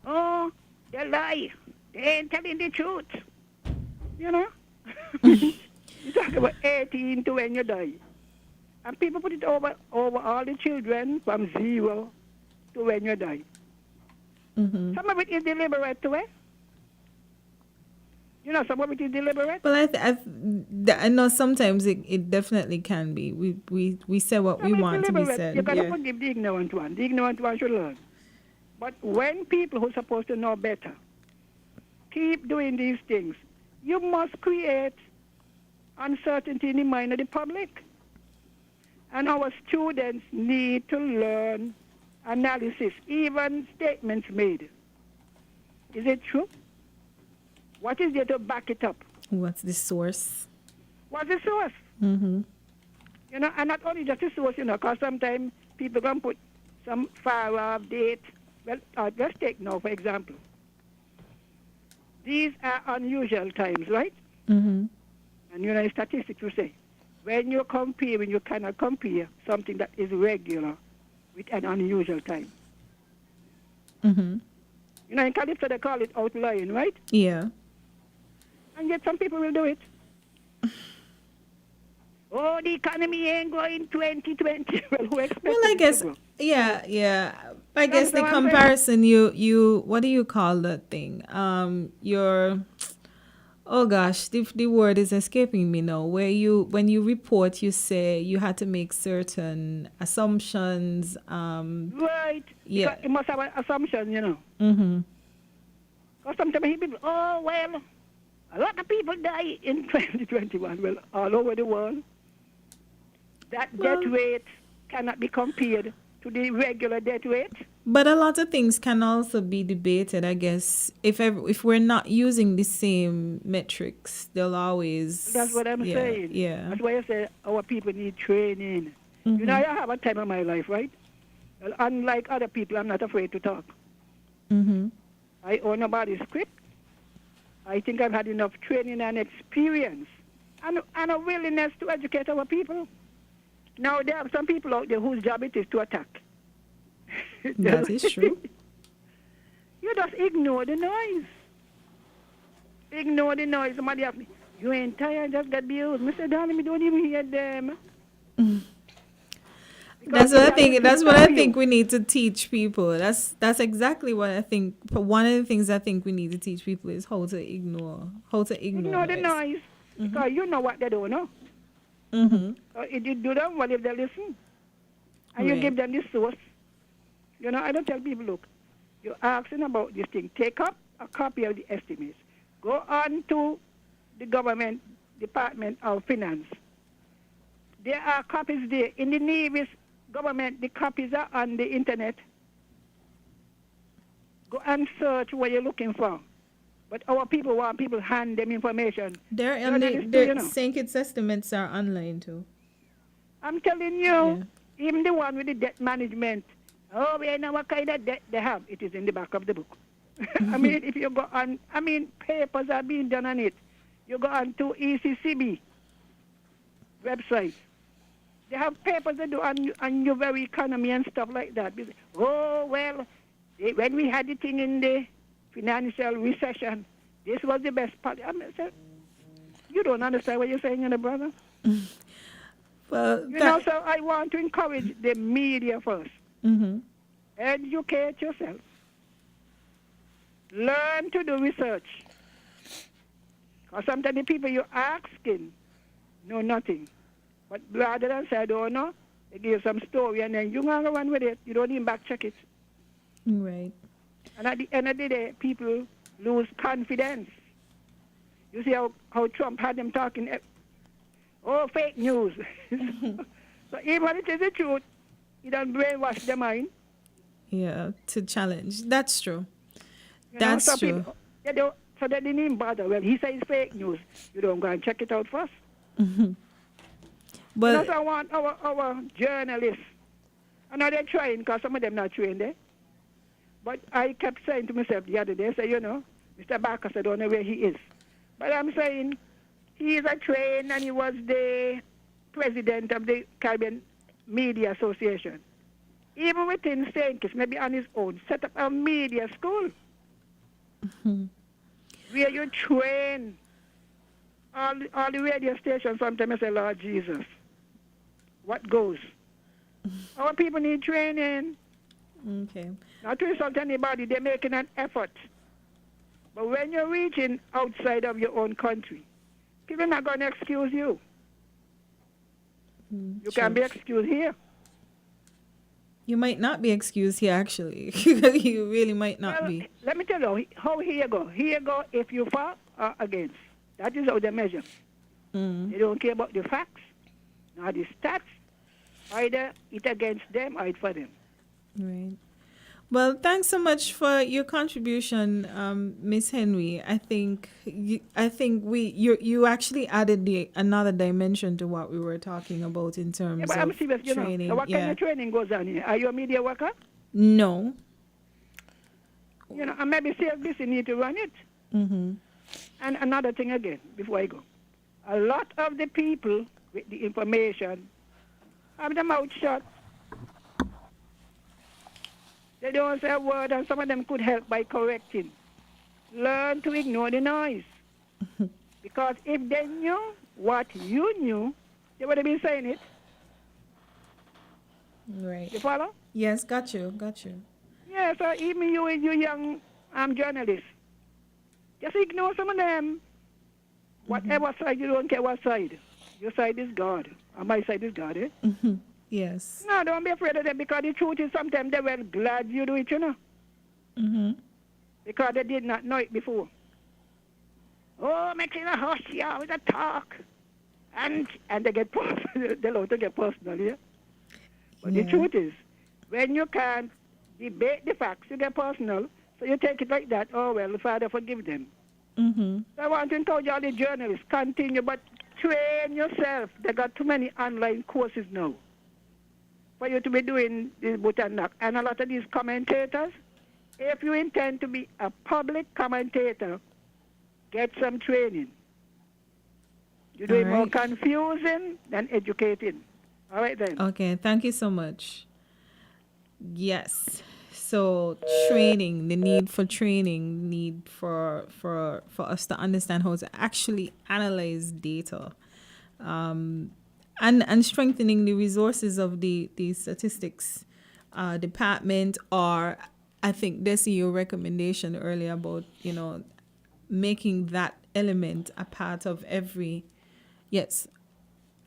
Oh, they lie. They ain't telling the truth. You talk about 18 to when you die. And people put it over all the children from 0 to when you die. Mm-hmm. Some of it is deliberate too, some of it is deliberate. Well, I know sometimes it definitely can be. We say what we want to be said. You gotta forgive the ignorant one. The ignorant one should learn. But when people who are supposed to know better keep doing these things, you must create uncertainty in the mind of the public. And our students need to learn analysis, even statements made. Is it true? What is there to back it up? What's the source? What's the source? Mm-hmm. And not only just the source, because sometimes people can put some far-off date. Well, let's take now, for example. These are unusual times, right? Mm-hmm. And statistics will say, when you cannot compare something that is regular with an unusual time. Mm-hmm. In Calypso they call it outlying, right? Yeah. And yet some people will do it. Oh, the economy ain't going 2020. Well, who expected Well, I guess, yeah. I guess the comparison, you what do you call that thing? Oh gosh, the word is escaping me now. When you report, you say you had to make certain assumptions. Right. Yeah. Because it must have an assumption, Mm-hmm. Because sometimes people, a lot of people die in 2021. Well, all over the world. That death rate cannot be compared to the regular death rate. But a lot of things can also be debated, I guess. If we're not using the same metrics, they'll always... That's what I'm saying. Yeah. That's why I say our people need training. Mm-hmm. I have a time of my life, right? Well, unlike other people, I'm not afraid to talk. Mm-hmm. I own a body script. I think I've had enough training and experience and a willingness to educate our people. Now, there are some people out there whose job it is to attack. That is true. You just ignore the noise. Ignore the noise. Somebody asked me, you ain't tired, just get abused. Mr. Darling, we don't even hear them. That's what I think we need to teach people. That's exactly what I think. One of the things I think we need to teach people is how to ignore the noise. Mm-hmm. Because you know what they don't know. Mm-hmm. If you do them, well, if they listen, and you give them the source. I don't tell people, look, you're asking about this thing. Take up a copy of the estimates. Go on to the government Department of Finance. There are copies there. In the Navy's government, the copies are on the internet. Go and search what you're looking for. But our people want people hand them information. The St. Kitts estimates are online too. I'm telling you, even the one with the debt management. Oh, we know what kind of debt they have. It is in the back of the book. If you go on, papers are being done on it. You go on to ECCB website. They have papers they do on your very economy and stuff like that. When we had the thing in the financial recession, this was the best part. You don't understand what you're saying, brother? Well, so I want to encourage the media first. Educate yourself. Learn to do research. Because sometimes the people you're asking know nothing. But rather than say, I don't know, they give you some story and then you go and run with it. You don't even back check it. Right. And at the end of the day, people lose confidence. You see how Trump had them talking, fake news. So even when it is the truth, he don't brainwash their mind. Yeah, to challenge. That's true. So true. So they didn't even bother. Well, he says fake news. You don't go and check it out first. But so I want our journalists. I know they're trying because some of them not trained there. But I kept saying to myself the other day, Mr. Bacchus, I don't know where he is. But I'm saying he is a trained and he was the president of the Caribbean Media Association. Even within St. Kitts, maybe on his own, set up a media school where you train all the radio stations. Sometimes I say, Lord Jesus, what goes? Our people need training. Okay. Not to insult anybody, they're making an effort. But when you're reaching outside of your own country, people are not going to excuse you. You can be excused here. You might not be excused here, actually. You really might not be. Let me tell you how here you go. Here you go if you for or against. That is how they measure. They don't care about the facts, nor the stats. Either it against them or it for them. Right. Well, thanks so much for your contribution, Miss Henry. I think you actually added another dimension to what we were talking about in terms but I'm of serious, training. So what kind of training goes on here? Are you a media worker? No. And maybe CFBC need to run it. And another thing again, before I go. A lot of the people with the information have their mouth shut. They don't say a word, and some of them could help by correcting. Learn to ignore the noise. Because if they knew what you knew, they would have been saying it. Right. You follow? Yes, got you. Yeah, so even you young journalists, just ignore some of them. Whatever side, you don't care what side. Your side is God, and my side is God, eh? Yes. No, don't be afraid of them, because the truth is sometimes they're well glad you do it, because they did not know it before. Oh, making a hush, yeah, with a talk. And they get they love to get personal, yeah? But the truth is, when you can't debate the facts, you get personal, so you take it like that. Oh, well, the Father forgive them. So I want to encourage all the journalists, continue, but train yourself. They got too many online courses now for you to be doing this but and that. And a lot of these commentators, if you intend to be a public commentator, get some training. You're doing more confusing than educating. All right then. Okay, thank you so much. Yes. So training, the need for training, need for us to understand how to actually analyze data. And strengthening the resources of the statistics department, or I think Desi, your recommendation earlier about, making that element a part of every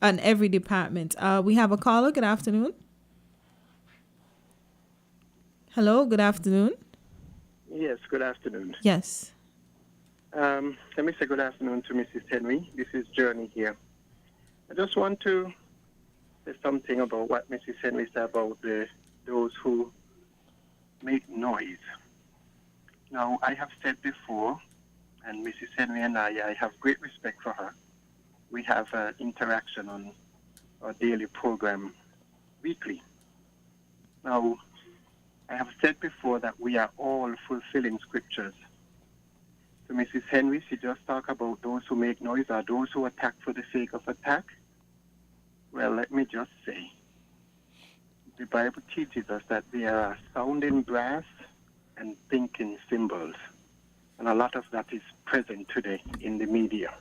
department. We have a caller. Good afternoon. Hello, good afternoon. Yes, good afternoon. Yes. Let me say good afternoon to Mrs. Henry. This is Journey here. I just want to say something about what Mrs. Henry said about those who make noise. Now, I have said before, and Mrs. Henry and I have great respect for her. We have interaction on our daily program weekly. Now, I have said before that we are all fulfilling scriptures. So Mrs. Henry, she just talked about those who make noise or those who attack for the sake of attack. Well, let me just say, the Bible teaches us that there are sounding brass and thinking cymbals. And a lot of that is present today in the media.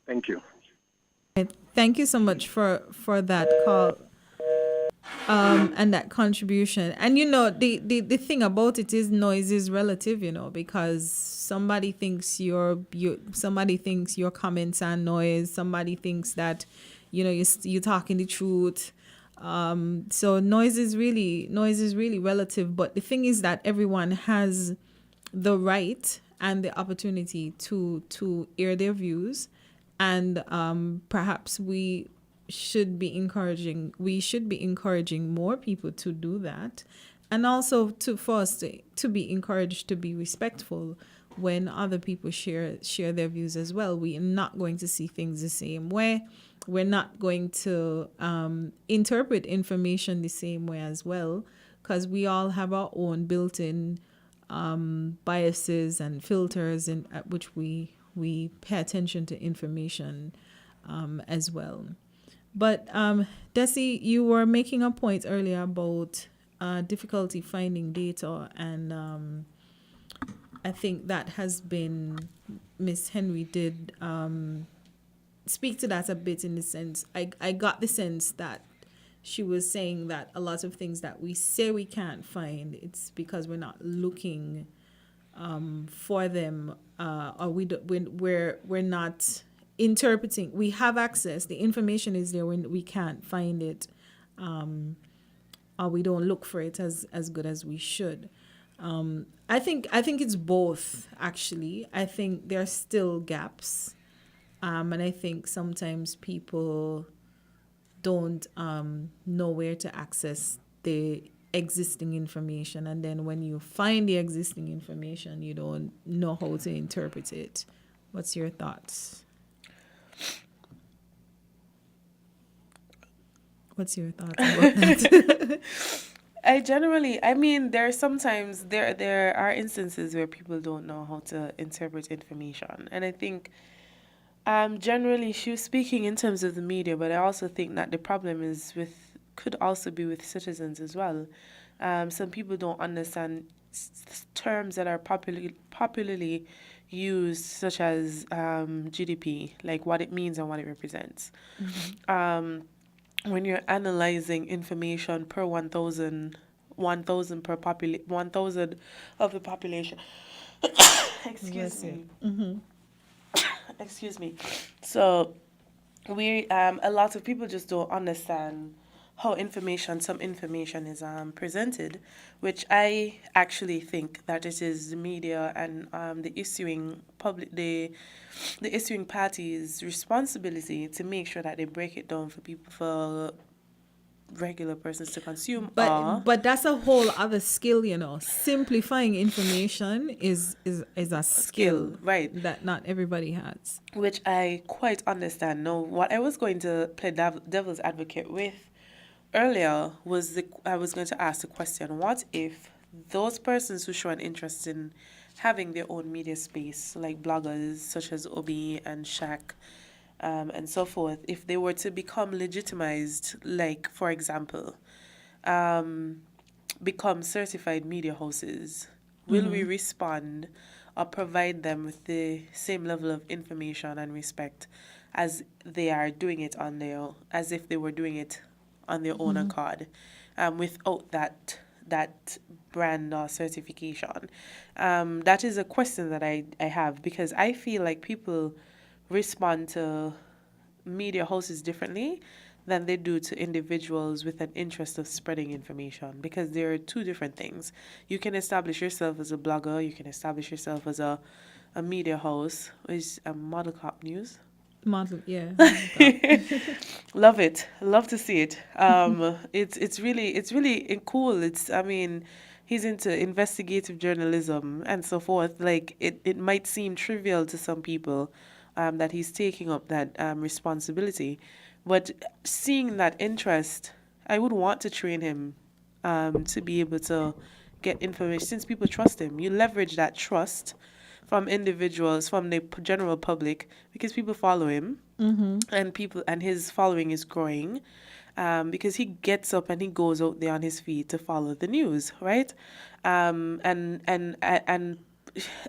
Thank you. Thank you so much for that call and that contribution. And the thing about it is noise is relative, because somebody thinks somebody thinks your comments are noise. Somebody thinks that you're talking the truth. So noise is really relative. But the thing is that everyone has the right and the opportunity to air their views, and perhaps we should be encouraging more people to do that, and also for us to be encouraged to be respectful when other people share their views as well. We are not going to see things the same way. We're not going to interpret information the same way as well, because we all have our own built-in biases and filters at which we pay attention to information as well. But Desi, you were making a point earlier about difficulty finding data, and I think that has been, Miss Henry did speak to that a bit, in the sense, I got the sense that she was saying that a lot of things that we say we can't find, it's because we're not looking for them, or we're not interpreting. We have access, the information is there, when we can't find it, or we don't look for it as good as we should. I think it's both, actually. I think there are still gaps, and I think sometimes people don't know where to access the existing information, and then when you find the existing information, you don't know how to interpret it. What's your thoughts? What's your thoughts about that? There are instances where people don't know how to interpret information, and I think generally she was speaking in terms of the media, but I also think that the problem could also be with citizens as well. Some people don't understand terms that are popularly used, such as GDP, like what it means and what it represents. When you're analyzing information per 1,000 per 1,000 of the population, excuse me. Excuse me. So a lot of people just don't understand how some information is presented, which I actually think that it is the media and the issuing party's responsibility to make sure that they break it down for regular persons to consume. But that's a whole other skill, Simplifying information is a skill, right, that not everybody has. Which I quite understand. Now, what I was going to play devil's advocate with earlier was I was going to ask the question: what if those persons who show an interest in having their own media space, like bloggers such as Obi and Shaq, and so forth, if they were to become legitimized, like, for example, become certified media houses, will we respond or provide them with the same level of information and respect as they are doing it as if they were doing it on their own accord, without that brand or certification? That is a question that I have, because I feel like people respond to media houses differently than they do to individuals with an interest of spreading information, because there are two different things. You can establish yourself as a blogger, you can establish yourself as a media house, which is a Model Cop News. Model, yeah. Love it. Love to see it. It's really cool. He's into investigative journalism and so forth. Like, it might seem trivial to some people that he's taking up that responsibility, but seeing that interest, I would want to train him to be able to get information, since people trust him. You leverage that trust from individuals, from the general public, because people follow him, and his following is growing, because he gets up and he goes out there on his feet to follow the news, right? And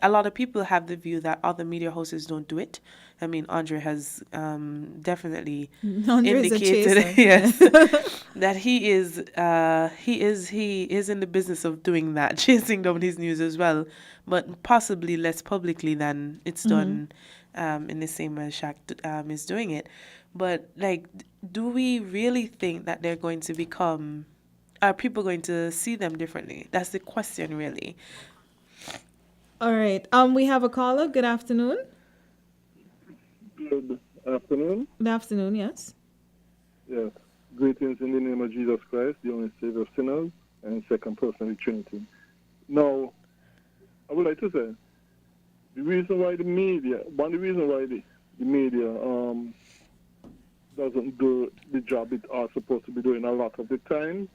a lot of people have the view that other media hosts don't do it. I mean, Andre has definitely Andre's a indicated chaser. yes that he is in the business of doing that, chasing down his news as well, but possibly less publicly than it's done in the same way Shaq is doing it. But like, do we really think that they're going to become? Are people going to see them differently? That's the question, really. All right. We have a caller. Good afternoon. Good afternoon. Good afternoon, yes. Yes. Greetings in the name of Jesus Christ, the only Savior of sinners, and second person of the Trinity. Now, I would like to say, the reason why the media doesn't do the job it are supposed to be doing a lot of the time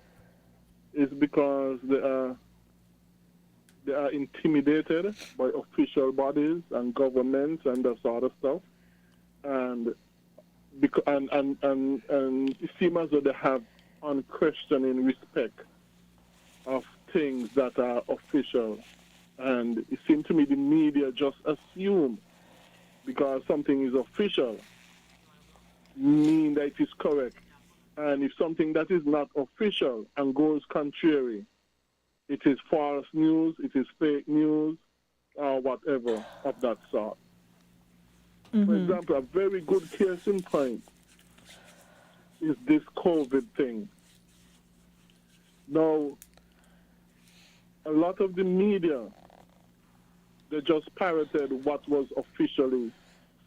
is because they are intimidated by official bodies and governments and that sort of stuff, and it seems as though they have unquestioning respect of things that are official, and it seems to me the media just assume because something is official mean that it is correct, and if something that is not official and goes contrary, it is false news, it is fake news, or whatever of that sort. For example, a very good case in point is this COVID thing. Now, a lot of the media, they just parroted what was officially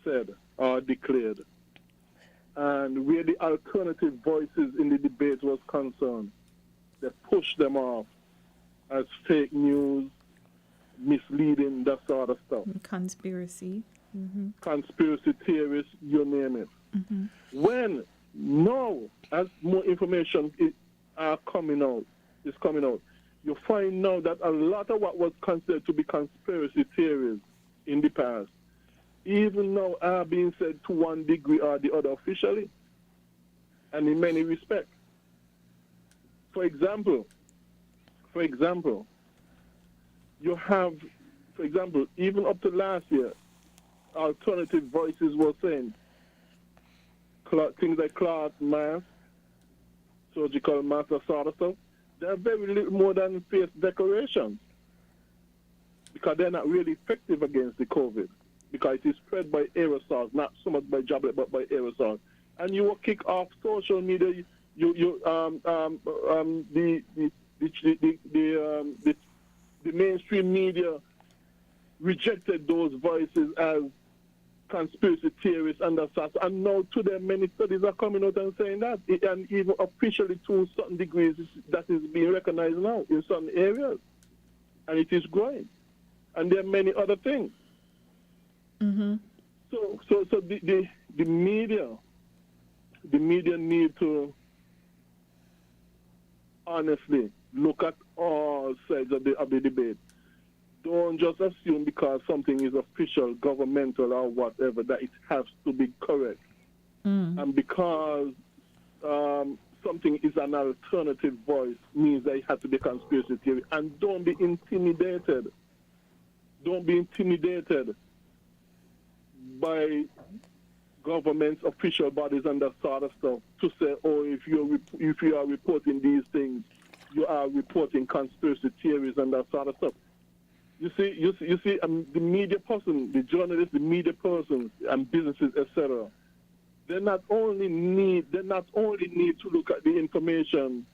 said or declared. And where the alternative voices in the debate was concerned, they pushed them off as fake news, misleading, that sort of stuff. Conspiracy. Conspiracy theorists, you name it. When now, as more information is coming out, you find now that a lot of what was considered to be conspiracy theories in the past, even now are being said to one degree or the other officially, and in many respects. For example, you have, even up to last year, alternative voices were saying things like cloth masks, surgical masks, that sort of stuff. They're very little more than face decorations because they're not really effective against the COVID because it is spread by aerosols, not so much by droplet but by aerosols. And you will kick off social media. The mainstream media rejected those voices as conspiracy theorists and that sort. And now today many studies are coming out and saying that, and even officially to certain degrees that is being recognized now in some areas, and it is growing. And there are many other things. So the media need to honestly look at all sides of the debate. Don't just assume because something is official, governmental, or whatever, that it has to be correct. And because something is an alternative voice means that it has to be conspiracy theory. And don't be intimidated. Don't be intimidated by governments, official bodies, and that sort of stuff to say, oh, if you are reporting these things, you are reporting conspiracy theories and that sort of stuff. You see, the media person, the journalists, the media persons, and businesses, etc. They not only need to look at the information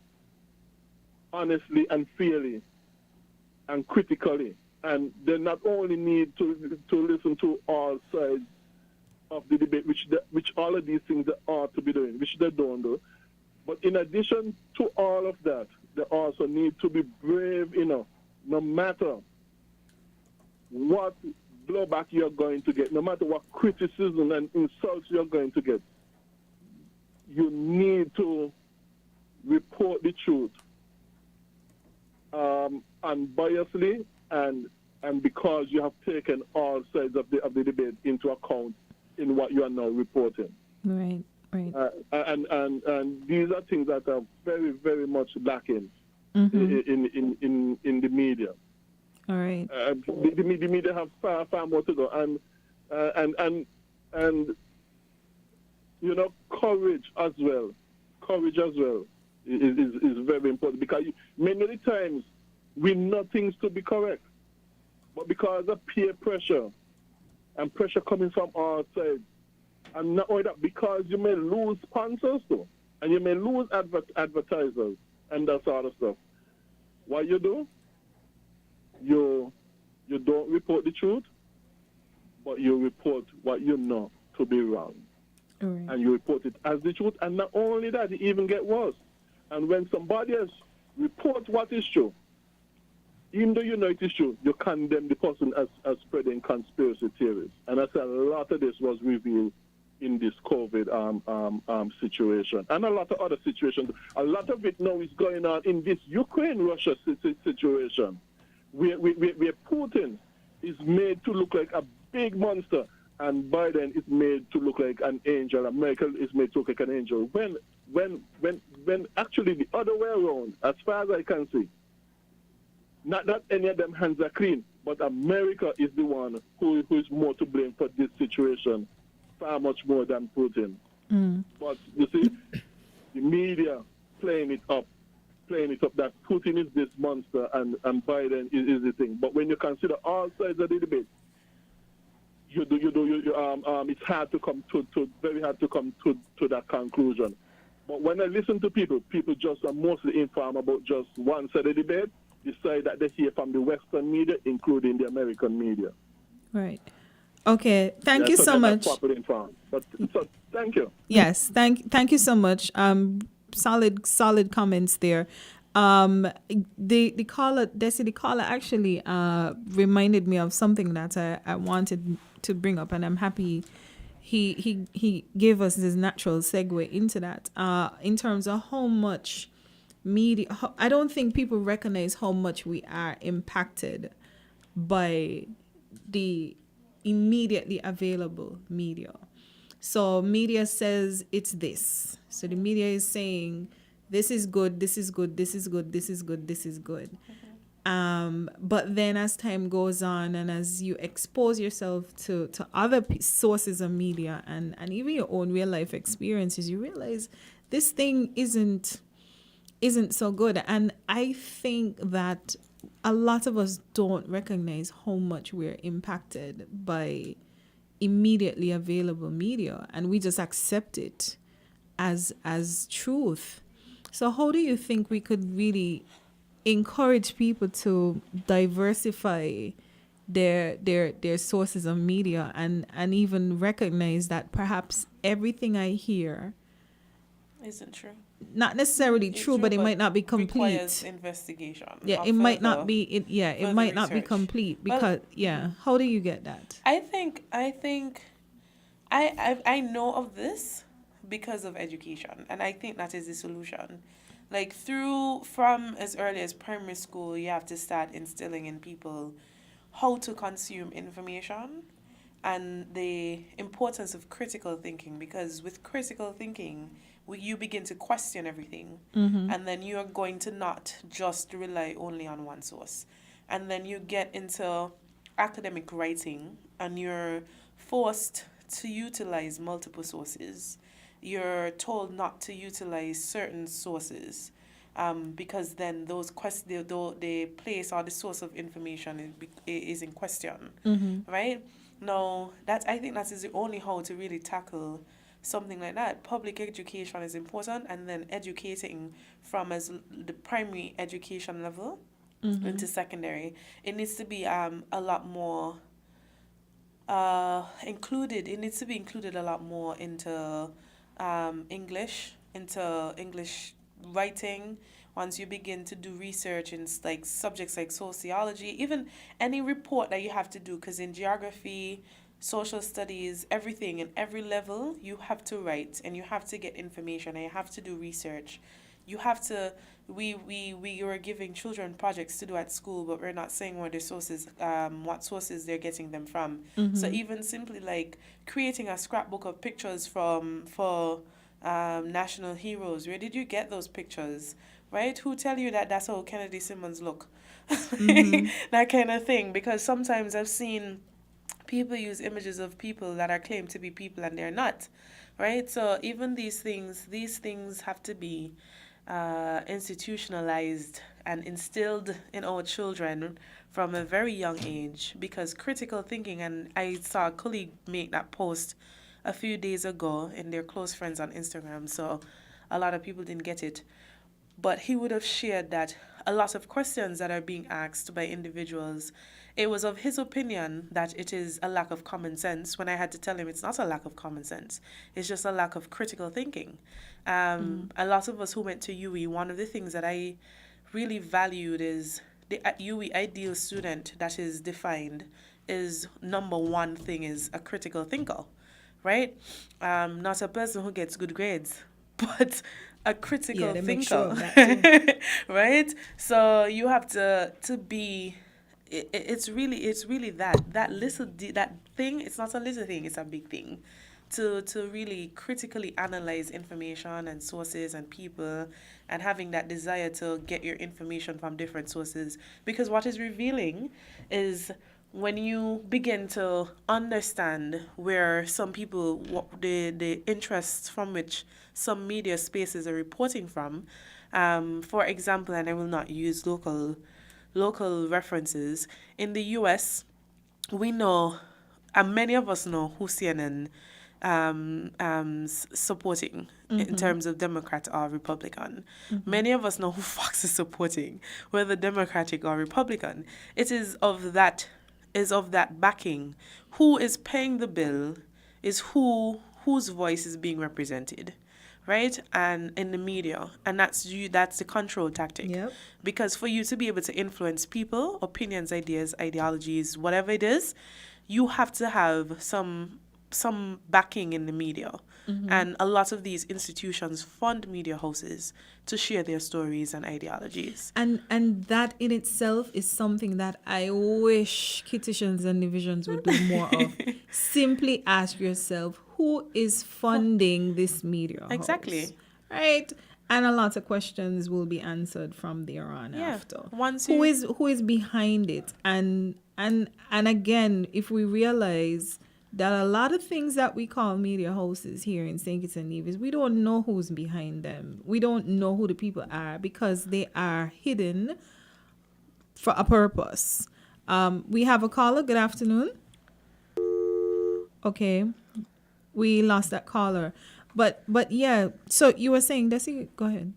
honestly and fairly and critically, and they not only need to listen to all sides of the debate, which all of these things they are to be doing, which they don't do. But in addition to all of that, they also need to be brave enough, no matter what blowback you're going to get, no matter what criticism and insults you're going to get, you need to report the truth unbiasedly and because you have taken all sides of the debate into account in what you are now reporting. Right. And these are things that are very, very much lacking in the media. All right. The media have far more to go, and you know, courage as well. Courage as well is very important, because many of the times we know things to be correct, but because of peer pressure and pressure coming from our side, and not only that, because you may lose sponsors too, and you may lose advertisers and that sort of stuff. What you do? You don't report the truth, but you report what you know to be wrong. Right. And you report it as the truth. And not only that, it even get worse. And when somebody else reports what is true, even though you know it is true, you condemn the person as spreading conspiracy theories. And I said a lot of this was revealed in this COVID situation, and a lot of other situations. A lot of it now is going on in this Ukraine-Russia situation, where Putin is made to look like a big monster, and Biden is made to look like an angel, and Merkel is made to look like an angel. When actually the other way around, as far as I can see, not any of them hands are clean, but America is the one who is more to blame for this situation, far much more than Putin. But you see, the media playing it up that Putin is this monster and Biden is the thing. But when you consider all sides of the debate, it's hard to come very hard to come to that conclusion. But when I listen to people just are mostly informed about just one side of the debate, the side that they hear from the Western media, including the American media. Right. Okay. Thank you so much. But so, thank you. Yes. Thank you so much. Solid comments there. The caller, Desi, the caller actually reminded me of something that I wanted to bring up, and I'm happy he gave us this natural segue into that. In terms of how much media, I don't think people recognize how much we are impacted by the immediately available media. So media says it's this. So the media is saying this is good, this is good, this is good, this is good, this is good. But then as time goes on and as you expose yourself to other sources of media and even your own real life experiences, you realize this thing isn't so good. And I think that a lot of us don't recognize how much we're impacted by immediately available media, and we just accept it as truth. So how do you think we could really encourage people to diversify their sources of media and even recognize that perhaps everything I hear isn't true? Not necessarily true, but it might not be complete. Requires investigation. Yeah, it might not be. It might not be complete because How do you get that? I think I know of this because of education, and I think that is the solution. Like from as early as primary school, you have to start instilling in people how to consume information and the importance of critical thinking, because with critical thinking, you begin to question everything, and then you're going to not just rely only on one source. And then you get into academic writing, and you're forced to utilize multiple sources. You're told not to utilize certain sources because then those the place or the source of information is in question, right? No, I think that is the only how to really tackle something like that. Public education is important, and then educating from as the primary education level into secondary. It needs to be a lot more included. It needs to be included a lot more into English writing. Once you begin to do research in like subjects like sociology, even any report that you have to do, because in geography, social studies, everything, in every level, you have to write and you have to get information and you have to do research. You have to, we are giving children projects to do at school, but we're not saying where the sources, what sources they're getting them from. So even simply like creating a scrapbook of pictures for national heroes. Where did you get those pictures? right? Who tell you that that's how Kennedy Simmons look? Mm-hmm. That kind of thing. Because sometimes I've seen people use images of people that are claimed to be people and they're not, right? So even these things have to be institutionalized and instilled in our children from a very young age, because critical thinking, and I saw a colleague make that post a few days ago in their close friends on Instagram, so a lot of people didn't get it, but he would have shared that a lot of questions that are being asked by individuals, it was of his opinion that it is a lack of common sense, when I had to tell him it's not a lack of common sense, it's just a lack of critical thinking. A lot of us who went to UE, one of the things that I really valued is the UE ideal student that is defined is number one thing is a critical thinker, right? Not a person who gets good grades, but a critical they thinker, make sure of that too. right? So you have to be. It's really that little that thing. It's not a little thing. It's a big thing. To really critically analyze information and sources and people, and having that desire to get your information from different sources, because what is revealing is when you begin to understand where some people, what the interests from which some media spaces are reporting from, for example, and I will not use local references, in the US, we know, and many of us know who CNN supporting in terms of Democrat or Republican. Many of us know who Fox is supporting, whether Democratic or Republican. It is of that backing. Who is paying the bill is whose voice is being represented, right? And in the media, and that's the control tactic. Yep. Because for you to be able to influence people, opinions, ideas, ideologies, whatever it is, you have to have some backing in the media. And a lot of these institutions fund media houses to share their stories and ideologies. And that in itself is something that I wish kitchens and divisions would do more of. Simply ask yourself, who is funding this media house? Exactly. Right? And a lot of questions will be answered from there on after. Who is behind it? And again, if we realize that a lot of things that we call media houses here in St. Kitts and Nevis, we don't know who's behind them. We don't know who the people are because they are hidden for a purpose. We have a caller. Good afternoon. Okay. We lost that caller. But yeah, so you were saying, Desi, go ahead.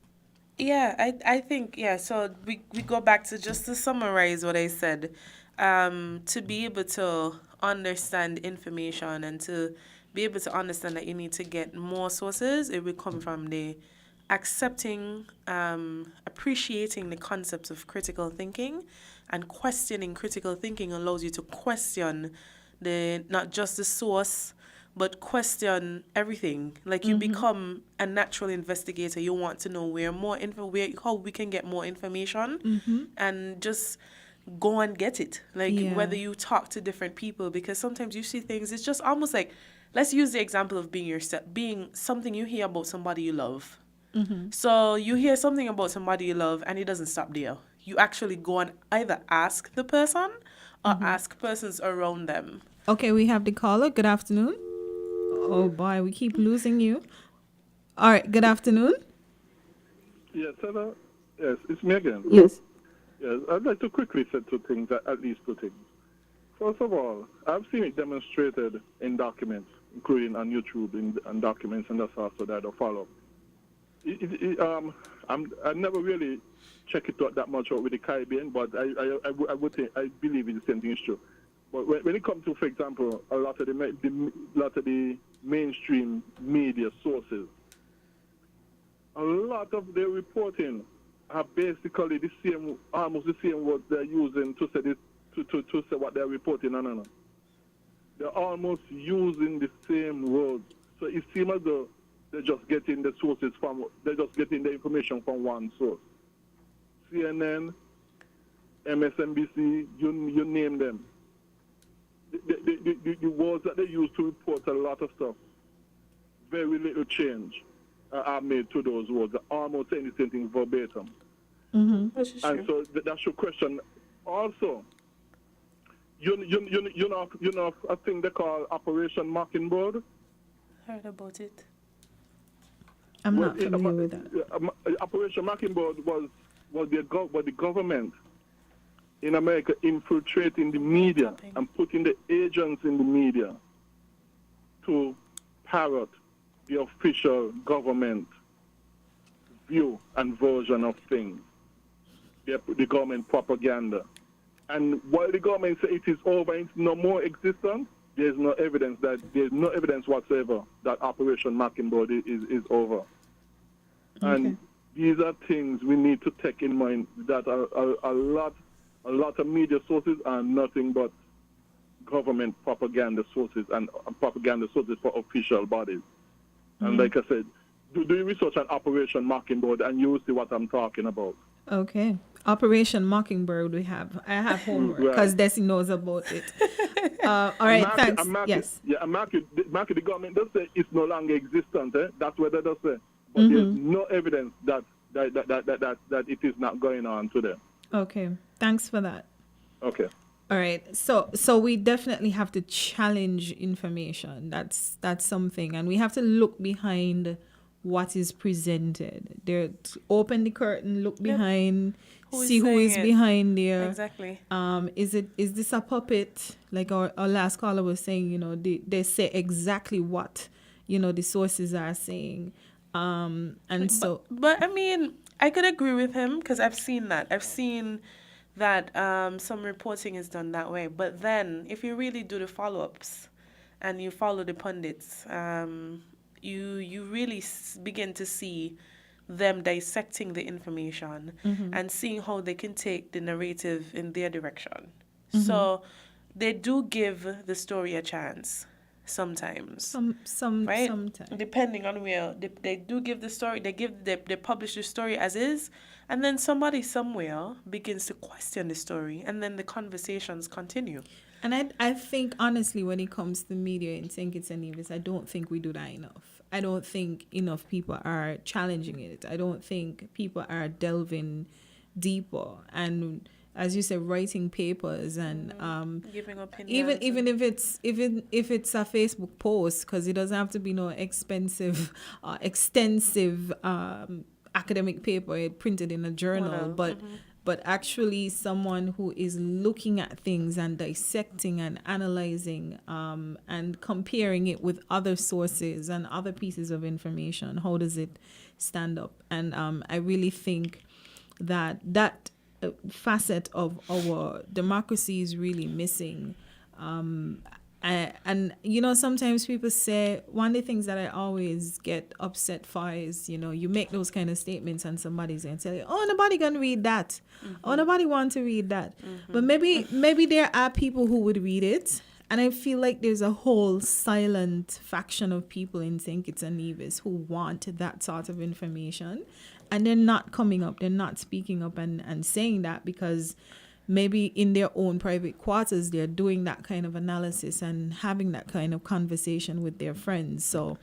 Yeah, I think, so we go back to, just to summarize what I said, to be able to understand information and to be able to understand that you need to get more sources, it will come from the accepting, appreciating the concepts of critical thinking, and questioning critical thinking allows you to question not just the source, but question everything. Like you become a natural investigator. You want to know how we can get more information, and just go and get it. Like whether you talk to different people, because sometimes you see things, it's just almost like, let's use the example of being something you hear about somebody you love. So you hear something about somebody you love and it doesn't stop there. You actually go and either ask the person or ask persons around them. Okay, we have the caller. Good afternoon. Oh boy, we keep losing you. All right, good afternoon. Yes, hello. Yes, it's me again. Yes. Yes, I'd like to quickly say two things, at least two things. First of all, I've seen it demonstrated in documents, including on YouTube and documents, and that's also that I follow. I never really check it out that much out with the Caribbean, but I would think, I believe the same thing is true. But when it comes to, for example, a lot of the mainstream media sources, a lot of their reporting are basically almost the same words they're using to say this, to say what they're reporting. No. They're almost using the same words. So it seems as though they're just getting the information from one source. CNN, MSNBC, you name them. The words that they use to report a lot of stuff, very little change are made to those words. They're almost saying the same thing verbatim. Mm-hmm. Which is And true. so that should question also. You know a thing they call Operation Mockingbird. Heard about it. I'm not familiar with that. Operation Mockingbird was the government in America infiltrating the media and putting the agents in the media to parrot the official government view and version of things, the government propaganda. And while the government says it is over, it's no more existent, there's no evidence whatsoever that Operation Mockingbird is over. And these are things we need to take in mind, that a lot of media sources are nothing but government propaganda sources and propaganda sources for official bodies. And like I said, do your research on Operation Mockingbird and you will see what I'm talking about. Okay. Operation Mockingbird I have homework because Desi knows about it. All right, thanks. Yes. Yeah, the government does say it's no longer existent. That's what they does say. But there's no evidence that it is not going on today. Okay. Thanks for that. Okay. All right. So we definitely have to challenge information. That's something, and we have to look behind what is presented. There, open the curtain, look behind, see who is behind there. Exactly. Is this a puppet? Like our last caller was saying, they say exactly what, the sources are saying. But I mean, I could agree with him because I've seen that. I've seen that some reporting is done that way. But then if you really do the follow-ups and you follow the pundits, you really begin to see them dissecting the information and seeing how they can take the narrative in their direction. So they do give the story a chance sometimes. Right? Sometimes. Depending on where they do give the story, they publish the story as is, and then somebody somewhere begins to question the story, and then the conversations continue. And I think, honestly, when it comes to the media in St. Kitts and Nevis, I don't think we do that enough. I don't think enough people are challenging it. I don't think people are delving deeper. And as you said, writing papers and giving opinions. Even if it's a Facebook post, because it doesn't have to be no extensive academic paper printed in a journal, but actually someone who is looking at things and dissecting and analyzing and comparing it with other sources and other pieces of information. How does it stand up? And I really think that facet of our democracy is really missing. And sometimes people say, one of the things that I always get upset for is, you make those kind of statements and somebody's going to tell you, oh, nobody going to read that. Oh, nobody want to read that. But maybe there are people who would read it. And I feel like there's a whole silent faction of people in St. Kitts and Nevis who want that sort of information. And they're not coming up, they're not speaking up and saying that because maybe in their own private quarters, they're doing that kind of analysis and having that kind of conversation with their friends. So,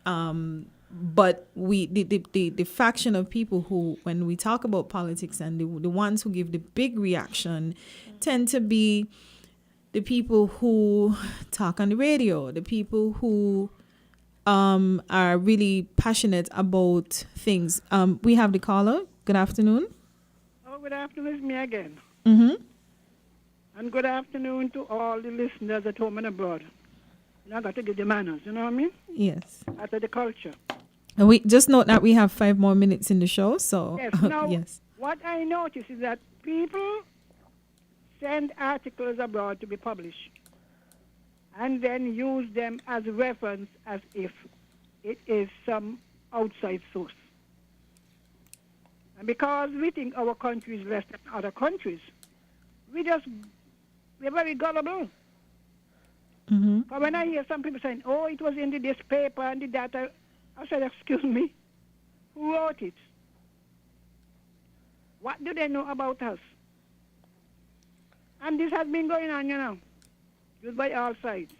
but the faction of people who, when we talk about politics and the ones who give the big reaction tend to be the people who talk on the radio, the people who are really passionate about things. We have the caller. Good afternoon. Oh, good afternoon. It's me again. Mm-hmm. And good afternoon to all the listeners at home and abroad. I got to give the manners, you know what I mean? Yes. After the culture. And we just note that we have 5 more minutes in the show, so Yes. Now, yes. what I notice is that people send articles abroad to be published and then use them as a reference as if it is some outside source. And because we think our country is less than other countries, we're very gullible. Mm-hmm. But when I hear some people saying, oh, it was in this paper and did that, I said, excuse me, who wrote it? What do they know about us? And this has been going on, used by all sides.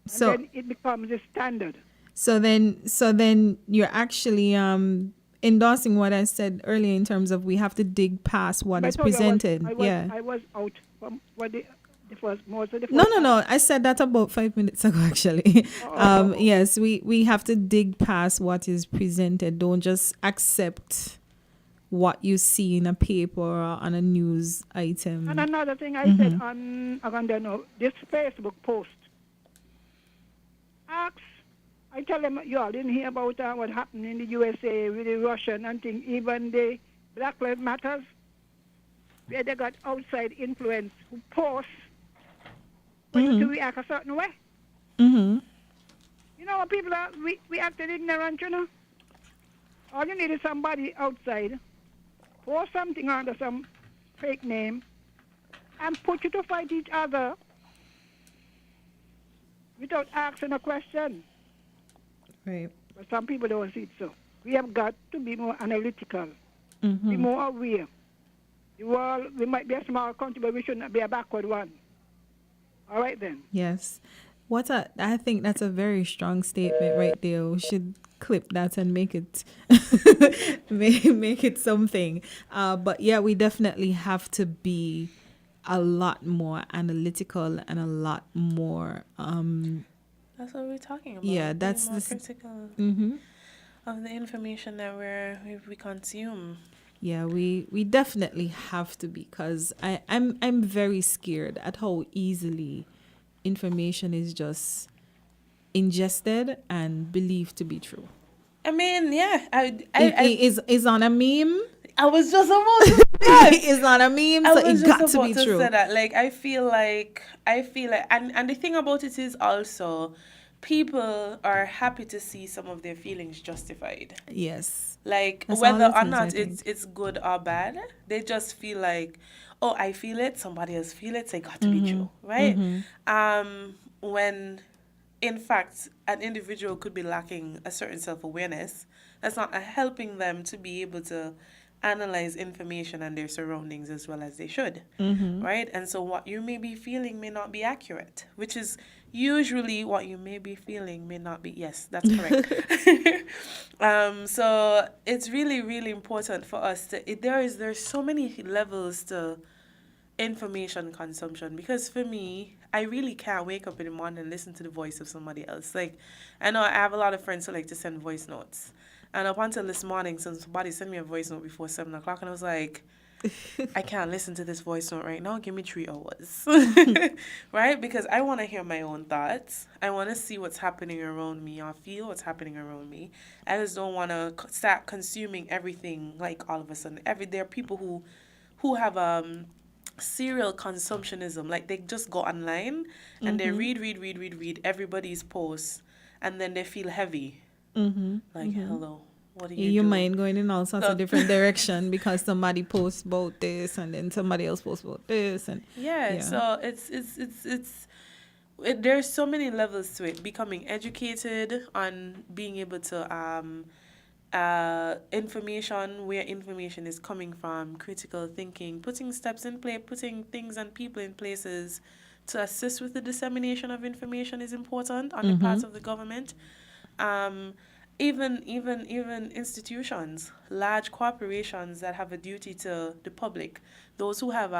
And So then it becomes a standard. So then you're actually endorsing what I said earlier in terms of we have to dig past what is presented. I was out from what the first, most of the first. No. I said that about 5 minutes ago, actually. Yes, we have to dig past what is presented. Don't just accept what you see in a paper or on a news item. And another thing I said on this Facebook post. I tell them, you all didn't hear about what happened in the USA with the Russian and things, even the Black Lives Matters, where they got outside influence who post for you to react a certain way. You know what people are, we acted ignorant, you know. All you need is somebody outside, post something under some fake name, and put you to fight each other without asking a question. Right. But some people don't see it so. We have got to be more analytical, be more aware. The world, we might be a small country, but we should not be a backward one. All right then. Yes. I think that's a very strong statement right there. We should clip that and make it make it something. But yeah, we definitely have to be a lot more analytical and a lot more that's what we're talking about. Yeah, that's more critical of the information that we consume. Yeah, we definitely have to be, because I'm very scared at how easily information is just ingested and believed to be true. I mean, yeah, is on a meme. I was just about to say it's not a meme, so it got to be true. Say that. Like, I feel like, and the thing about it is also, people are happy to see some of their feelings justified. Yes. Like, that's whether or not it's good or bad, they just feel like, oh, I feel it, somebody else feel it, so it got to be true, right? When, in fact, an individual could be lacking a certain self-awareness, that's not helping them to be able to analyze information and their surroundings as well as they should, right? And so what you may be feeling may not be accurate, which is usually what you may be feeling may not be. Yes, that's correct. So it's really, really important for us to, there's so many levels to information consumption, because for me, I really can't wake up in the morning and listen to the voice of somebody else. Like, I know I have a lot of friends who like to send voice notes. And up until this morning, somebody sent me a voice note before 7 o'clock, and I was like, I can't listen to this voice note right now. Give me 3 hours. Right? Because I want to hear my own thoughts. I want to see what's happening around me or feel what's happening around me. I just don't want to start consuming everything like all of a sudden. There are people who have serial consumptionism. Like, they just go online and they read everybody's posts, and then they feel heavy. Like, hello, what are you your doing? mind going in all sorts of different direction because somebody posts about this and then somebody else posts about this, and so there's so many levels to it. Becoming educated on being able to information, where information is coming from, critical thinking, putting steps in place, putting things and people in places to assist with the dissemination of information is important on the part of the government. Even institutions, large corporations that have a duty to the public, those who have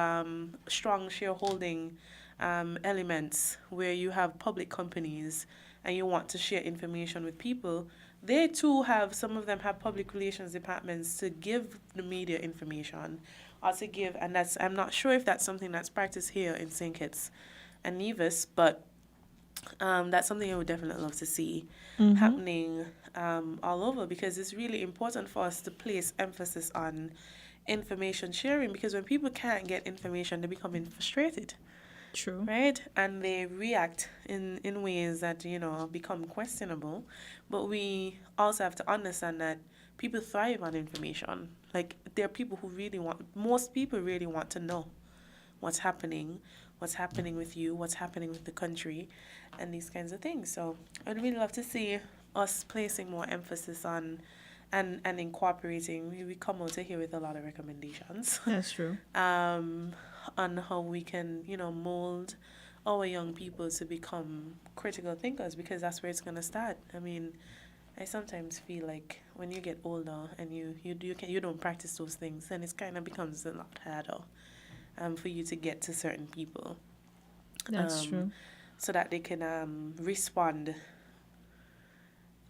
strong shareholding elements, where you have public companies and you want to share information with people, they too have, some of them have public relations departments to give the media information, or to give, and that's, I'm not sure if that's something that's practiced here in St. Kitts and Nevis, but that's something I would definitely love to see happening all over, because it's really important for us to place emphasis on information sharing, because when people can't get information, they become frustrated. True. Right? And they react in ways that, become questionable. But we also have to understand that people thrive on information. Like, there are people who most people really want to know what's happening with you, what's happening with the country, and these kinds of things. So I'd really love to see us placing more emphasis on and incorporating. We come out here with a lot of recommendations. That's true. On how we can, mold our young people to become critical thinkers, because that's where it's going to start. I mean, I sometimes feel like when you get older and you don't practice those things, then it kind of becomes a lot harder for you to get to certain people. That's true. So that they can respond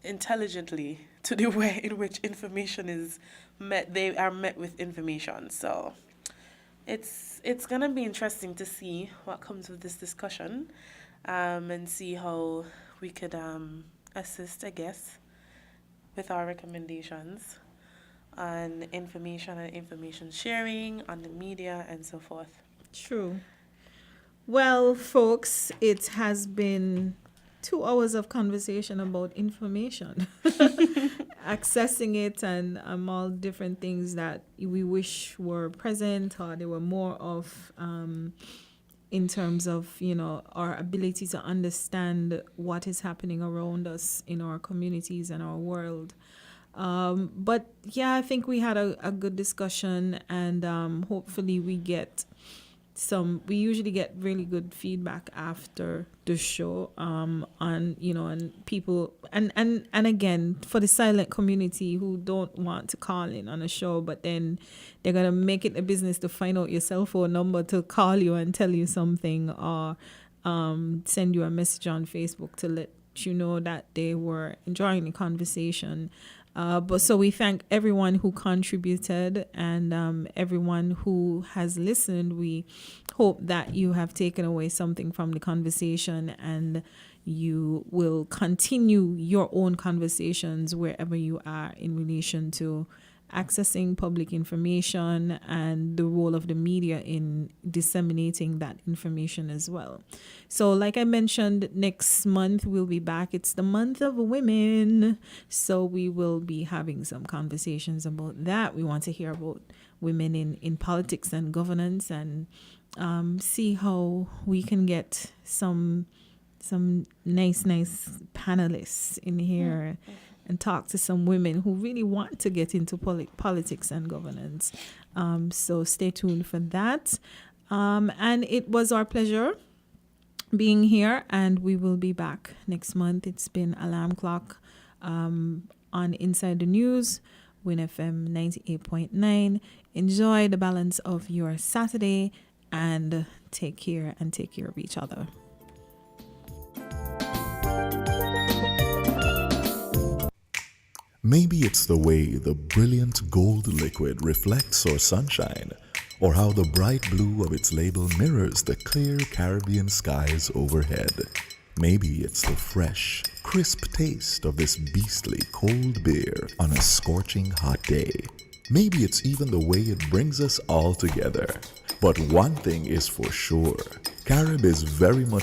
intelligently to the way in which information is met. They are met with information. So it's gonna be interesting to see what comes of this discussion, and see how we could assist, I guess, with our recommendations on information and information sharing on the media and so forth. True. Well, folks, it has been 2 hours of conversation about information, accessing it, and all different things that we wish were present or they were more of, in terms of, our ability to understand what is happening around us in our communities and our world. But yeah, I think we had a good discussion, and hopefully we usually get really good feedback after the show, and people, and again, for the silent community who don't want to call in on a show, but then they're going to make it a business to find out your cell phone number to call you and tell you something, or send you a message on Facebook to let you know that they were enjoying the conversation. But so we thank everyone who contributed, and everyone who has listened. We hope that you have taken away something from the conversation, and you will continue your own conversations wherever you are in relation to accessing public information and the role of the media in disseminating that information as well. So like I mentioned, next month we'll be back. It's the month of women. So we will be having some conversations about that. We want to hear about women in politics and governance, and see how we can get some nice panelists in here and talk to some women who really want to get into politics and governance. So stay tuned for that. And it was our pleasure being here, and we will be back next month. It's been Alarm Clock on Inside the News, Win FM 98.9. Enjoy the balance of your Saturday, and take care of each other. Maybe it's the way the brilliant gold liquid reflects our sunshine, or how the bright blue of its label mirrors the clear Caribbean skies overhead. Maybe it's the fresh, crisp taste of this beastly cold beer on a scorching hot day. Maybe it's even the way it brings us all together. But one thing is for sure, Carib is very much